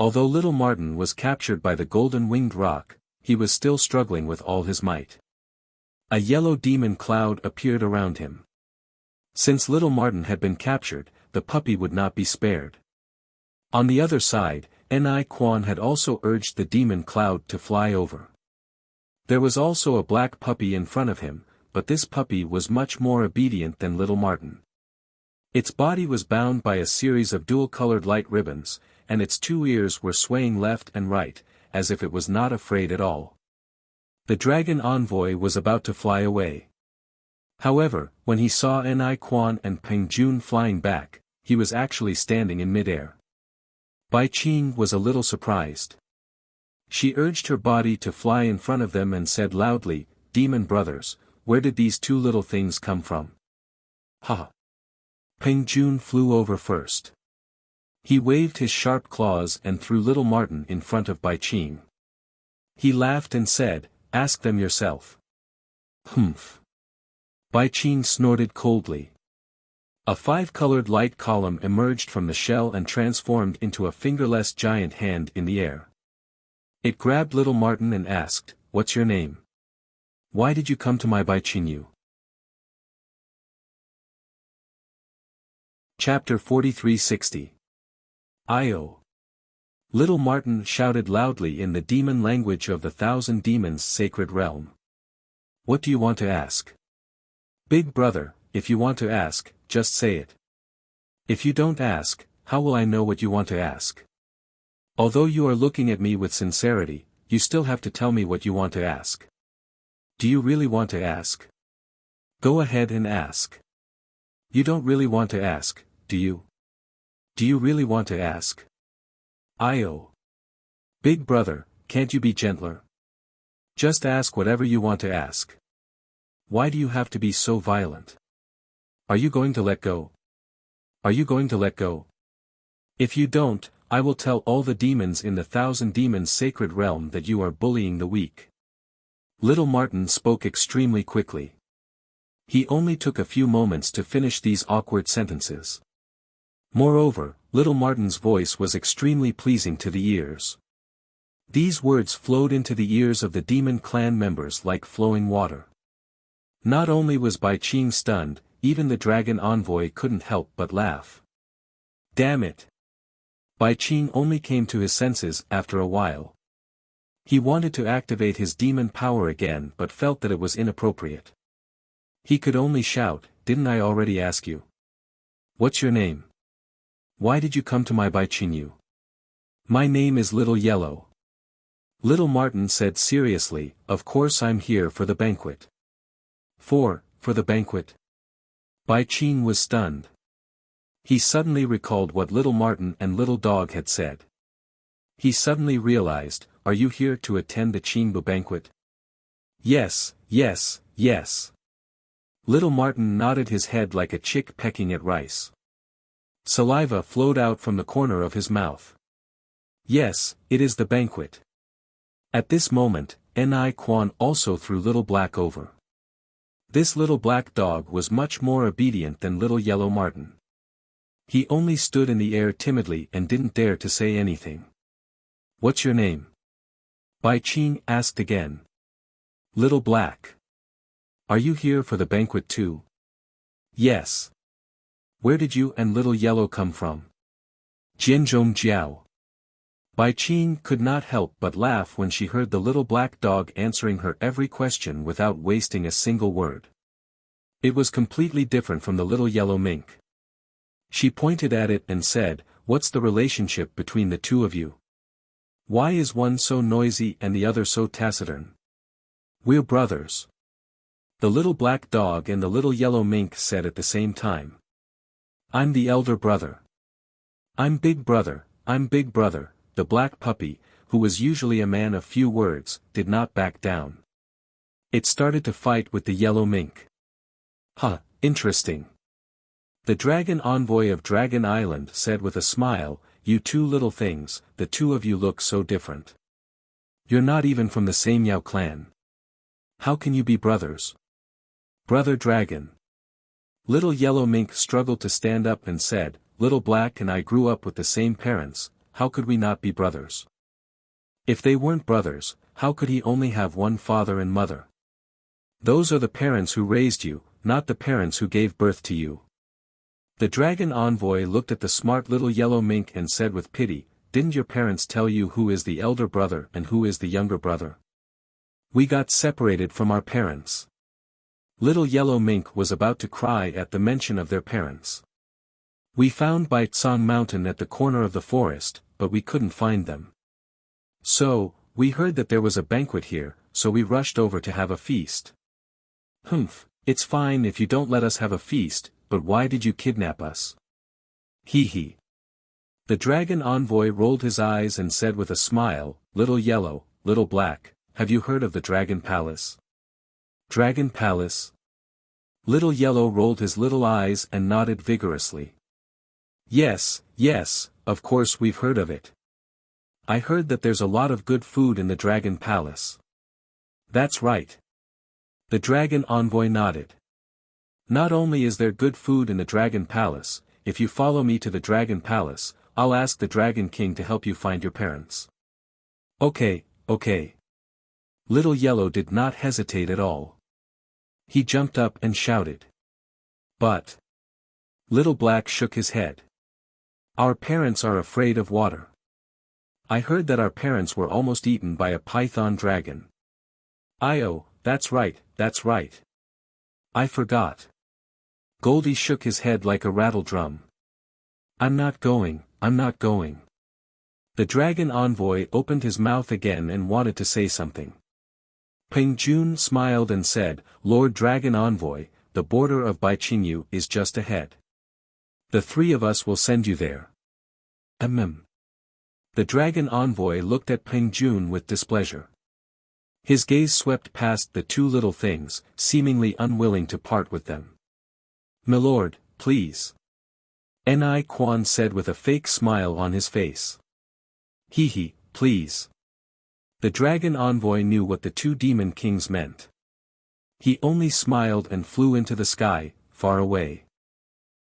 Although little Martin was captured by the golden-winged roc, he was still struggling with all his might. A yellow demon cloud appeared around him. Since little Martin had been captured, the puppy would not be spared. On the other side, Ni Quan had also urged the demon cloud to fly over. There was also a black puppy in front of him, but this puppy was much more obedient than little Martin. Its body was bound by a series of dual-colored light ribbons, and its 2 ears were swaying left and right, as if it was not afraid at all. The dragon envoy was about to fly away. However, when he saw Ni Quan and Peng Jun flying back, he was actually standing in midair. Bai Qing was a little surprised. She urged her body to fly in front of them and said loudly, "Demon brothers, where did these 2 little things come from?" Ha! Peng Jun flew over first. He waved his sharp claws and threw little Martin in front of Bai Qing. He laughed and said, "Ask them yourself." Humph! Bai Qing snorted coldly. A 5-colored light column emerged from the shell and transformed into a fingerless giant hand in the air. It grabbed little Martin and asked, "What's your name? Why did you come to my Bai Qing?" Chapter 4360. Io. Little Martin shouted loudly in the demon language of the 1,000 demons' sacred realm. "What do you want to ask?" "Big brother, if you want to ask, just say it. If you don't ask, how will I know what you want to ask? Although you are looking at me with sincerity, you still have to tell me what you want to ask. Do you really want to ask? Go ahead and ask. You don't really want to ask, do you? Do you really want to ask? Io. Big brother, can't you be gentler? Just ask whatever you want to ask. Why do you have to be so violent? Are you going to let go? Are you going to let go? If you don't, I will tell all the demons in the 1,000 demons' sacred realm that you are bullying the weak." Little Martin spoke extremely quickly. He only took a few moments to finish these awkward sentences. Moreover, little Martin's voice was extremely pleasing to the ears. These words flowed into the ears of the demon clan members like flowing water. Not only was Bai Qing stunned, even the dragon envoy couldn't help but laugh. Damn it! Bai Qing only came to his senses after a while. He wanted to activate his demon power again but felt that it was inappropriate. He could only shout, "Didn't I already ask you? What's your name? Why did you come to my Bai Qing? My name is Little Yellow." Little Martin said seriously, "Of course I'm here for the banquet." For the banquet? Bai Qing was stunned. He suddenly recalled what Little Martin and Little Dog had said. He suddenly realized, "Are you here to attend the Qingbu banquet?" "Yes, yes, yes." Little Martin nodded his head like a chick pecking at rice. Saliva flowed out from the corner of his mouth. "Yes, it is the banquet." At this moment, Ni Quan also threw Little Black over. This little black dog was much more obedient than Little Yellow Martin. He only stood in the air timidly and didn't dare to say anything. "What's your name?" Bai Qing asked again. "Little Black." "Are you here for the banquet too?" "Yes." "Where did you and Little Yellow come from?" "Jianzhong Jiao." Bai Qing could not help but laugh when she heard the little black dog answering her every question without wasting a single word. It was completely different from the little yellow mink. She pointed at it and said, "What's the relationship between the two of you? Why is one so noisy and the other so taciturn?" "We're brothers." The little black dog and the little yellow mink said at the same time. "I'm the elder brother." I'm Big Brother." The black puppy, who was usually a man of few words, did not back down. It started to fight with the yellow mink. "Huh, interesting." The dragon envoy of Dragon Island said with a smile, "You two little things, the two of you look so different. You're not even from the same Yao clan. How can you be brothers?" "Brother Dragon." Little yellow mink struggled to stand up and said, "Little Black and I grew up with the same parents, how could we not be brothers? If they weren't brothers, how could he only have one father and mother? Those are the parents who raised you, not the parents who gave birth to you. The dragon envoy looked at the smart little yellow mink and said with pity, "Didn't your parents tell you who is the elder brother and who is the younger brother? We got separated from our parents." Little yellow mink was about to cry at the mention of their parents. "We found Baitsang Mountain at the corner of the forest, but we couldn't find them. So, we heard that there was a banquet here, so we rushed over to have a feast." "Humph, it's fine if you don't let us have a feast, but why did you kidnap us?" "Hee hee." The dragon envoy rolled his eyes and said with a smile, "Little Yellow, Little Black, have you heard of the Dragon Palace?" "Dragon Palace?" Little Yellow rolled his little eyes and nodded vigorously. "Yes, yes, of course we've heard of it. I heard that there's a lot of good food in the Dragon Palace." "That's right." The dragon envoy nodded. "Not only is there good food in the Dragon Palace, if you follow me to the Dragon Palace, I'll ask the Dragon King to help you find your parents." "Okay, okay." Little Yellow did not hesitate at all. He jumped up and shouted. "But..." Little Black shook his head. "Our parents are afraid of water. I heard that our parents were almost eaten by a python dragon." "Oh, that's right, that's right. I forgot." Goldie shook his head like a rattle drum. I'm not going." The dragon envoy opened his mouth again and wanted to say something. Peng Jun smiled and said, "Lord Dragon Envoy, the border of Baiqingyu is just ahead. The three of us will send you there." The dragon envoy looked at Peng Jun with displeasure. His gaze swept past the two little things, seemingly unwilling to part with them. "Milord, please." Ni Quan said with a fake smile on his face. "Hee hee, please." The dragon envoy knew what the two demon kings meant. He only smiled and flew into the sky, far away.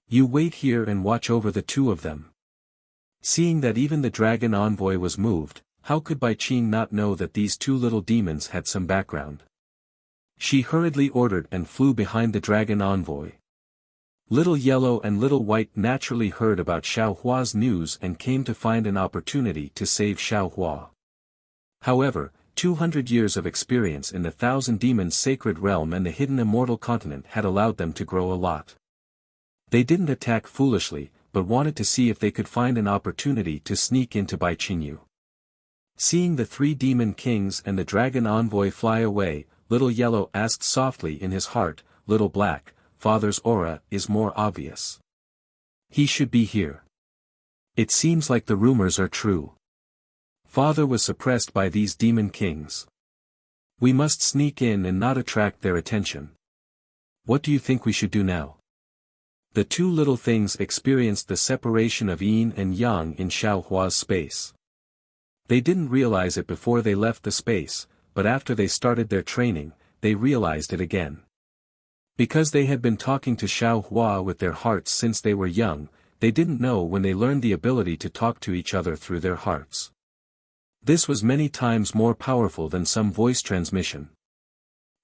"You wait here and watch over the two of them." Seeing that even the dragon envoy was moved, how could Bai Qing not know that these two little demons had some background? She hurriedly ordered and flew behind the dragon envoy. Little Yellow and Little White naturally heard about Xiao Hua's news and came to find an opportunity to save Xiao Hua. However, 200 years of experience in the Thousand Demons Sacred Realm and the Hidden Immortal Continent had allowed them to grow a lot. They didn't attack foolishly, but wanted to see if they could find an opportunity to sneak into Baiqingyu. Seeing the three demon kings and the dragon envoy fly away, Little Yellow asked softly in his heart, "Little Black, Father's aura is more obvious. He should be here. It seems like the rumors are true. Father was suppressed by these demon kings. We must sneak in and not attract their attention. What do you think we should do now?" The two little things experienced the separation of yin and yang in Xiao Hua's space. They didn't realize it before they left the space, but after they started their training, they realized it again. Because they had been talking to Xiao Hua with their hearts since they were young, they didn't know when they learned the ability to talk to each other through their hearts. This was many times more powerful than some voice transmission.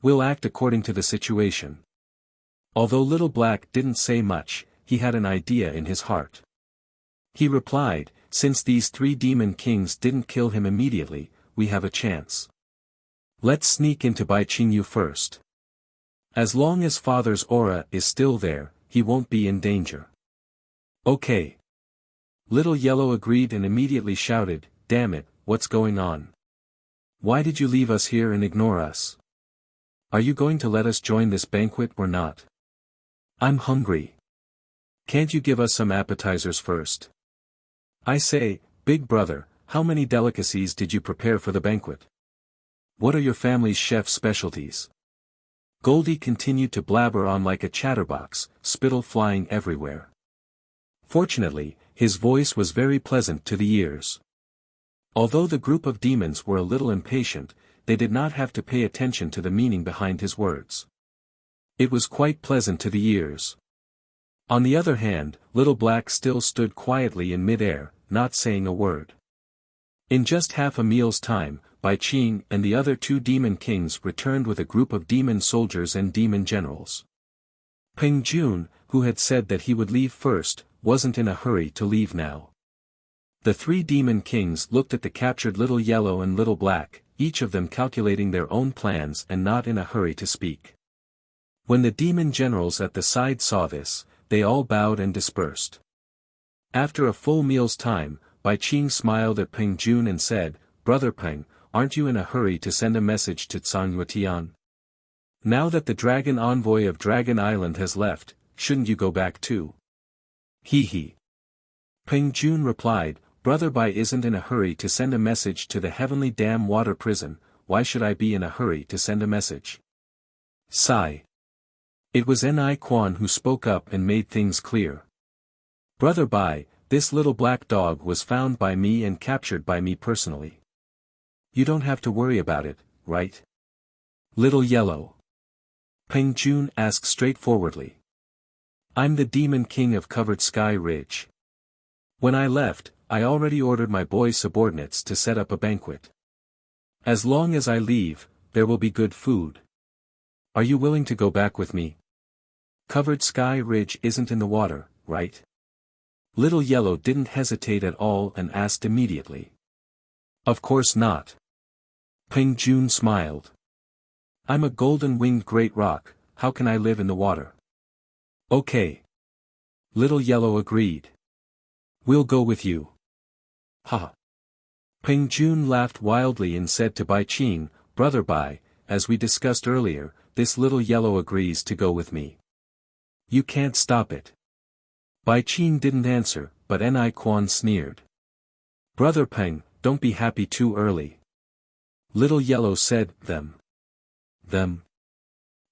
"We'll act according to the situation." Although Little Black didn't say much, he had an idea in his heart. He replied, "Since these three demon kings didn't kill him immediately, we have a chance. Let's sneak into Baiqingyu first. As long as Father's aura is still there, he won't be in danger." "Okay." Little Yellow agreed and immediately shouted, "Damn it, what's going on? Why did you leave us here and ignore us? Are you going to let us join this banquet or not? I'm hungry. Can't you give us some appetizers first? I say, big brother, how many delicacies did you prepare for the banquet? What are your family's chef's specialties?" Goldie continued to blabber on like a chatterbox, spittle flying everywhere. Fortunately, his voice was very pleasant to the ears. Although the group of demons were a little impatient, they did not have to pay attention to the meaning behind his words. It was quite pleasant to the ears. On the other hand, Little Black still stood quietly in mid-air, not saying a word. In just half a meal's time, Bai Qing and the other two demon kings returned with a group of demon soldiers and demon generals. Peng Jun, who had said that he would leave first, wasn't in a hurry to leave now. The three demon kings looked at the captured Little Yellow and Little Black, each of them calculating their own plans and not in a hurry to speak. When the demon generals at the side saw this, they all bowed and dispersed. After a full meal's time, Bai Qing smiled at Peng Jun and said, "Brother Peng, aren't you in a hurry to send a message to Zhang? Now that the dragon envoy of Dragon Island has left, shouldn't you go back too?" He. Peng Jun replied, "Brother Bai isn't in a hurry to send a message to the Heavenly Dam Water Prison, why should I be in a hurry to send a message?" Sigh. It was Ni Quan who spoke up and made things clear. "Brother Bai, this little black dog was found by me and captured by me personally. You don't have to worry about it, right?" Little Yellow. Peng Jun asked straightforwardly. "I'm the Demon King of Covered Sky Ridge. When I left, I already ordered my boy subordinates to set up a banquet. As long as I leave, there will be good food. Are you willing to go back with me? Covered Sky Ridge isn't in the water, right?" Little Yellow didn't hesitate at all and asked immediately. "Of course not." Peng Jun smiled. "I'm a golden-winged great rock, how can I live in the water?" "Okay." Little Yellow agreed. "We'll go with you." Ha! Peng Jun laughed wildly and said to Bai Qing, "Brother Bai, as we discussed earlier, this Little Yellow agrees to go with me. You can't stop it." Bai Qing didn't answer, but Ni Quan sneered. "Brother Peng, don't be happy too early." Little Yellow said, Them.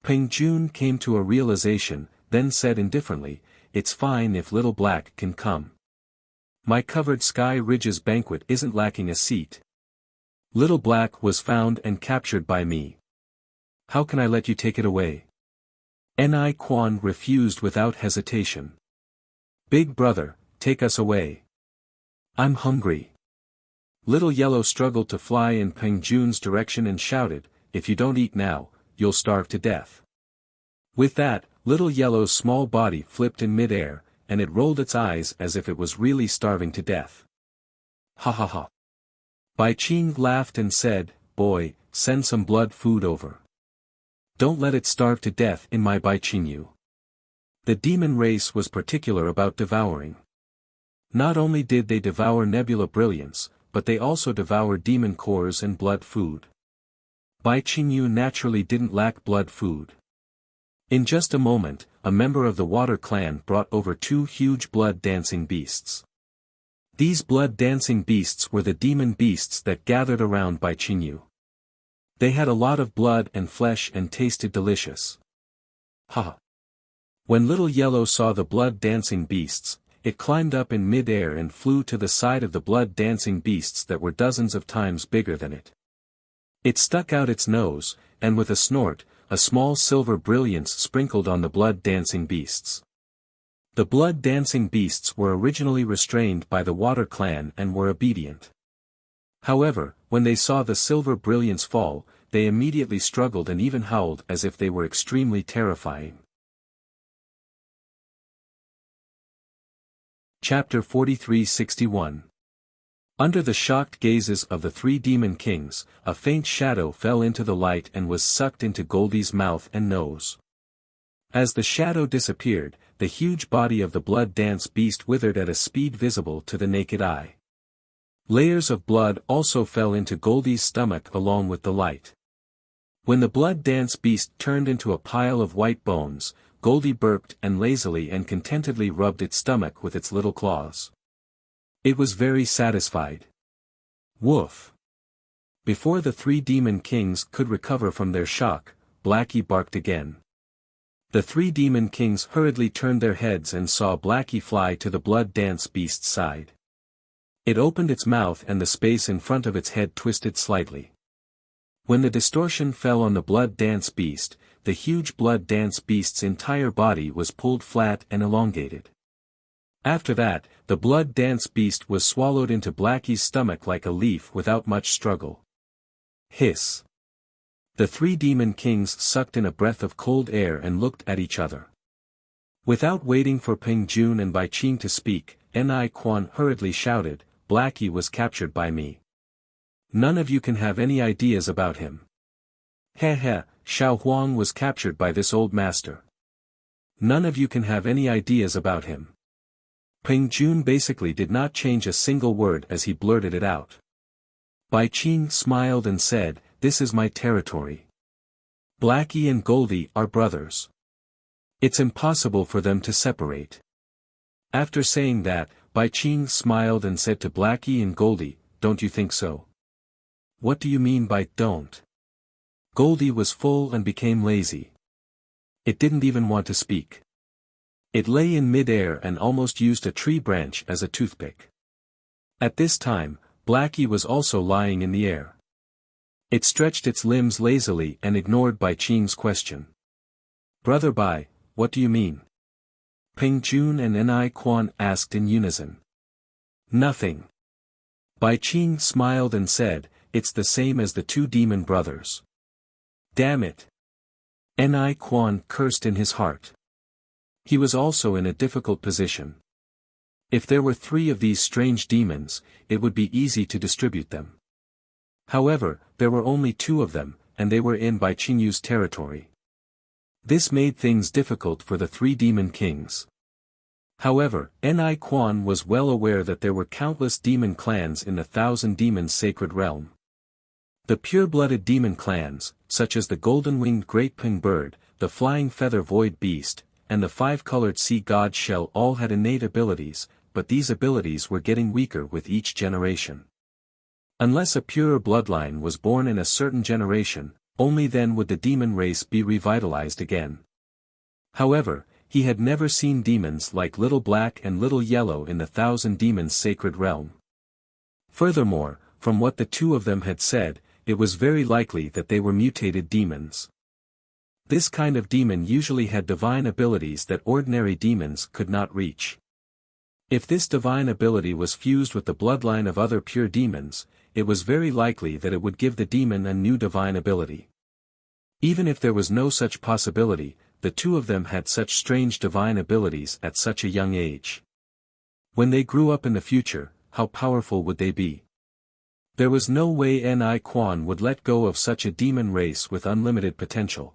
Peng Jun came to a realization, then said indifferently, "It's fine if Little Black can come. My Covered Sky Ridge's banquet isn't lacking a seat. Little Black was found and captured by me. How can I let you take it away?" Ni Quan refused without hesitation. "Big brother, take us away. I'm hungry." Little Yellow struggled to fly in Peng Jun's direction and shouted, "If you don't eat now, you'll starve to death." With that, Little Yellow's small body flipped in mid-air, and it rolled its eyes as if it was really starving to death. Ha ha ha. Bai Qing laughed and said, "Boy, send some blood food over. Don't let it starve to death in my Bai Qingyu." The demon race was particular about devouring. Not only did they devour Nebula Brilliance, but they also devoured demon cores and blood food. Bai Qingyu naturally didn't lack blood food. In just a moment, a member of the Water Clan brought over two huge blood-dancing beasts. These blood-dancing beasts were the demon beasts that gathered around Bai Qingyu. They had a lot of blood and flesh and tasted delicious. Ha! When Little Yellow saw the blood-dancing beasts, it climbed up in mid-air and flew to the side of the blood-dancing beasts that were dozens of times bigger than it. It stuck out its nose, and with a snort, a small silver brilliance sprinkled on the blood-dancing beasts. The blood-dancing beasts were originally restrained by the Water Clan and were obedient. However, when they saw the silver brilliance fall, they immediately struggled and even howled as if they were extremely terrifying. Chapter 43-61. Under the shocked gazes of the three demon kings, a faint shadow fell into the light and was sucked into Goldie's mouth and nose. As the shadow disappeared, the huge body of the blood dance beast withered at a speed visible to the naked eye. Layers of blood also fell into Goldie's stomach along with the light. When the blood dance beast turned into a pile of white bones, Goldie burped and lazily and contentedly rubbed its stomach with its little claws. It was very satisfied. Woof! Before the three demon kings could recover from their shock, Blackie barked again. The three demon kings hurriedly turned their heads and saw Blackie fly to the blood dance beast's side. It opened its mouth and the space in front of its head twisted slightly. When the distortion fell on the blood dance beast, the huge blood dance beast's entire body was pulled flat and elongated. After that, the blood dance beast was swallowed into Blackie's stomach like a leaf without much struggle. Hiss. The three demon kings sucked in a breath of cold air and looked at each other. Without waiting for Peng Jun and Bai Qing to speak, Ni Quan hurriedly shouted, "Blackie was captured by me. None of you can have any ideas about him." "Heh heh, Xiao Huang was captured by this old master. None of you can have any ideas about him." Peng Jun basically did not change a single word as he blurted it out. Bai Qing smiled and said, "This is my territory. Blackie and Goldie are brothers. It's impossible for them to separate." After saying that, Bai Qing smiled and said to Blackie and Goldie, "Don't you think so?" "What do you mean by don't?" Goldie was full and became lazy. It didn't even want to speak. It lay in mid-air and almost used a tree branch as a toothpick. At this time, Blackie was also lying in the air. It stretched its limbs lazily and ignored Bai Qing's question. "Brother Bai, what do you mean?" Peng Jun and Ni Quan asked in unison. "Nothing." Bai Qing smiled and said, "It's the same as the two demon brothers." "Damn it." Ni Quan cursed in his heart. He was also in a difficult position. If there were 3 of these strange demons, it would be easy to distribute them. However, there were only 2 of them, and they were in Bai Qingyu's territory. This made things difficult for the 3 demon kings. However, Ni Quan was well aware that there were countless demon clans in the Thousand Demons sacred realm. The pure-blooded demon clans, such as the golden-winged great ping bird, the flying feather void beast, and the 5-colored sea god shell all had innate abilities, but these abilities were getting weaker with each generation. Unless a purer bloodline was born in a certain generation, only then would the demon race be revitalized again. However, he had never seen demons like Little Black and Little Yellow in the Thousand Demons sacred realm. Furthermore, from what the 2 of them had said, it was very likely that they were mutated demons. This kind of demon usually had divine abilities that ordinary demons could not reach. If this divine ability was fused with the bloodline of other pure demons, it was very likely that it would give the demon a new divine ability. Even if there was no such possibility, the 2 of them had such strange divine abilities at such a young age. When they grew up in the future, how powerful would they be? There was no way Ni Quan would let go of such a demon race with unlimited potential.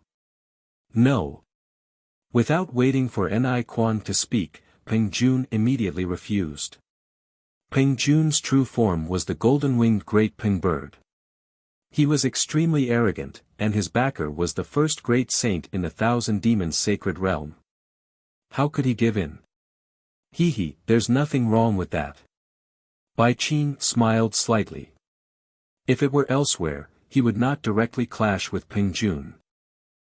No. Without waiting for Ni Quan to speak, Peng Jun immediately refused. Peng Jun's true form was the golden-winged great ping bird. He was extremely arrogant, and his backer was the first great saint in the Thousand Demons sacred realm. How could he give in? Hee, there's nothing wrong with that. Bai Qing smiled slightly. If it were elsewhere, he would not directly clash with Peng Jun.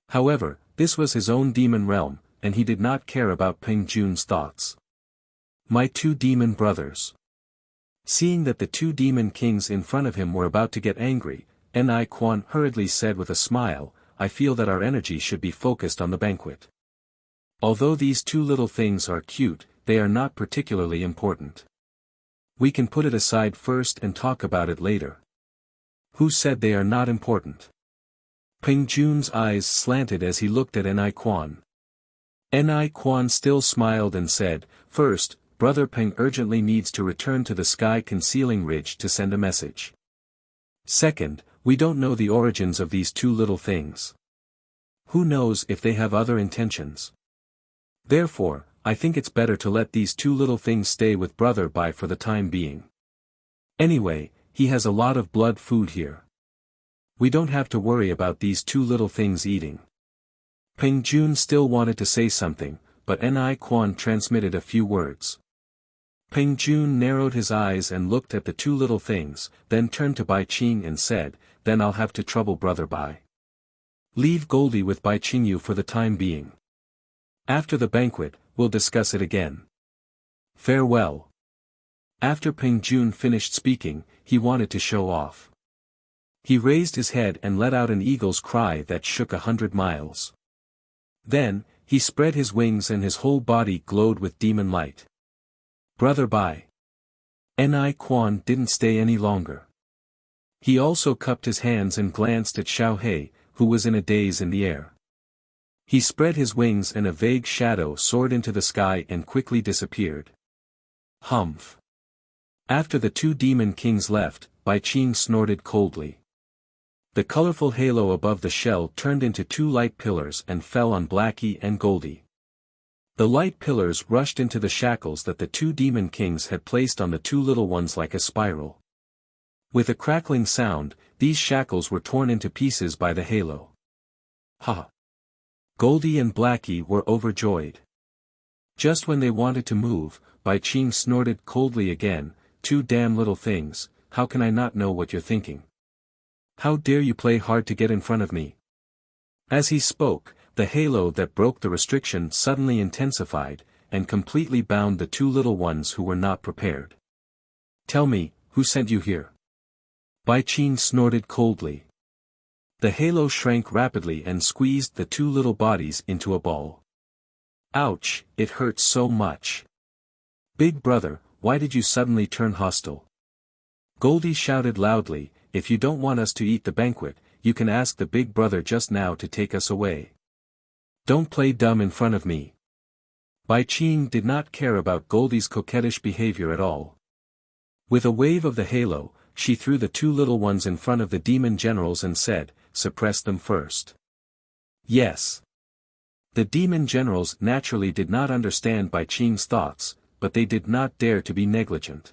However, this was his own demon realm, and he did not care about Peng Jun's thoughts. My 2 demon brothers. Seeing that the 2 demon kings in front of him were about to get angry, Ni Quan hurriedly said with a smile, "I feel that our energy should be focused on the banquet. Although these 2 little things are cute, they are not particularly important. We can put it aside first and talk about it later." Who said they are not important? Peng Jun's eyes slanted as he looked at Ni Quan. Ni Quan still smiled and said, "First, Brother Peng urgently needs to return to the sky concealing ridge to send a message. Second, we don't know the origins of these 2 little things. Who knows if they have other intentions? Therefore, I think it's better to let these 2 little things stay with Brother Bai for the time being. Anyway, he has a lot of blood food here. We don't have to worry about these 2 little things eating." Peng Jun still wanted to say something, but Ni Quan transmitted a few words. Peng Jun narrowed his eyes and looked at the 2 little things, then turned to Bai Qing and said, "Then I'll have to trouble Brother Bai. Leave Goldie with Bai Qingyu for the time being. After the banquet, we'll discuss it again. Farewell." After Peng Jun finished speaking, he wanted to show off. He raised his head and let out an eagle's cry that shook 100 miles. Then, he spread his wings and his whole body glowed with demon light. Brother Bai. Ni Quan didn't stay any longer. He also cupped his hands and glanced at Xiao He, who was in a daze in the air. He spread his wings and a vague shadow soared into the sky and quickly disappeared. Humph. After the two demon kings left, Bai Qing snorted coldly. The colorful halo above the shell turned into two light pillars and fell on Blackie and Goldie. The light pillars rushed into the shackles that the two demon kings had placed on the two little ones like a spiral. With a crackling sound, these shackles were torn into pieces by the halo. Ha! Goldie and Blackie were overjoyed. Just when they wanted to move, Bai Qing snorted coldly again, "Two damn little things, how can I not know what you're thinking? How dare you play hard to get in front of me?" As he spoke, the halo that broke the restriction suddenly intensified, and completely bound the two little ones who were not prepared. "Tell me, who sent you here?" Bai Qing snorted coldly. The halo shrank rapidly and squeezed the two little bodies into a ball. "Ouch, it hurts so much. Big brother, why did you suddenly turn hostile?" Goldie shouted loudly, "If you don't want us to eat the banquet, you can ask the big brother just now to take us away. Don't play dumb in front of me." Bai Qing did not care about Goldie's coquettish behavior at all. With a wave of the halo, she threw the two little ones in front of the demon generals and said, "Suppress them first." Yes. The demon generals naturally did not understand Bai Qing's thoughts, but they did not dare to be negligent.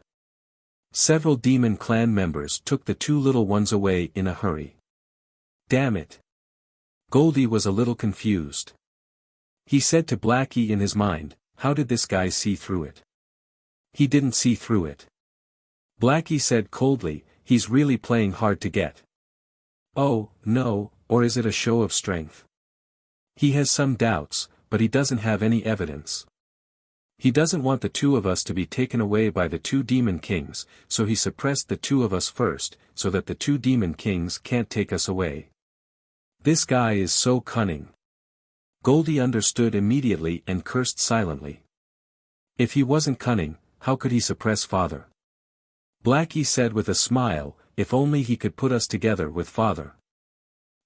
Several demon clan members took the two little ones away in a hurry. Damn it. Goldie was a little confused. He said to Blackie in his mind, "How did this guy see through it?" "He didn't see through it." Blackie said coldly, "He's really playing hard to get." "Oh, no, or is it a show of strength? He has some doubts, but he doesn't have any evidence. He doesn't want the two of us to be taken away by the two demon kings, so he suppressed the two of us first, so that the two demon kings can't take us away. This guy is so cunning." Goldie understood immediately and cursed silently. If he wasn't cunning, how could he suppress father? Blackie said with a smile, "If only he could put us together with father."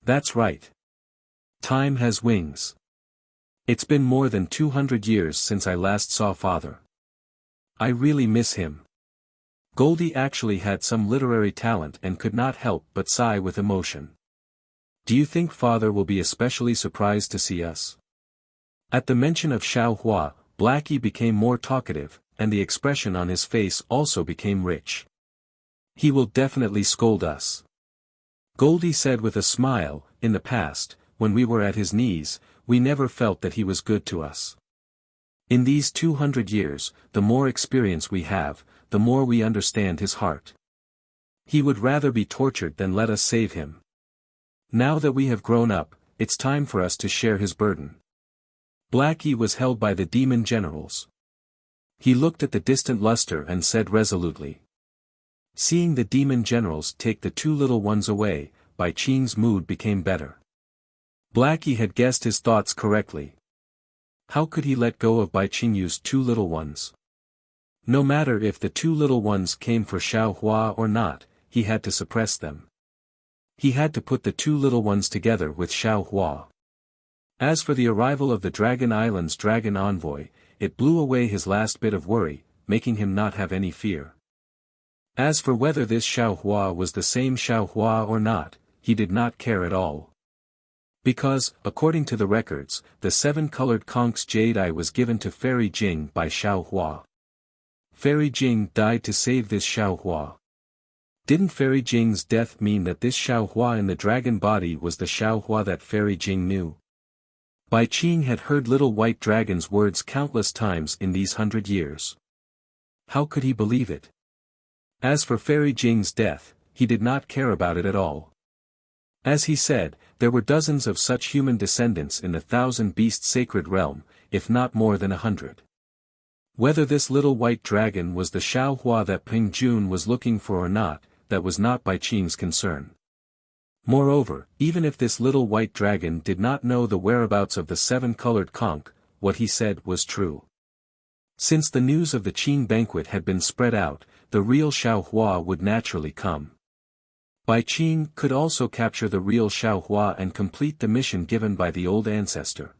That's right. Time has wings. It's been more than 200 years since I last saw father. I really miss him. Goldie actually had some literary talent and could not help but sigh with emotion. "Do you think father will be especially surprised to see us?" At the mention of Xiao Hua, Blackie became more talkative, and the expression on his face also became rich. "He will definitely scold us." Goldie said with a smile, "In the past, when we were at his knees, we never felt that he was good to us. In these 200 years, the more experience we have, the more we understand his heart. He would rather be tortured than let us save him. Now that we have grown up, it's time for us to share his burden." Blackie was held by the demon generals. He looked at the distant luster and said resolutely. Seeing the demon generals take the two little ones away, Bai Qing's mood became better. Blackie had guessed his thoughts correctly. How could he let go of Bai Qing's two little ones? No matter if the two little ones came for Xiao Hua or not, he had to suppress them. He had to put the two little ones together with Xiao Hua. As for the arrival of the Dragon Island's dragon envoy, it blew away his last bit of worry, making him not have any fear. As for whether this Xiao Hua was the same Xiao Hua or not, he did not care at all. Because, according to the records, the seven-colored conch's jade eye was given to Fairy Jing by Xiao Hua. Fairy Jing died to save this Xiao Hua. Didn't Fairy Jing's death mean that this Xiao Hua in the dragon body was the Xiao Hua that Fairy Jing knew? Bai Qing had heard Little White Dragon's words countless times in these 100 years. How could he believe it? As for Fairy Jing's death, he did not care about it at all. As he said, there were dozens of such human descendants in the thousand-beast sacred realm, if not more than 100. Whether this little white dragon was the Xiao Hua that Ping Jun was looking for or not, that was not Bai Qing's concern. Moreover, even if this little white dragon did not know the whereabouts of the seven-colored conch, what he said was true. Since the news of the Qing banquet had been spread out, the real Xiao Hua would naturally come. Bai Qing could also capture the real Xiao Hua and complete the mission given by the old ancestor.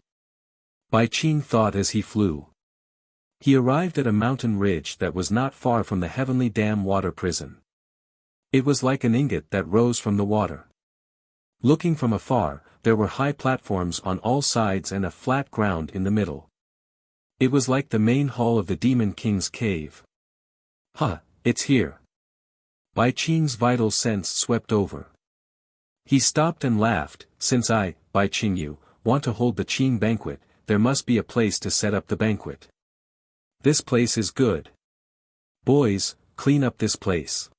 Bai Qing thought as he flew. He arrived at a mountain ridge that was not far from the heavenly dam water prison. It was like an ingot that rose from the water. Looking from afar, there were high platforms on all sides and a flat ground in the middle. It was like the main hall of the Demon King's cave. "Huh, it's here." Bai Qing's vital sense swept over. He stopped and laughed. "Since I, Bai Qingyu, want to hold the Qing banquet, there must be a place to set up the banquet. This place is good. Boys, clean up this place.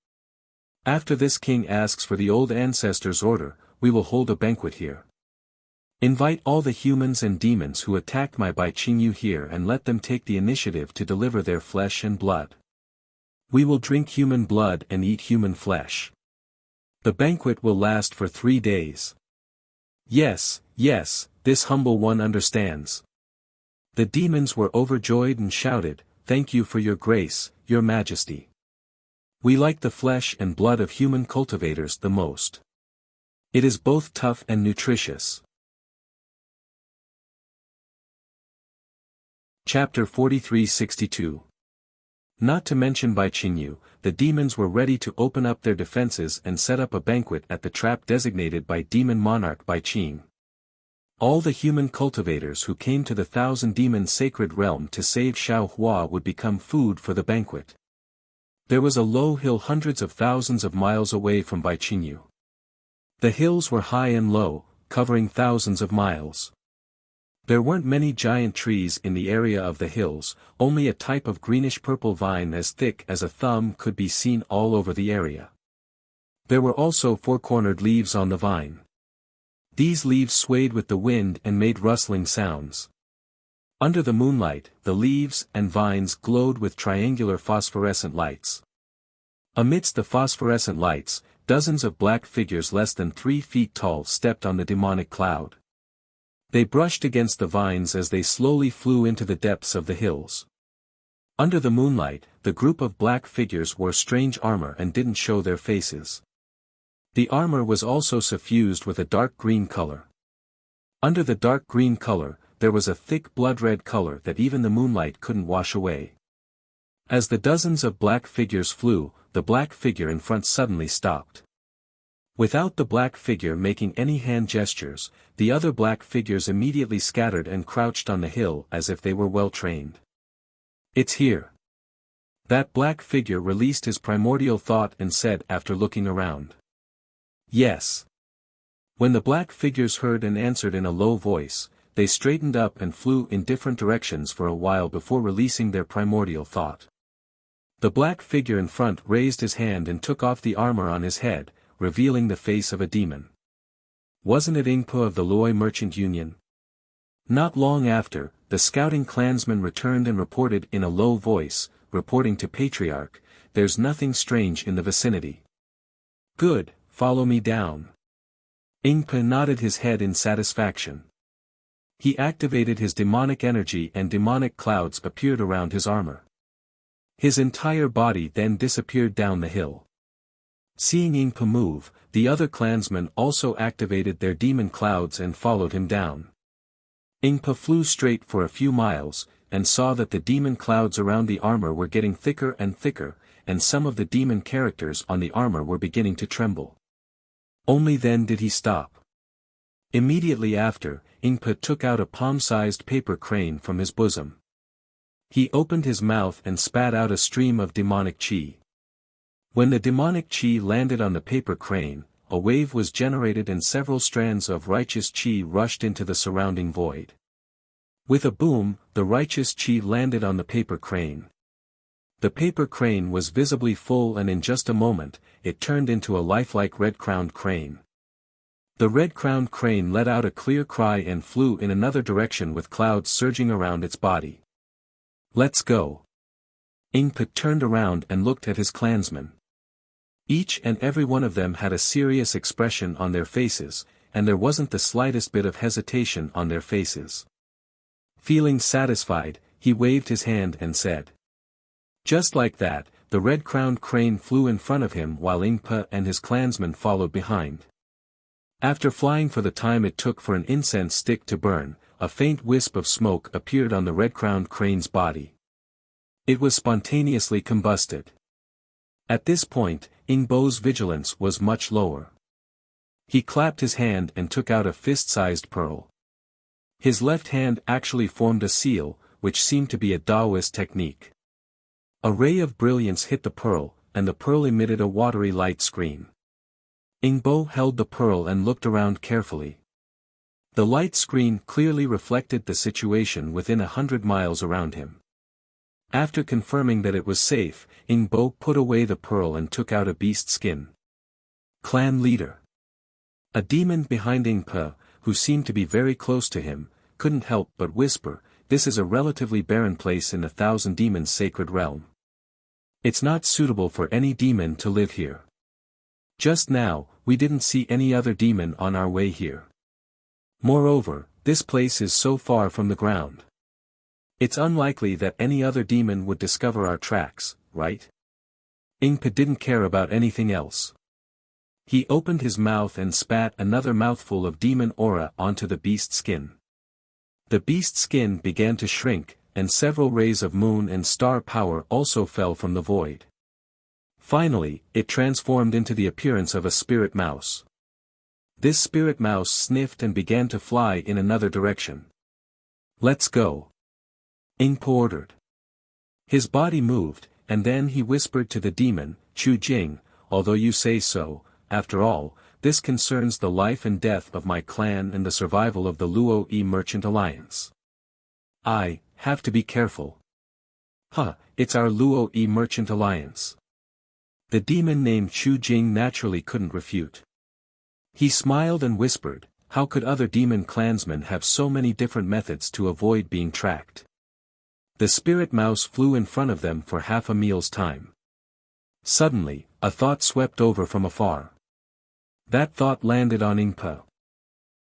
After this king asks for the old ancestor's order, we will hold a banquet here. Invite all the humans and demons who attacked my Bai Qingyu here and let them take the initiative to deliver their flesh and blood. We will drink human blood and eat human flesh. The banquet will last for 3 days. Yes, yes, this humble one understands." The demons were overjoyed and shouted, "Thank you for your grace, your majesty. We like the flesh and blood of human cultivators the most. It is both tough and nutritious." Chapter 4362. Not to mention Bai Qingyu, the demons were ready to open up their defenses and set up a banquet at the trap designated by Demon Monarch Bai Qing. All the human cultivators who came to the Thousand Demon Sacred Realm to save Xiao Hua would become food for the banquet. There was a low hill hundreds of thousands of miles away from Bai Qingyu. The hills were high and low, covering thousands of miles. There weren't many giant trees in the area of the hills, only a type of greenish-purple vine as thick as a thumb could be seen all over the area. There were also 4-cornered leaves on the vine. These leaves swayed with the wind and made rustling sounds. Under the moonlight, the leaves and vines glowed with triangular phosphorescent lights. Amidst the phosphorescent lights, dozens of black figures less than 3 feet tall stepped on the demonic cloud. They brushed against the vines as they slowly flew into the depths of the hills. Under the moonlight, the group of black figures wore strange armor and didn't show their faces. The armor was also suffused with a dark green color. Under the dark green color, there was a thick blood-red color that even the moonlight couldn't wash away. As the dozens of black figures flew, the black figure in front suddenly stopped. Without the black figure making any hand gestures, the other black figures immediately scattered and crouched on the hill as if they were well trained. "It's here." That black figure released his primordial thought and said after looking around. "Yes." When the black figures heard and answered in a low voice, they straightened up and flew in different directions for a while before releasing their primordial thought. The black figure in front raised his hand and took off the armor on his head, revealing the face of a demon. Wasn't it Ingpo of the Loy Merchant Union? Not long after, the scouting clansman returned and reported in a low voice, reporting to Patriarch, "There's nothing strange in the vicinity." "Good, follow me down." Ingpo nodded his head in satisfaction. He activated his demonic energy and demonic clouds appeared around his armor. His entire body then disappeared down the hill. Seeing Ingpo move, the other clansmen also activated their demon clouds and followed him down. Ingpo flew straight for a few miles, and saw that the demon clouds around the armor were getting thicker and thicker, and some of the demon characters on the armor were beginning to tremble. Only then did he stop. Immediately after, Ingpo took out a palm-sized paper crane from his bosom. He opened his mouth and spat out a stream of demonic chi. When the demonic chi landed on the paper crane, a wave was generated and several strands of righteous chi rushed into the surrounding void. With a boom, the righteous chi landed on the paper crane. The paper crane was visibly full and in just a moment, it turned into a lifelike red-crowned crane. The red-crowned crane let out a clear cry and flew in another direction with clouds surging around its body. "Let's go." Ingpo turned around and looked at his clansmen. Each and every one of them had a serious expression on their faces, and there wasn't the slightest bit of hesitation on their faces. Feeling satisfied, he waved his hand and said. Just like that, the red-crowned crane flew in front of him while Ingpa and his clansmen followed behind. After flying for the time it took for an incense stick to burn, a faint wisp of smoke appeared on the red-crowned crane's body. It was spontaneously combusted. At this point, Ingbo's vigilance was much lower. He clapped his hand and took out a fist-sized pearl. His left hand actually formed a seal, which seemed to be a Taoist technique. A ray of brilliance hit the pearl, and the pearl emitted a watery light screen. Ingbo held the pearl and looked around carefully. The light screen clearly reflected the situation within 100 miles around him. After confirming that it was safe, Ingbo put away the pearl and took out a beast skin. Clan leader. A demon behind Ingpa, who seemed to be very close to him, couldn't help but whisper, "This is a relatively barren place in the Thousand Demons' sacred realm. It's not suitable for any demon to live here. Just now, we didn't see any other demon on our way here. Moreover, this place is so far from the ground. It's unlikely that any other demon would discover our tracks, right?" Ingpa didn't care about anything else. He opened his mouth and spat another mouthful of demon aura onto the beast skin. The beast skin began to shrink, and several rays of moon and star power also fell from the void. Finally, it transformed into the appearance of a spirit mouse. This spirit mouse sniffed and began to fly in another direction. "Let's go," Ingpa ordered. His body moved, and then he whispered to the demon, "Chu Jing, although you say so, after all, this concerns the life and death of my clan and the survival of the Luo Yi Merchant Alliance. I have to be careful." It's our Luo Yi Merchant Alliance." The demon named Chu Jing naturally couldn't refute. He smiled and whispered, "How could other demon clansmen have so many different methods to avoid being tracked?" The spirit mouse flew in front of them for half a meal's time. Suddenly, a thought swept over from afar. That thought landed on Ingpa.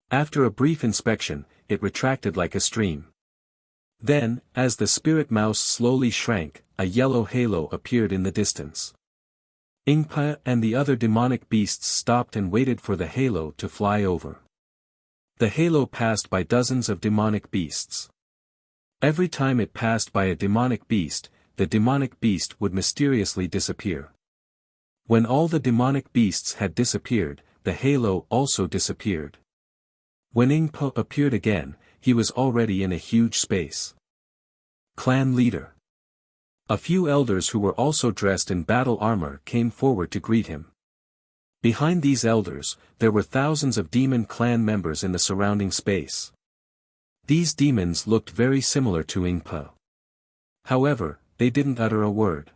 After a brief inspection, it retracted like a stream. Then, as the spirit mouse slowly shrank, a yellow halo appeared in the distance. Ingpa and the other demonic beasts stopped and waited for the halo to fly over. The halo passed by dozens of demonic beasts. Every time it passed by a demonic beast, the demonic beast would mysteriously disappear. When all the demonic beasts had disappeared, the halo also disappeared. When Ingpa appeared again, he was already in a huge space. Clan leader. A few elders who were also dressed in battle armor came forward to greet him. Behind these elders, there were thousands of demon clan members in the surrounding space. These demons looked very similar to Ingpa. However, they didn't utter a word.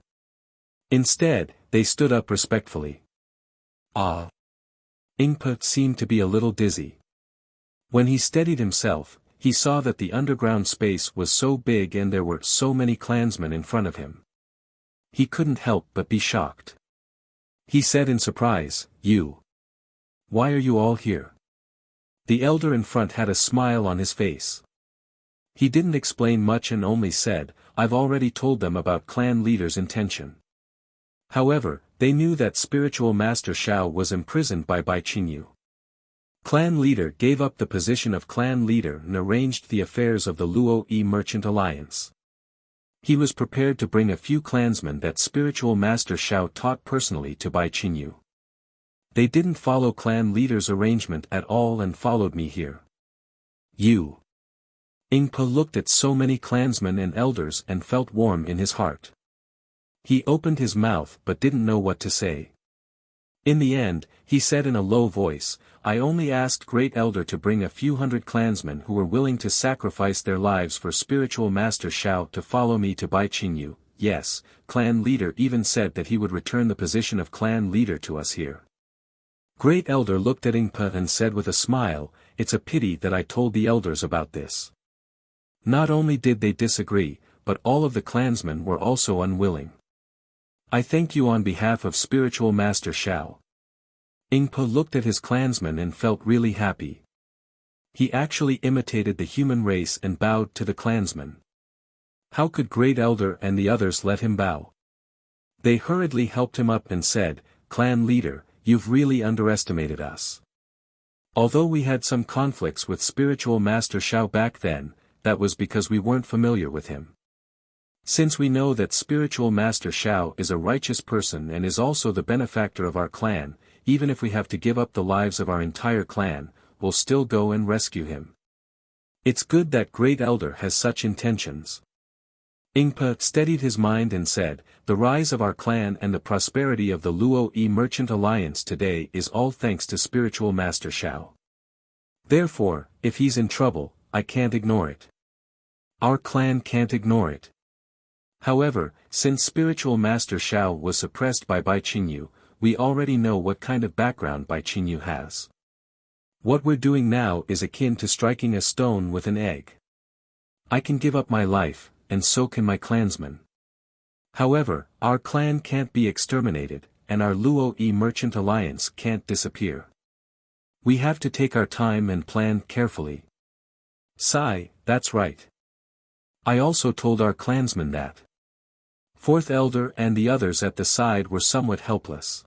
Instead, they stood up respectfully. Ingpa seemed to be a little dizzy. When he steadied himself, he saw that the underground space was so big and there were so many clansmen in front of him. He couldn't help but be shocked. He said in surprise, Why are you all here?" The elder in front had a smile on his face. He didn't explain much and only said, "I've already told them about clan leader's intention." However, they knew that spiritual master Shao was imprisoned by Bai Qingyu. Clan leader gave up the position of clan leader and arranged the affairs of the Luo Yi Merchant Alliance. He was prepared to bring a few clansmen that spiritual master Shao taught personally to Bai Qingyu. They didn't follow clan leader's arrangement at all and followed me here. Ingpa looked at so many clansmen and elders and felt warm in his heart. He opened his mouth but didn't know what to say. In the end, he said in a low voice, "I only asked Great Elder to bring a few hundred clansmen who were willing to sacrifice their lives for spiritual master Shao to follow me to Bai Qingyu. Yes, clan leader even said that he would return the position of clan leader to us here." Great Elder looked at Ingpa and said with a smile, "It's a pity that I told the elders about this." Not only did they disagree, but all of the clansmen were also unwilling. "I thank you on behalf of spiritual master Shao." Ingpa looked at his clansmen and felt really happy. He actually imitated the human race and bowed to the clansmen. How could Great Elder and the others let him bow? They hurriedly helped him up and said, "Clan leader, you've really underestimated us. Although we had some conflicts with Spiritual Master Shao back then, that was because we weren't familiar with him. Since we know that Spiritual Master Shao is a righteous person and is also the benefactor of our clan, even if we have to give up the lives of our entire clan, we'll still go and rescue him. It's good that Great Elder has such intentions." Ingpa steadied his mind and said, "The rise of our clan and the prosperity of the Luo-Yi Merchant Alliance today is all thanks to Spiritual Master Shao. Therefore, if he's in trouble, I can't ignore it. Our clan can't ignore it. However, since Spiritual Master Shao was suppressed by Bai Qingyu, we already know what kind of background Bai Qingyu has. What we're doing now is akin to striking a stone with an egg. I can give up my life, and so can my clansmen. However, our clan can't be exterminated, and our Luo-Yi Merchant Alliance can't disappear. We have to take our time and plan carefully." Sigh, that's right. I also told our clansmen that. Fourth Elder and the others at the side were somewhat helpless.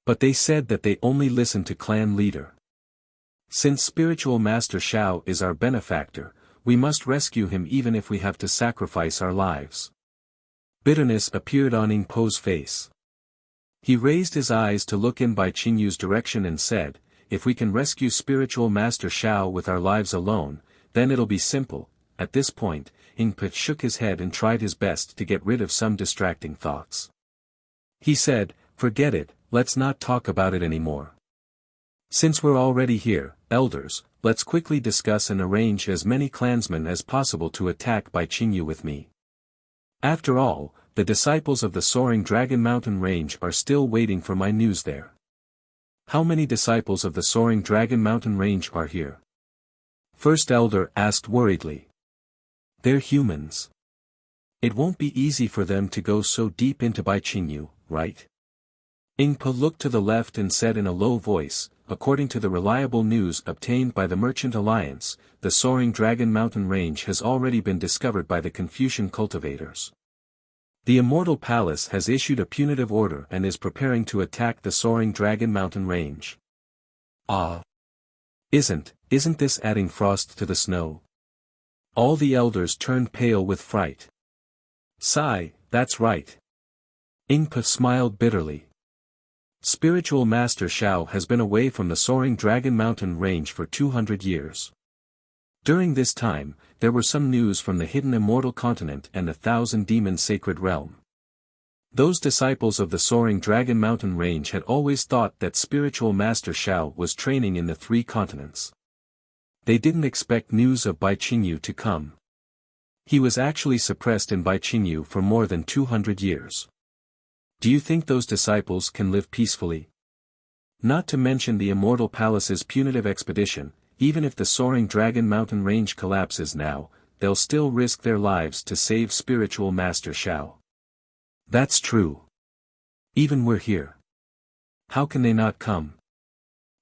But they said that they only listened to clan leader. Since Spiritual Master Shao is our benefactor, we must rescue him even if we have to sacrifice our lives. Bitterness appeared on Ing Po's face. He raised his eyes to look in Bai Qingyu's direction and said, "If we can rescue Spiritual Master Shao with our lives alone, then it'll be simple." At this point, Ing Po shook his head and tried his best to get rid of some distracting thoughts. He said, "Forget it, let's not talk about it anymore. Since we're already here, elders, let's quickly discuss and arrange as many clansmen as possible to attack Bai Qingyu with me. After all, the disciples of the Soaring Dragon Mountain Range are still waiting for my news there." "How many disciples of the Soaring Dragon Mountain Range are here?" First Elder asked worriedly. "They're humans. It won't be easy for them to go so deep into Bai Qingyu, right?" Ing Po looked to the left and said in a low voice, "According to the reliable news obtained by the Merchant Alliance, the Soaring Dragon Mountain Range has already been discovered by the Confucian cultivators. The Immortal Palace has issued a punitive order and is preparing to attack the Soaring Dragon Mountain Range." "Ah! Isn't this adding frost to the snow?" All the elders turned pale with fright. Sigh, that's right. Ing Po smiled bitterly. Spiritual Master Shao has been away from the Soaring Dragon Mountain Range for 200 years. During this time, there were some news from the hidden Immortal Continent and the Thousand Demon Sacred Realm. Those disciples of the Soaring Dragon Mountain Range had always thought that Spiritual Master Shao was training in the three continents. They didn't expect news of Bai Qingyu to come. He was actually suppressed in Bai Qingyu for more than 200 years. Do you think those disciples can live peacefully? Not to mention the Immortal Palace's punitive expedition, even if the Soaring Dragon Mountain Range collapses now, they'll still risk their lives to save Spiritual Master Shao. That's true. Even we're here. How can they not come?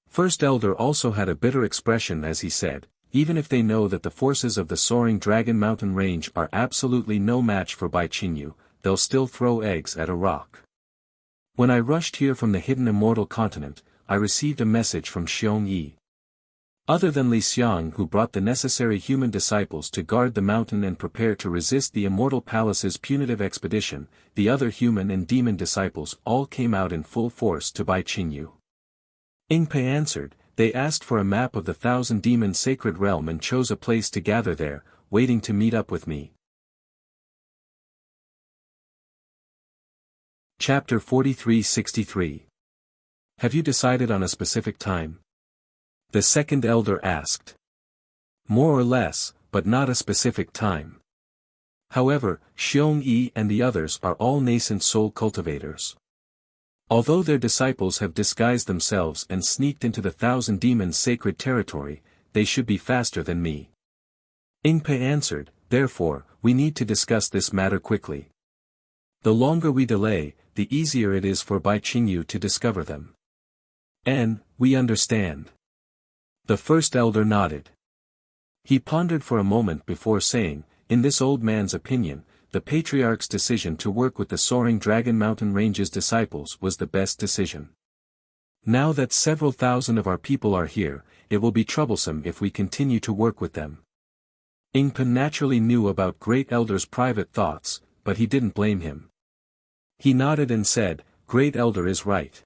First Elder also had a bitter expression as he said, even if they know that the forces of the Soaring Dragon Mountain Range are absolutely no match for Bai Qingyu, they'll still throw eggs at a rock. When I rushed here from the hidden Immortal Continent, I received a message from Xiong Yi. Other than Li Xiang, who brought the necessary human disciples to guard the mountain and prepare to resist the Immortal Palace's punitive expedition, the other human and demon disciples all came out in full force to Bai Qingyu. Ing Pei answered, they asked for a map of the Thousand Demon Sacred Realm and chose a place to gather there, waiting to meet up with me. Chapter 43-63. Have you decided on a specific time? The second elder asked. More or less, but not a specific time. However, Xiong Yi and the others are all nascent soul cultivators. Although their disciples have disguised themselves and sneaked into the Thousand Demons' sacred territory, they should be faster than me. Ing Pei answered, therefore, we need to discuss this matter quickly. The longer we delay, the easier it is for Bai Qingyu to discover them. And, we understand. The first elder nodded. He pondered for a moment before saying, in this old man's opinion, the Patriarch's decision to work with the soaring Dragon Mountain Range's disciples was the best decision. Now that several thousand of our people are here, it will be troublesome if we continue to work with them. Ingpa naturally knew about Great Elder's private thoughts, but he didn't blame him. He nodded and said, Great Elder is right.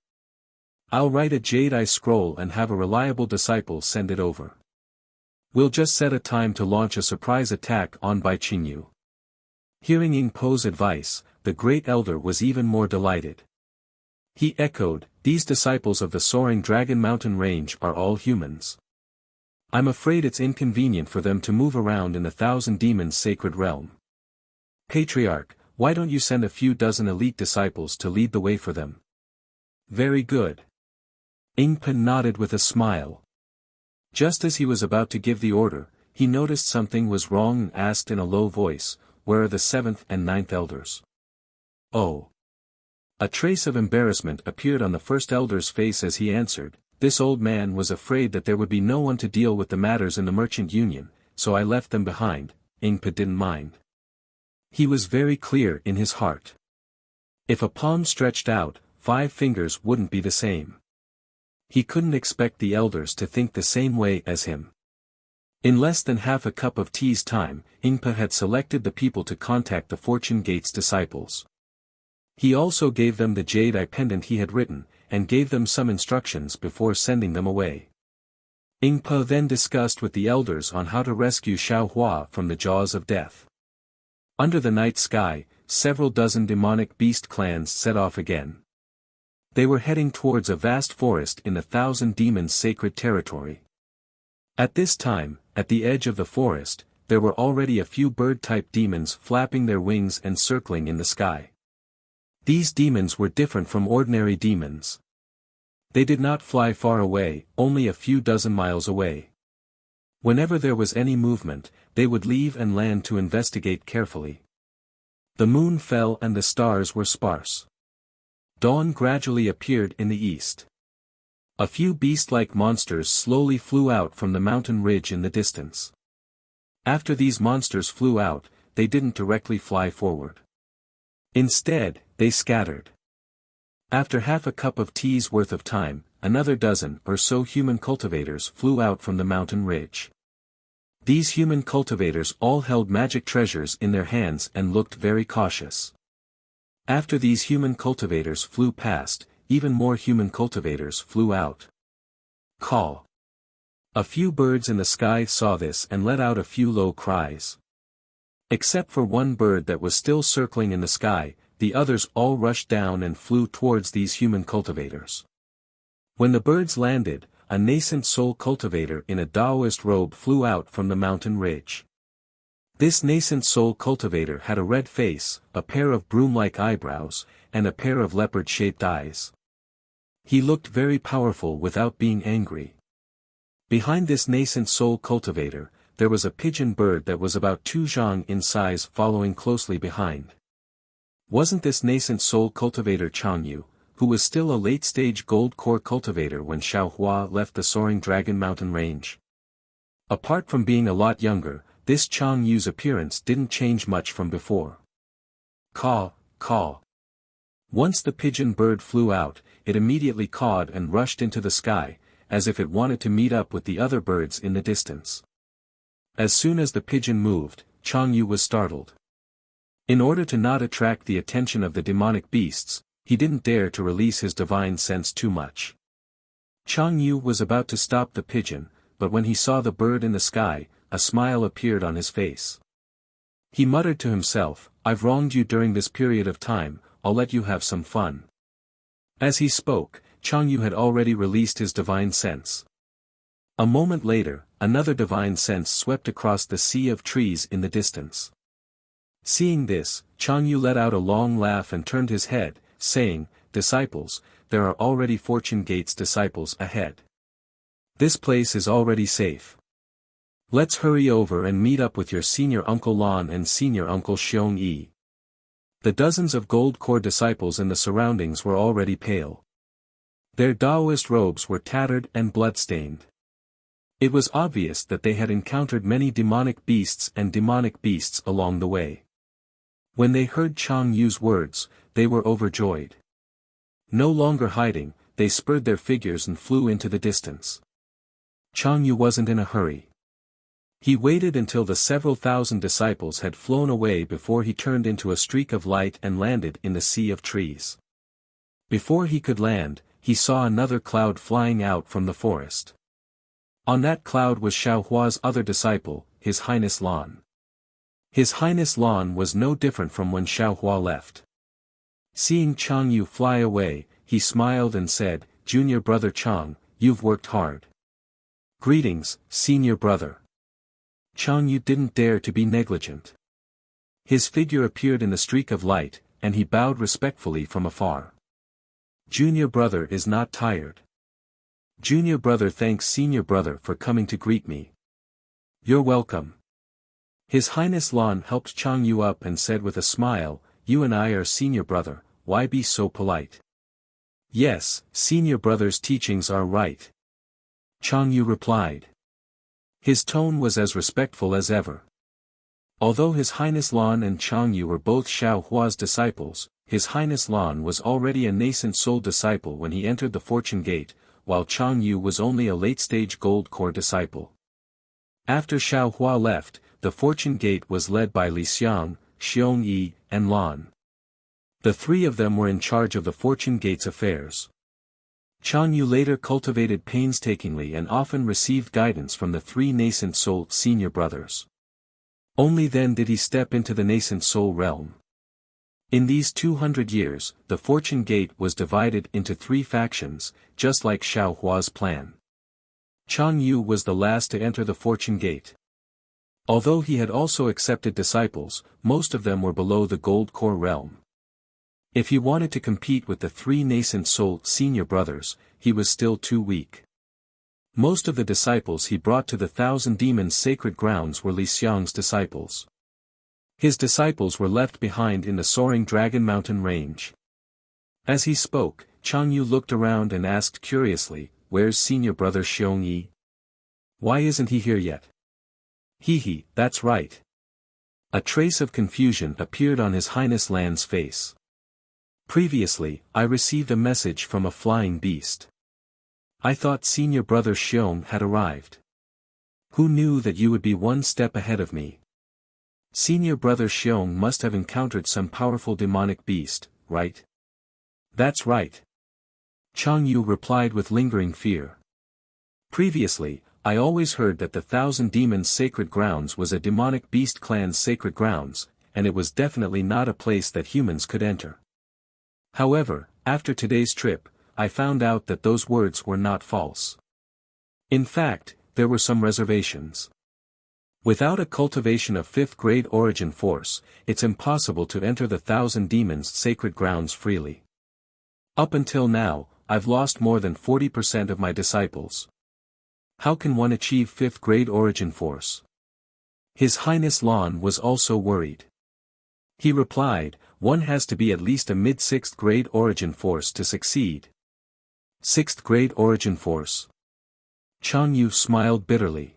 I'll write a Jade-Eye scroll and have a reliable disciple send it over. We'll just set a time to launch a surprise attack on Bai Qingyu. Hearing Ingpo's advice, the Great Elder was even more delighted. He echoed, these disciples of the soaring Dragon Mountain Range are all humans. I'm afraid it's inconvenient for them to move around in the Thousand Demons' sacred realm. Patriarch, why don't you send a few dozen elite disciples to lead the way for them? Very good. Ingpa nodded with a smile. Just as he was about to give the order, he noticed something was wrong and asked in a low voice, where are the 7th and 9th elders? Oh. A trace of embarrassment appeared on the first elder's face as he answered, this old man was afraid that there would be no one to deal with the matters in the merchant union, so I left them behind. Ingpa didn't mind. He was very clear in his heart. If a palm stretched out, 5 fingers wouldn't be the same. He couldn't expect the elders to think the same way as him. In less than half a cup of tea's time, Ingpa had selected the people to contact the Fortune Gate's disciples. He also gave them the Jade-Eye pendant he had written, and gave them some instructions before sending them away. Ingpa then discussed with the elders on how to rescue Xiaohua from the jaws of death. Under the night sky, several dozen demonic beast clans set off again. They were heading towards a vast forest in the Thousand Demons' sacred territory. At this time, at the edge of the forest, there were already a few bird-type demons flapping their wings and circling in the sky. These demons were different from ordinary demons. They did not fly far away, only a few dozen miles away. Whenever there was any movement, they would leave and land to investigate carefully. The moon fell and the stars were sparse. Dawn gradually appeared in the east. A few beast-like monsters slowly flew out from the mountain ridge in the distance. After these monsters flew out, they didn't directly fly forward. Instead, they scattered. After half a cup of tea's worth of time, another dozen or so human cultivators flew out from the mountain ridge. These human cultivators all held magic treasures in their hands and looked very cautious. After these human cultivators flew past, even more human cultivators flew out. Call. A few birds in the sky saw this and let out a few low cries. Except for one bird that was still circling in the sky, the others all rushed down and flew towards these human cultivators. When the birds landed, a nascent soul cultivator in a Taoist robe flew out from the mountain ridge. This nascent soul cultivator had a red face, a pair of broom-like eyebrows, and a pair of leopard-shaped eyes. He looked very powerful without being angry. Behind this nascent soul cultivator, there was a pigeon bird that was about 2 zhang in size following closely behind. Wasn't this nascent soul cultivator Changyu, who was still a late-stage gold core cultivator when Xiaohua left the soaring Dragon Mountain Range? Apart from being a lot younger, this Changyu's appearance didn't change much from before. Caw, caw. Once the pigeon bird flew out, it immediately cawed and rushed into the sky, as if it wanted to meet up with the other birds in the distance. As soon as the pigeon moved, Changyu was startled. In order to not attract the attention of the demonic beasts, he didn't dare to release his divine sense too much. Changyu was about to stop the pigeon, but when he saw the bird in the sky, a smile appeared on his face. He muttered to himself, I've wronged you during this period of time, I'll let you have some fun. As he spoke, Changyu had already released his divine sense. A moment later, another divine sense swept across the sea of trees in the distance. Seeing this, Changyu let out a long laugh and turned his head, saying, Disciples, there are already Fortune Gate's disciples ahead. This place is already safe. Let's hurry over and meet up with your senior Uncle Lan and senior Uncle Xiong Yi. The dozens of gold core disciples in the surroundings were already pale. Their Taoist robes were tattered and blood-stained. It was obvious that they had encountered many demonic beasts along the way. When they heard Chang Yu's words, they were overjoyed. No longer hiding, they spurred their figures and flew into the distance. Chang Yu wasn't in a hurry. He waited until the several thousand disciples had flown away before he turned into a streak of light and landed in the sea of trees. Before he could land, he saw another cloud flying out from the forest. On that cloud was Xiaohua's other disciple, His Highness Lan. His Highness Lan was no different from when Xiaohua left. Seeing Chang Yu fly away, he smiled and said, "Junior brother Chang, you've worked hard. Greetings, senior brother." Chang Yu didn't dare to be negligent. His figure appeared in the streak of light, and he bowed respectfully from afar. "Junior brother is not tired. Junior brother thanks senior brother for coming to greet me." "You're welcome." His Highness Lan helped Chang Yu up and said with a smile, "You and I are senior brother, why be so polite?" "Yes, senior brother's teachings are right," Chang Yu replied. His tone was as respectful as ever. Although His Highness Lan and Chang Yu were both Xiaohua's disciples, His Highness Lan was already a nascent soul disciple when he entered the Fortune Gate, while Chang Yu was only a late-stage Gold Core disciple. After Xiaohua left, the Fortune Gate was led by Li Xiang, Xiong Yi, and Lan. The three of them were in charge of the Fortune Gate's affairs. Chang Yu later cultivated painstakingly and often received guidance from the three nascent soul senior brothers. Only then did he step into the nascent soul realm. In these 200 years, the Fortune Gate was divided into three factions, just like Xiaohua's plan. Chang Yu was the last to enter the Fortune Gate. Although he had also accepted disciples, most of them were below the Gold Core realm. If he wanted to compete with the three nascent soul senior brothers, he was still too weak. Most of the disciples he brought to the Thousand Demons sacred grounds were Li Xiang's disciples. His disciples were left behind in the soaring Dragon Mountain range. As he spoke, Chang Yu looked around and asked curiously, "Where's senior brother Xiong Yi? Why isn't he here yet?" "He, that's right." A trace of confusion appeared on His Highness Lan's face. "Previously, I received a message from a flying beast. I thought senior brother Xiong had arrived. Who knew that you would be one step ahead of me? Senior brother Xiong must have encountered some powerful demonic beast, right?" "That's right," Chang Yu replied with lingering fear. "Previously, I always heard that the Thousand Demons sacred grounds was a demonic beast clan's sacred grounds, and it was definitely not a place that humans could enter. However, after today's trip, I found out that those words were not false. In fact, there were some reservations. Without a cultivation of 5th grade origin force, it's impossible to enter the Thousand Demons sacred grounds freely. Up until now, I've lost more than 40% of my disciples. How can one achieve 5th grade origin force?" His Highness Lan was also worried. He replied, "One has to be at least a mid-6th grade origin force to succeed." 6th grade origin force. Chang Yu smiled bitterly.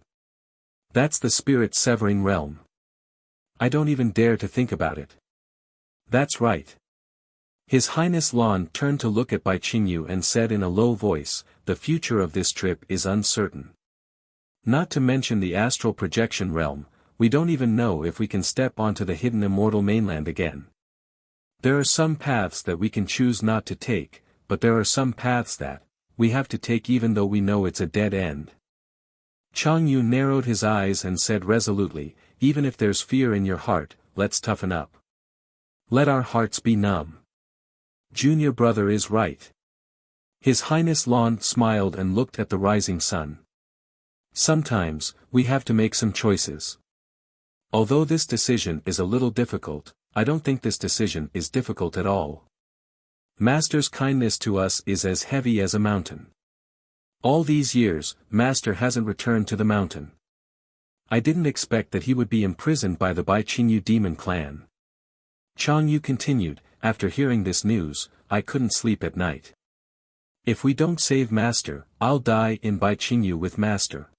"That's the spirit-severing realm. I don't even dare to think about it." "That's right." His Highness Lan turned to look at Bai Qingyu and said in a low voice, "The future of this trip is uncertain. Not to mention the astral projection realm, we don't even know if we can step onto the hidden immortal mainland again. There are some paths that we can choose not to take, but there are some paths that we have to take even though we know it's a dead end." Chang Yu narrowed his eyes and said resolutely, "Even if there's fear in your heart, let's toughen up. Let our hearts be numb. Junior brother is right." His Highness Lan smiled and looked at the rising sun. "Sometimes, we have to make some choices. Although this decision is a little difficult, I don't think this decision is difficult at all. Master's kindness to us is as heavy as a mountain. All these years, Master hasn't returned to the mountain. I didn't expect that he would be imprisoned by the Bai Qingyu demon clan." Chang Yu continued, "After hearing this news, I couldn't sleep at night. If we don't save Master, I'll die in Bai Qingyu with Master.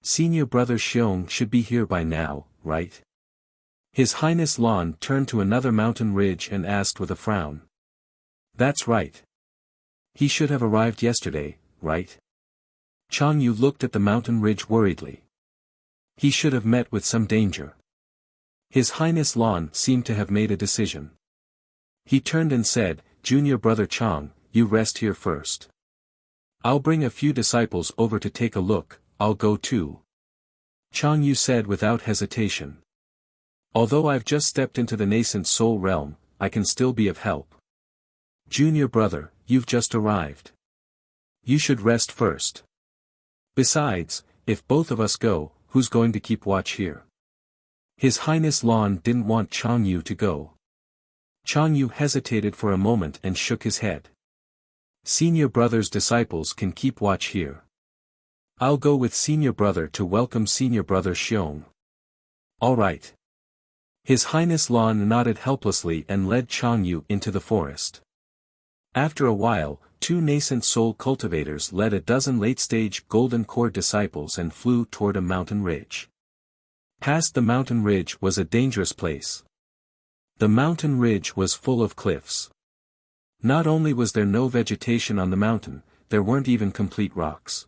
Senior brother Xiong should be here by now, right? His Highness Lan turned to another mountain ridge and asked with a frown. That's right. He should have arrived yesterday, right? Chang Yu looked at the mountain ridge worriedly. He should have met with some danger. His Highness Lan seemed to have made a decision. He turned and said, Junior brother Chang, you rest here first. I'll bring a few disciples over to take a look, I'll go too. Chang Yu said without hesitation. Although I've just stepped into the nascent soul realm, I can still be of help. Junior brother, you've just arrived. You should rest first. Besides, if both of us go, who's going to keep watch here? His Highness Lan didn't want Chang Yu to go. Chang Yu hesitated for a moment and shook his head. Senior brother's disciples can keep watch here. I'll go with senior brother to welcome senior brother Xiong. All right. His Highness Lan nodded helplessly and led Chang Yu into the forest. After a while, 2 nascent soul cultivators led a dozen late-stage golden core disciples and flew toward a mountain ridge. Past the mountain ridge was a dangerous place. The mountain ridge was full of cliffs. Not only was there no vegetation on the mountain, there weren't even complete rocks.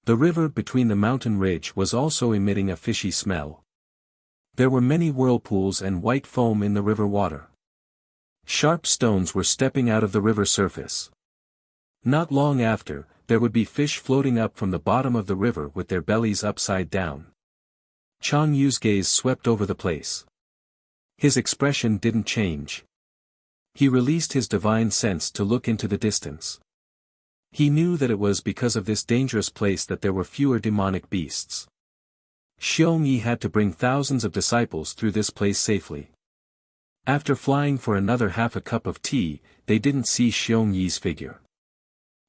The river between the mountain ridge was also emitting a fishy smell. There were many whirlpools and white foam in the river water. Sharp stones were stepping out of the river surface. Not long after, there would be fish floating up from the bottom of the river with their bellies upside down. Chang Yu's gaze swept over the place. His expression didn't change. He released his divine sense to look into the distance. He knew that it was because of this dangerous place that there were fewer demonic beasts. Xiong Yi had to bring thousands of disciples through this place safely. After flying for another half a cup of tea, they didn't see Xiong Yi's figure.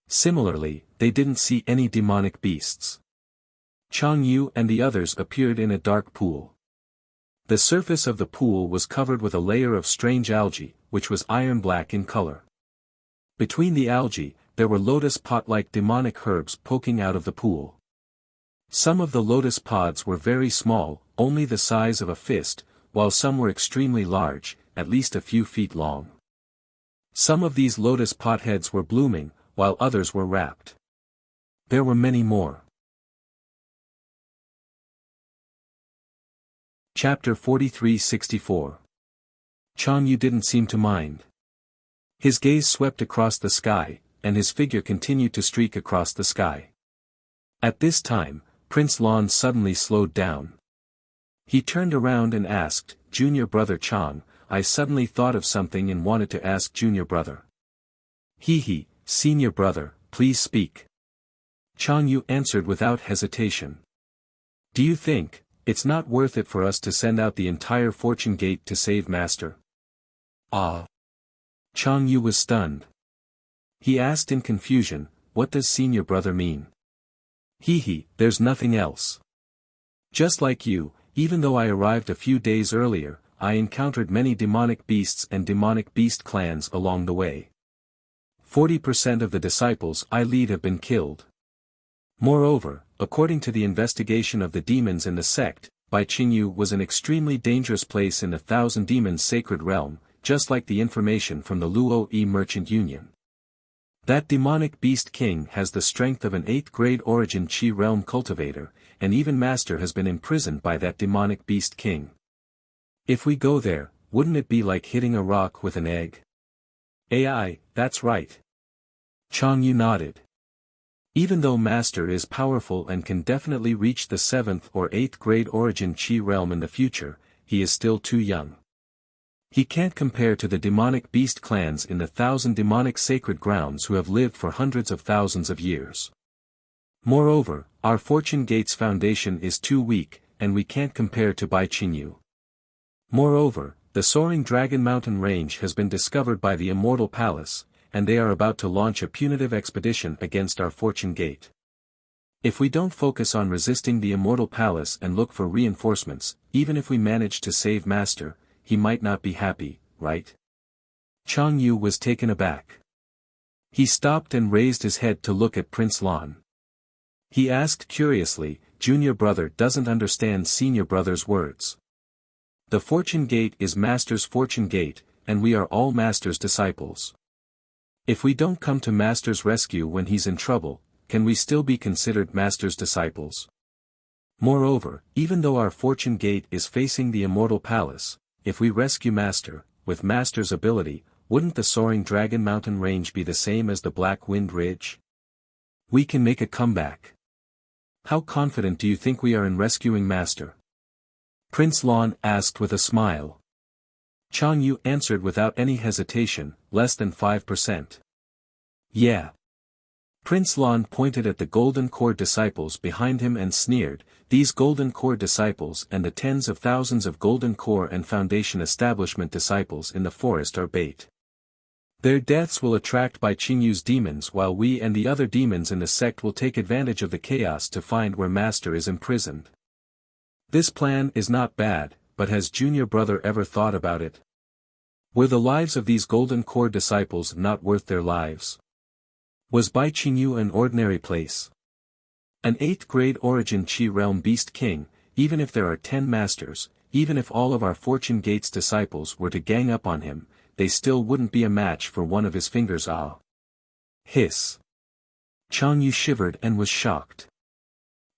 Similarly, they didn't see any demonic beasts. Chang Yu and the others appeared in a dark pool. The surface of the pool was covered with a layer of strange algae, which was iron black in color. Between the algae, there were lotus pot-like demonic herbs poking out of the pool. Some of the lotus pods were very small, only the size of a fist, while some were extremely large, at least a few feet long. Some of these lotus pot heads were blooming, while others were wrapped. There were many more. Chapter 43-64. Chang Yu didn't seem to mind. His gaze swept across the sky, and his figure continued to streak across the sky. At this time, Prince Lan suddenly slowed down. He turned around and asked, Junior brother Chang, I suddenly thought of something and wanted to ask junior brother. He, senior brother, please speak. Chang Yu answered without hesitation. Do you think it's not worth it for us to send out the entire Fortune Gate to save Master? Ah. Chang Yu was stunned. He asked in confusion, what does senior brother mean? There's nothing else. Just like you, even though I arrived a few days earlier, I encountered many demonic beasts and demonic beast clans along the way. 40% of the disciples I lead have been killed. Moreover, according to the investigation of the demons in the sect, Baiqingyu was an extremely dangerous place in the Thousand Demons Sacred Realm, just like the information from the Luo-E Merchant Union. That demonic beast king has the strength of an 8th grade origin Qi realm cultivator, and even Master has been imprisoned by that demonic beast king. If we go there, wouldn't it be like hitting a rock with an egg? That's right. Chang Yu nodded. Even though Master is powerful and can definitely reach the 7th or 8th grade origin Qi realm in the future, he is still too young. He can't compare to the demonic beast clans in the 1,000 demonic sacred grounds who have lived for hundreds of thousands of years. Moreover, our Fortune Gate's foundation is too weak, and we can't compare to Baiqingyu. Moreover, the soaring Dragon Mountain Range has been discovered by the Immortal Palace, and they are about to launch a punitive expedition against our Fortune Gate. If we don't focus on resisting the Immortal Palace and look for reinforcements, even if we manage to save Master, he might not be happy, right? Chang Yu was taken aback. He stopped and raised his head to look at Prince Lan. He asked curiously, junior brother doesn't understand senior brother's words. The fortune gate is master's fortune gate, and we are all master's disciples. If we don't come to master's rescue when he's in trouble, can we still be considered master's disciples? Moreover, even though our fortune gate is facing the immortal palace, if we rescue master, with master's ability, wouldn't the soaring dragon mountain range be the same as the Black Wind Ridge? We can make a comeback. How confident do you think we are in rescuing master? Prince Lon asked with a smile. Chang Yu answered without any hesitation, less than 5%. Yeah. Prince Lon pointed at the Golden Core disciples behind him and sneered, these Golden Core disciples and the tens of thousands of Golden Core and Foundation Establishment disciples in the forest are bait. Their deaths will attract Bai Qingyu's demons while we and the other demons in the sect will take advantage of the chaos to find where master is imprisoned. This plan is not bad, but has junior brother ever thought about it? Were the lives of these Golden Core disciples not worth their lives? Was Bai Qingyu an ordinary place? An 8th grade origin Qi realm beast king, even if there are 10 masters, even if all of our Fortune Gate's disciples were to gang up on him, they still wouldn't be a match for one of his fingers. Ah! Hiss! Chang Yu shivered and was shocked.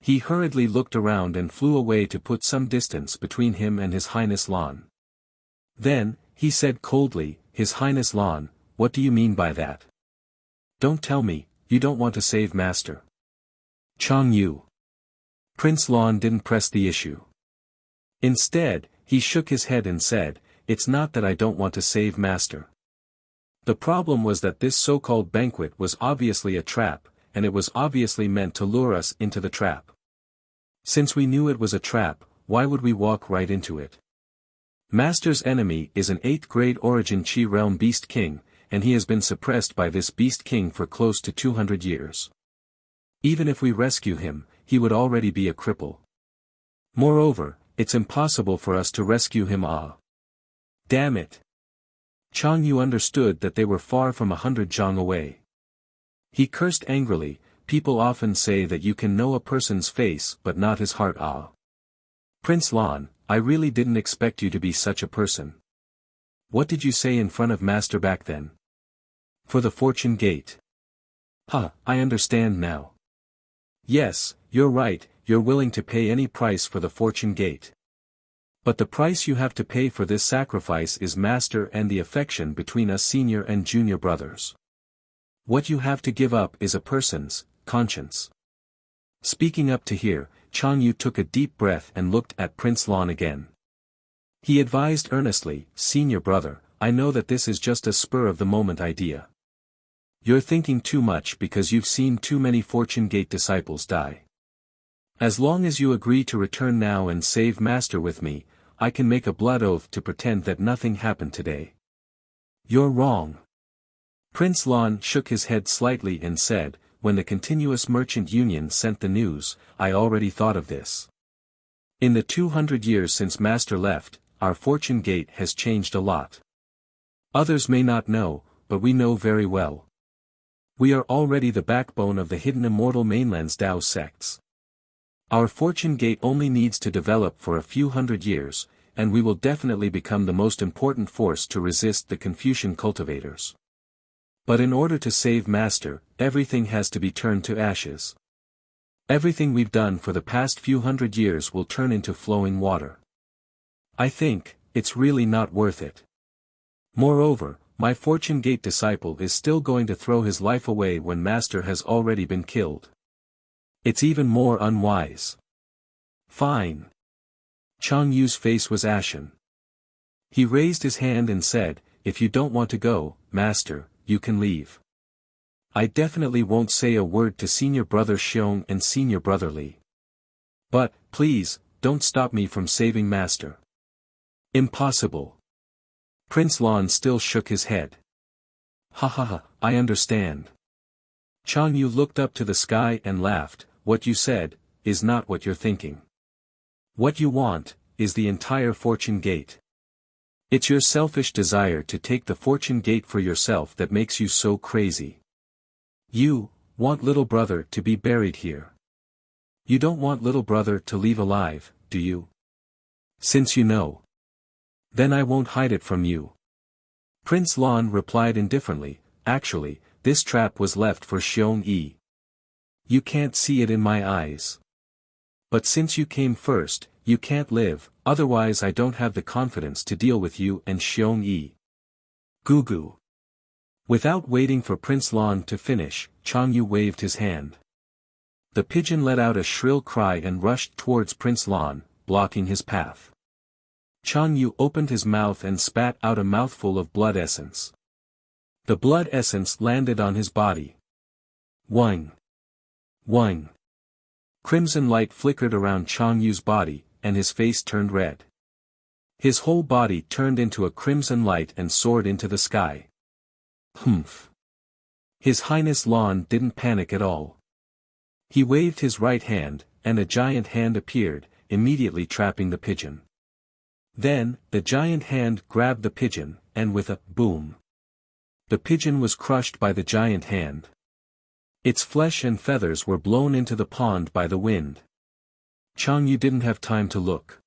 He hurriedly looked around and flew away to put some distance between him and His Highness Lon. Then, he said coldly, His Highness Lon, what do you mean by that? Don't tell me, you don't want to save master. Chang Yu. Prince Lon didn't press the issue. Instead, he shook his head and said, it's not that I don't want to save master. The problem was that this so-called banquet was obviously a trap, and it was obviously meant to lure us into the trap. Since we knew it was a trap, why would we walk right into it? Master's enemy is an 8th grade origin Qi realm beast king, and he has been suppressed by this beast king for close to 200 years. Even if we rescue him, he would already be a cripple. Moreover, it's impossible for us to rescue him. Ah! Damn it! Chang Yu understood that they were far from 100 zhang away. He cursed angrily, people often say that you can know a person's face but not his heart. Ah! Prince Lon, I really didn't expect you to be such a person. What did you say in front of master back then? For the Fortune Gate. I understand now. Yes, you're right, you're willing to pay any price for the Fortune Gate. But the price you have to pay for this sacrifice is master and the affection between us senior and junior brothers. What you have to give up is a person's conscience. Speaking up to here, Chang Yu took a deep breath and looked at Prince Lon again. He advised earnestly, Senior brother, I know that this is just a spur-of-the-moment idea. You're thinking too much because you've seen too many Fortune Gate disciples die. As long as you agree to return now and save master with me, I can make a blood oath to pretend that nothing happened today. You're wrong. Prince Lon shook his head slightly and said, when the Continuous Merchant Union sent the news, I already thought of this. In the 200 years since master left, our Fortune Gate has changed a lot. Others may not know, but we know very well. We are already the backbone of the hidden immortal mainland's Tao sects. Our Fortune Gate only needs to develop for a few hundred years, and we will definitely become the most important force to resist the Confucian cultivators. But in order to save master, everything has to be turned to ashes. Everything we've done for the past few hundred years will turn into flowing water. I think, it's really not worth it. Moreover, my Fortune Gate disciple is still going to throw his life away when master has already been killed. It's even more unwise. Fine. Chang Yu's face was ashen. He raised his hand and said, if you don't want to go, master, you can leave. I definitely won't say a word to senior brother Xiong and senior brother Li. But, please, don't stop me from saving master. Impossible. Prince Lon still shook his head. I understand. Chang Yu looked up to the sky and laughed, what you said, is not what you're thinking. What you want, is the entire Fortune Gate. It's your selfish desire to take the Fortune Gate for yourself that makes you so crazy. You want little brother to be buried here. You don't want little brother to leave alive, do you? Since you know. Then I won't hide it from you. Prince Lan replied indifferently, actually, this trap was left for Xiong Yi. You can't see it in my eyes. But since you came first, you can't live, otherwise I don't have the confidence to deal with you and Xiong Yi. Gugu. Without waiting for Prince Lan to finish, Chang Yu waved his hand. The pigeon let out a shrill cry and rushed towards Prince Lan, blocking his path. Chang Yu opened his mouth and spat out a mouthful of blood essence. The blood essence landed on his body. Whing! Whing! Crimson light flickered around Chang Yu's body, and his face turned red. His whole body turned into a crimson light and soared into the sky. Humph! His Highness Lan didn't panic at all. He waved his right hand, and a giant hand appeared, immediately trapping the pigeon. Then, the giant hand grabbed the pigeon, and with a boom, the pigeon was crushed by the giant hand. Its flesh and feathers were blown into the pond by the wind. Chang Yu didn't have time to look.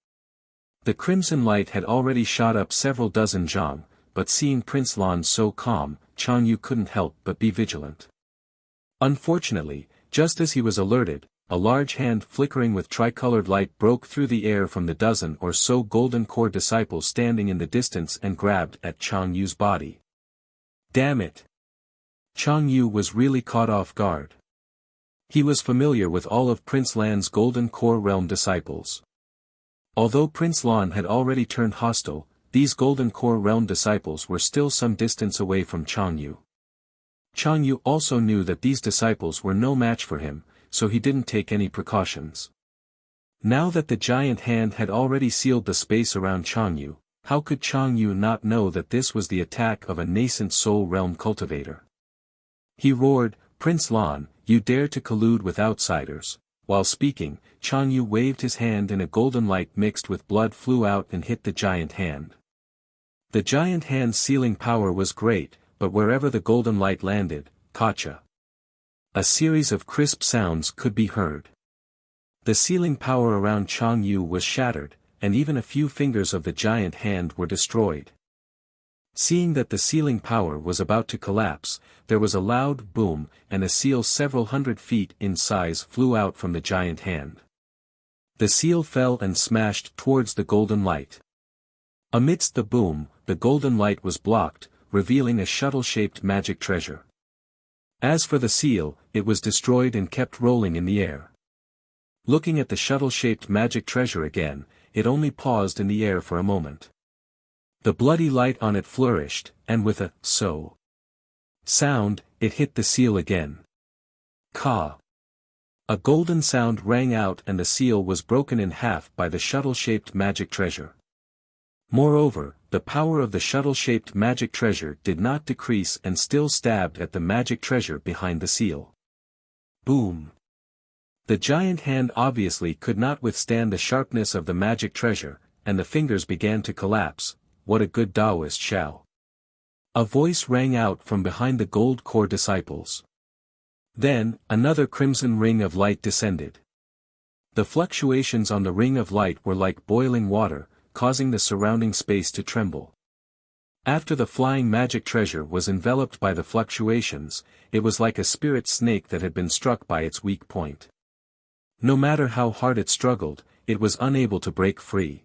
The crimson light had already shot up several dozen zhang, but seeing Prince Lan so calm, Chang Yu couldn't help but be vigilant. Unfortunately, just as he was alerted, a large hand flickering with tricolored light broke through the air from the dozen or so golden core disciples standing in the distance and grabbed at Chang Yu's body. Damn it! Chang Yu was really caught off guard. He was familiar with all of Prince Lan's golden core realm disciples. Although Prince Lan had already turned hostile, these golden core realm disciples were still some distance away from Chang Yu. Chang Yu also knew that these disciples were no match for him, so he didn't take any precautions. Now that the giant hand had already sealed the space around Chang Yu, how could Chang Yu not know that this was the attack of a nascent soul realm cultivator? He roared, Prince Lan, you dare to collude with outsiders. While speaking, Chang Yu waved his hand and a golden light mixed with blood flew out and hit the giant hand. The giant hand's sealing power was great, but wherever the golden light landed, gotcha! A series of crisp sounds could be heard. The sealing power around Chang Yu was shattered, and even a few fingers of the giant hand were destroyed. Seeing that the sealing power was about to collapse, there was a loud boom, and a seal several hundred feet in size flew out from the giant hand. The seal fell and smashed towards the golden light. Amidst the boom, the golden light was blocked, revealing a shuttle-shaped magic treasure. As for the seal, it was destroyed and kept rolling in the air. Looking at the shuttle-shaped magic treasure again, it only paused in the air for a moment. The bloody light on it flourished, and with a so sound, it hit the seal again. Ka! A golden sound rang out and the seal was broken in half by the shuttle-shaped magic treasure. Moreover, the power of the shuttle-shaped magic treasure did not decrease and still stabbed at the magic treasure behind the seal. Boom! The giant hand obviously could not withstand the sharpness of the magic treasure, and the fingers began to collapse. What a good Taoist shall! A voice rang out from behind the gold core disciples. Then, another crimson ring of light descended. The fluctuations on the ring of light were like boiling water, causing the surrounding space to tremble. After the flying magic treasure was enveloped by the fluctuations, it was like a spirit snake that had been struck by its weak point. No matter how hard it struggled, it was unable to break free.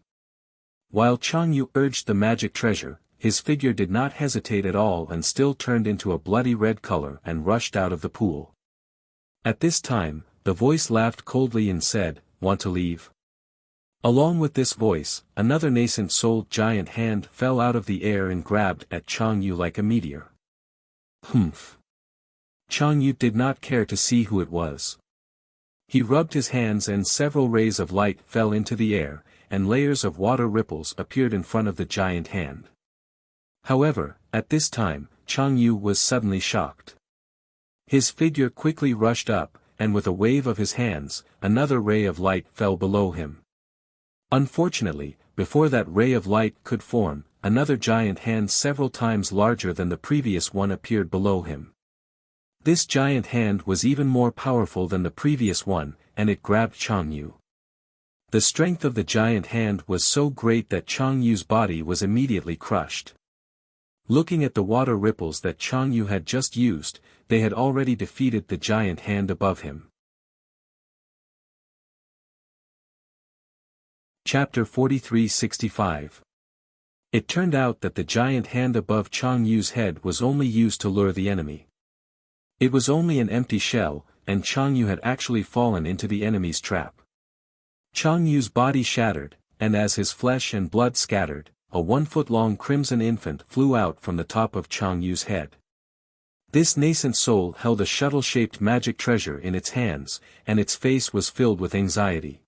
While Chang Yu urged the magic treasure, his figure did not hesitate at all and still turned into a bloody red color and rushed out of the pool. At this time, the voice laughed coldly and said, "Want to leave?" Along with this voice, another nascent souled giant hand fell out of the air and grabbed at Chang Yu like a meteor. Humph! Chang Yu did not care to see who it was. He rubbed his hands and several rays of light fell into the air, and layers of water ripples appeared in front of the giant hand. However, at this time, Chang Yu was suddenly shocked. His figure quickly rushed up, and with a wave of his hands, another ray of light fell below him. Unfortunately, before that ray of light could form, another giant hand several times larger than the previous one appeared below him. This giant hand was even more powerful than the previous one, and it grabbed Chang Yu. The strength of the giant hand was so great that Chang Yu's body was immediately crushed. Looking at the water ripples that Chang Yu had just used, they had already defeated the giant hand above him. Chapter 43-65. It turned out that the giant hand above Chang Yu's head was only used to lure the enemy. It was only an empty shell, and Chang Yu had actually fallen into the enemy's trap. Chang Yu's body shattered, and as his flesh and blood scattered, a 1-foot-long crimson infant flew out from the top of Chang Yu's head. This nascent soul held a shuttle-shaped magic treasure in its hands, and its face was filled with anxiety.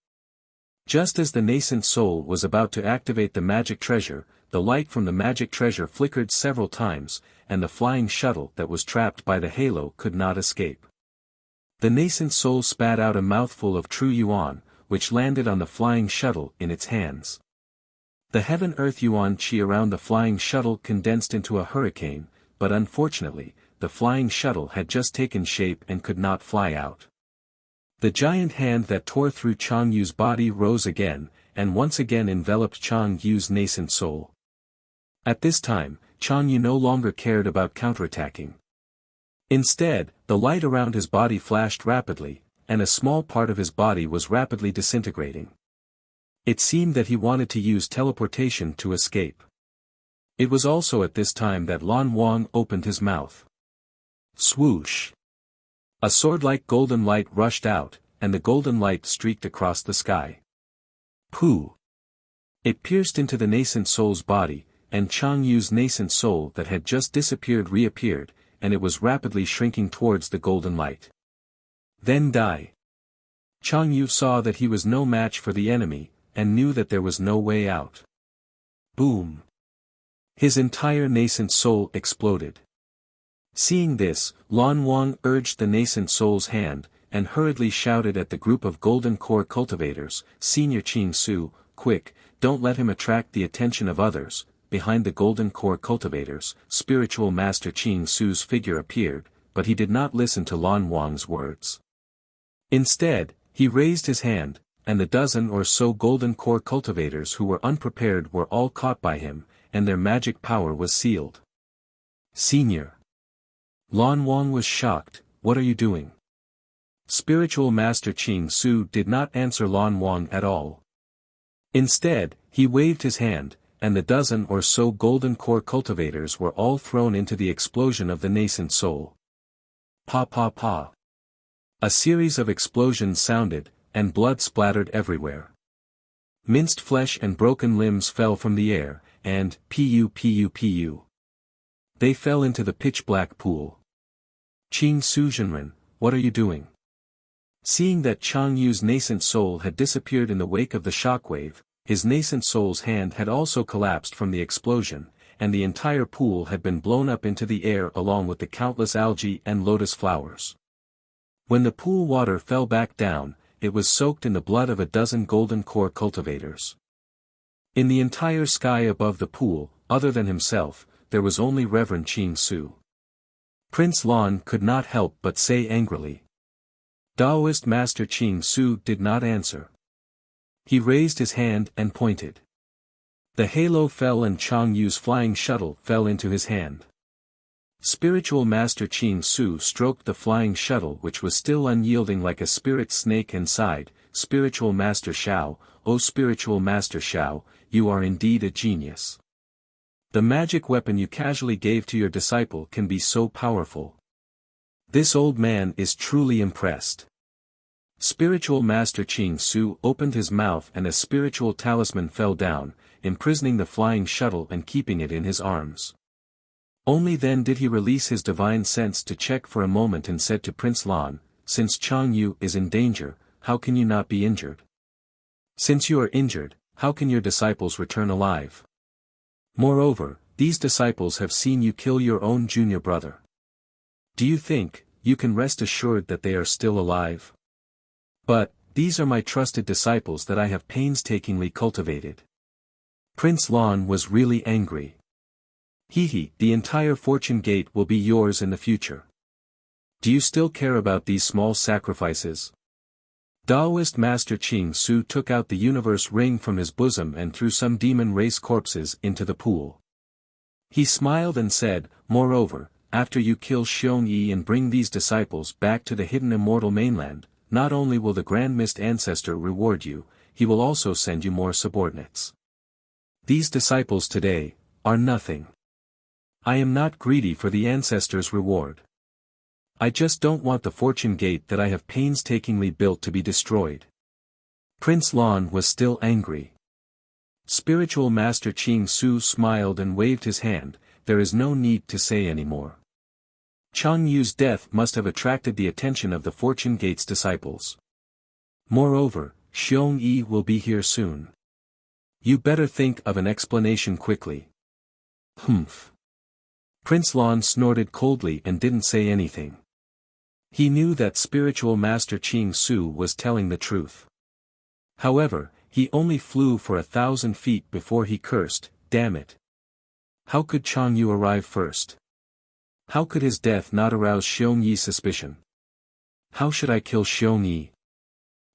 Just as the nascent soul was about to activate the magic treasure, the light from the magic treasure flickered several times, and the flying shuttle that was trapped by the halo could not escape. The nascent soul spat out a mouthful of true yuan, which landed on the flying shuttle in its hands. The heaven-earth yuan qi around the flying shuttle condensed into a hurricane, but unfortunately, the flying shuttle had just taken shape and could not fly out. The giant hand that tore through Chang Yu's body rose again, and once again enveloped Chang Yu's nascent soul. At this time, Chang Yu no longer cared about counterattacking. Instead, the light around his body flashed rapidly, and a small part of his body was rapidly disintegrating. It seemed that he wanted to use teleportation to escape. It was also at this time that Lan Wang opened his mouth. Swoosh! A sword-like golden light rushed out, and the golden light streaked across the sky. Pooh! It pierced into the nascent soul's body, and Chang Yu's nascent soul that had just disappeared reappeared, and it was rapidly shrinking towards the golden light. Then die. Chang Yu saw that he was no match for the enemy, and knew that there was no way out. Boom! His entire nascent soul exploded. Seeing this, Lan Wang urged the nascent soul's hand, and hurriedly shouted at the group of golden core cultivators, "Senior Qing Su, quick, don't let him attract the attention of others." Behind the golden core cultivators, spiritual master Qing Su's figure appeared, but he did not listen to Lan Wang's words. Instead, he raised his hand, and the dozen or so golden core cultivators who were unprepared were all caught by him, and their magic power was sealed. Senior! Lan Wang was shocked. What are you doing? Spiritual Master Qing Su did not answer Lan Wang at all. Instead, he waved his hand, and the dozen or so golden core cultivators were all thrown into the explosion of the nascent soul. Pa pa pa. A series of explosions sounded, and blood splattered everywhere. Minced flesh and broken limbs fell from the air, and pu. They fell into the pitch-black pool. Qing Su Zhenren, what are you doing? Seeing that Chang Yu's nascent soul had disappeared in the wake of the shockwave, his nascent soul's hand had also collapsed from the explosion, and the entire pool had been blown up into the air along with the countless algae and lotus flowers. When the pool water fell back down, it was soaked in the blood of a dozen golden core cultivators. In the entire sky above the pool, other than himself, there was only Reverend Qing Su. Prince Lan could not help but say angrily. Taoist Master Qing Su did not answer. He raised his hand and pointed. The halo fell and Chang Yu's flying shuttle fell into his hand. Spiritual Master Qing Su stroked the flying shuttle which was still unyielding like a spirit snake and sighed, "Spiritual Master Shao, O Spiritual Master Shao, you are indeed a genius. The magic weapon you casually gave to your disciple can be so powerful. This old man is truly impressed." Spiritual Master Qing Su opened his mouth and a spiritual talisman fell down, imprisoning the flying shuttle and keeping it in his arms. Only then did he release his divine sense to check for a moment and said to Prince Lan, "Since Chang Yu is in danger, how can you not be injured? Since you are injured, how can your disciples return alive? Moreover, these disciples have seen you kill your own junior brother. Do you think you can rest assured that they are still alive? But, these are my trusted disciples that I have painstakingly cultivated." Prince Lan was really angry. The entire fortune gate will be yours in the future. Do you still care about these small sacrifices? Daoist Master Qing Su took out the universe ring from his bosom and threw some demon race corpses into the pool. He smiled and said, "Moreover, after you kill Xiong Yi and bring these disciples back to the hidden immortal mainland, not only will the Grand Mist Ancestor reward you, he will also send you more subordinates. These disciples today are nothing. I am not greedy for the Ancestor's reward. I just don't want the fortune gate that I have painstakingly built to be destroyed." Prince Lan was still angry. Spiritual Master Qing Su smiled and waved his hand. "There is no need to say any more. Chang Yu's death must have attracted the attention of the fortune gate's disciples. Moreover, Xiong Yi will be here soon. You better think of an explanation quickly." "Humph." Prince Lan snorted coldly and didn't say anything. He knew that Spiritual Master Qing Su was telling the truth. However, he only flew for 1,000 feet before he cursed, "Damn it. How could Chang Yu arrive first? How could his death not arouse Xiong Yi's suspicion? How should I kill Xiong Yi?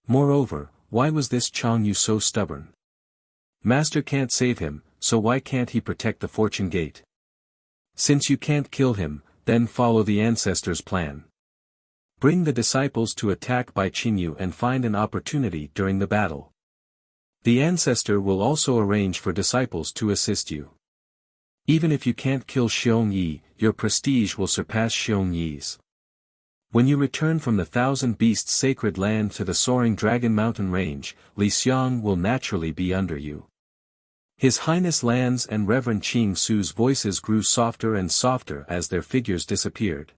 Moreover, why was this Chang Yu so stubborn? Master can't save him, so why can't he protect the fortune gate? Since you can't kill him, then follow the Ancestor's plan. Bring the disciples to attack Bai Qingyu and find an opportunity during the battle. The Ancestor will also arrange for disciples to assist you. Even if you can't kill Xiong Yi, your prestige will surpass Xiong Yi's. When you return from the Thousand Beasts sacred land to the soaring Dragon Mountain range, Li Xiang will naturally be under you." His Highness Lan's and Reverend Qing Su's voices grew softer and softer as their figures disappeared.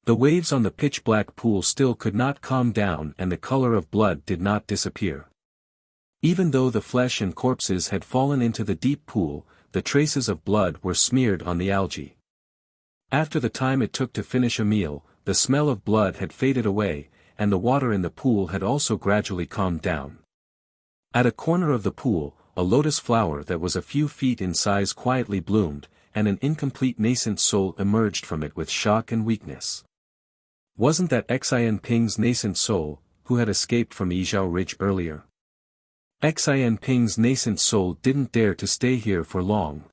The waves on the pitch-black pool still could not calm down and the color of blood did not disappear. Even though the flesh and corpses had fallen into the deep pool, the traces of blood were smeared on the algae. After the time it took to finish a meal, the smell of blood had faded away, and the water in the pool had also gradually calmed down. At a corner of the pool, a lotus flower that was a few feet in size quietly bloomed, and an incomplete nascent soul emerged from it with shock and weakness. Wasn't that Xian Ping's nascent soul, who had escaped from Yizhao Ridge earlier? Xian Ping's nascent soul didn't dare to stay here for long.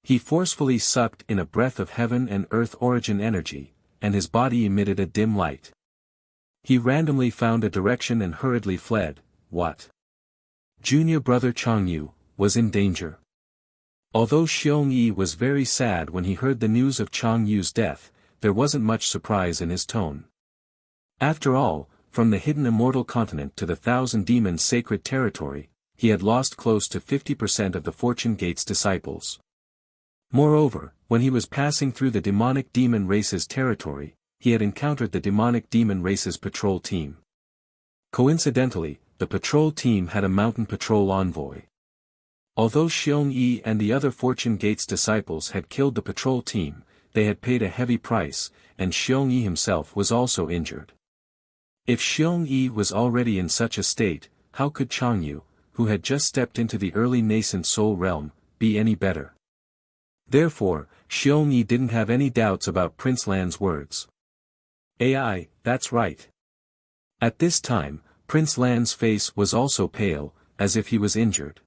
He forcefully sucked in a breath of heaven and earth origin energy, and his body emitted a dim light. He randomly found a direction and hurriedly fled. What? Junior brother Chang Yu was in danger. Although Xiong Yi was very sad when he heard the news of Chang Yu's death, there wasn't much surprise in his tone. After all, from the hidden immortal continent to the Thousand Demons sacred territory, he had lost close to 50% of the Fortune Gate's disciples. Moreover, when he was passing through the demonic demon race's territory, he had encountered the demonic demon race's patrol team. Coincidentally, the patrol team had a mountain patrol envoy. Although Xiong Yi and the other Fortune Gate's disciples had killed the patrol team, they had paid a heavy price, and Xiong Yi himself was also injured. If Xiong Yi was already in such a state, how could Chang Yu, who had just stepped into the early nascent soul realm, be any better? Therefore, Xiong Yi didn't have any doubts about Prince Lan's words. "AI, that's right." At this time, Prince Lan's face was also pale, as if he was injured.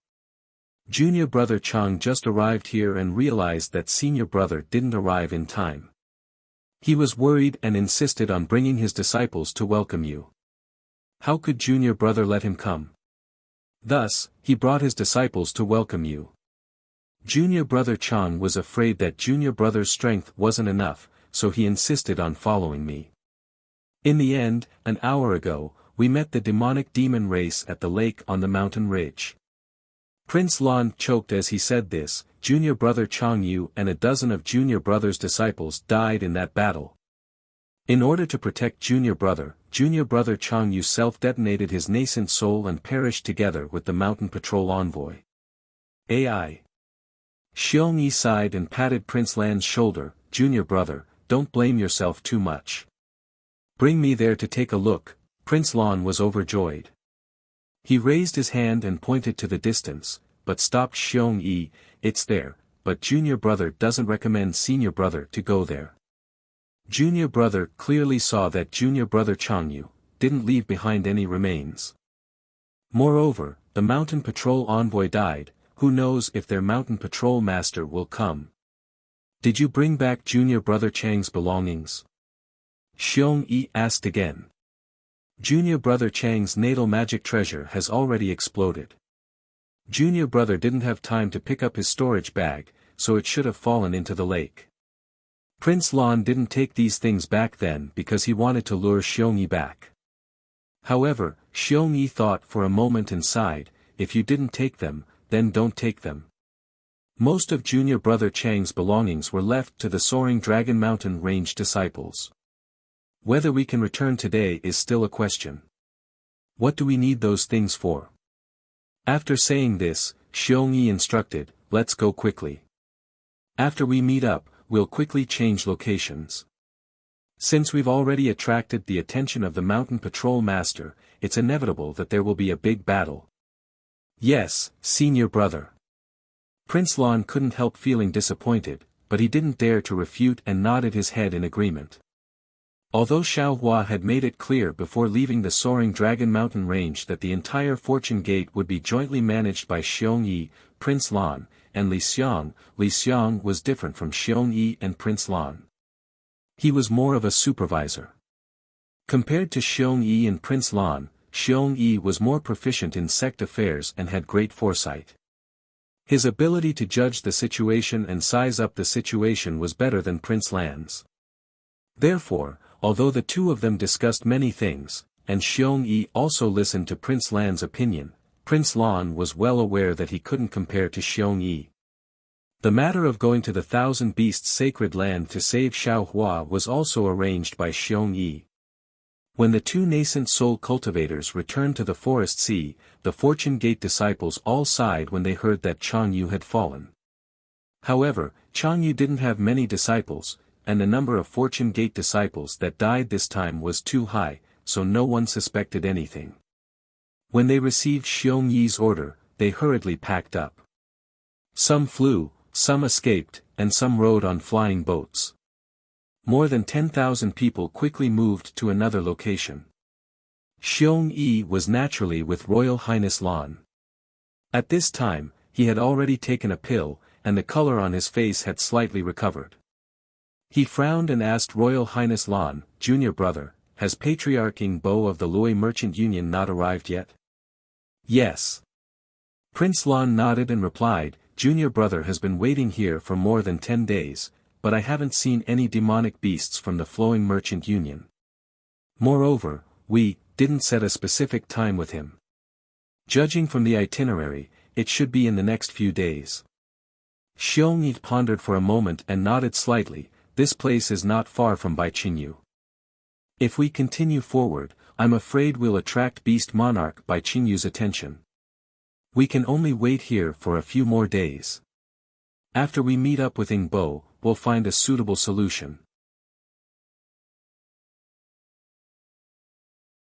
Junior brother Chang just arrived here and realized that senior brother didn't arrive in time. He was worried and insisted on bringing his disciples to welcome you. How could junior brother let him come? Thus, he brought his disciples to welcome you. Junior brother Chang was afraid that junior brother's strength wasn't enough, so he insisted on following me. In the end, an hour ago, we met the demonic demon race at the lake on the mountain ridge. Prince Lan choked as he said this. Junior brother Chang Yu and a dozen of junior brother's disciples died in that battle. In order to protect junior brother Chang Yu self-detonated his nascent soul and perished together with the mountain patrol envoy. AI. Xiong Yi sighed and patted Prince Lan's shoulder. "Junior brother, don't blame yourself too much. Bring me there to take a look." Prince Lan was overjoyed. He raised his hand and pointed to the distance, but stopped Xiong Yi. "It's there, but junior brother doesn't recommend senior brother to go there." Junior brother clearly saw that junior brother Chang Yu, didn't leave behind any remains. Moreover, the mountain patrol envoy died, who knows if their mountain patrol master will come. Did you bring back junior brother Chang's belongings? Xiong Yi asked again. Junior brother Chang's natal magic treasure has already exploded. Junior brother didn't have time to pick up his storage bag, so it should have fallen into the lake. Prince Lan didn't take these things back then because he wanted to lure Xiong Yi back. However, Xiong Yi thought for a moment and sighed, if you didn't take them, then don't take them. Most of junior brother Chang's belongings were left to the Soaring Dragon Mountain Range disciples. Whether we can return today is still a question. What do we need those things for? After saying this, Xiong Yi instructed, let's go quickly. After we meet up, we'll quickly change locations. Since we've already attracted the attention of the mountain patrol master, it's inevitable that there will be a big battle. Yes, senior brother. Prince Lan couldn't help feeling disappointed, but he didn't dare to refute and nodded his head in agreement. Although Xiao Hua had made it clear before leaving the Soaring Dragon Mountain Range that the entire Fortune Gate would be jointly managed by Xiong Yi, Prince Lan, and Li Xiang was different from Xiong Yi and Prince Lan. He was more of a supervisor. Compared to Xiong Yi and Prince Lan, Xiong Yi was more proficient in sect affairs and had great foresight. His ability to judge the situation and size up the situation was better than Prince Lan's. Therefore, although the two of them discussed many things, and Xiong Yi also listened to Prince Lan's opinion, Prince Lan was well aware that he couldn't compare to Xiong Yi. The matter of going to the Thousand Beasts Sacred Land to save Xiao Hua was also arranged by Xiong Yi. When the two nascent soul cultivators returned to the Forest Sea, the Fortune Gate disciples all sighed when they heard that Chang Yu had fallen. However, Chang Yu didn't have many disciples, and the number of Fortune Gate disciples that died this time was too high, so no one suspected anything. When they received Xiong Yi's order, they hurriedly packed up. Some flew, some escaped, and some rode on flying boats. More than 10,000 people quickly moved to another location. Xiong Yi was naturally with Royal Highness Lan. At this time, he had already taken a pill, and the color on his face had slightly recovered. He frowned and asked Royal Highness Lan, Junior brother, has Patriarch Ing Bo of the Lui Merchant Union not arrived yet? Yes. Prince Lan nodded and replied, Junior brother has been waiting here for more than 10 days, but I haven't seen any demonic beasts from the Flowing Merchant Union. Moreover, we didn't set a specific time with him. Judging from the itinerary, it should be in the next few days. Xiong Yi pondered for a moment and nodded slightly. This place is not far from Baiqingyu. If we continue forward, I'm afraid we'll attract Beast Monarch Baiqingyu's attention. We can only wait here for a few more days. After we meet up with Ing Bo, we'll find a suitable solution.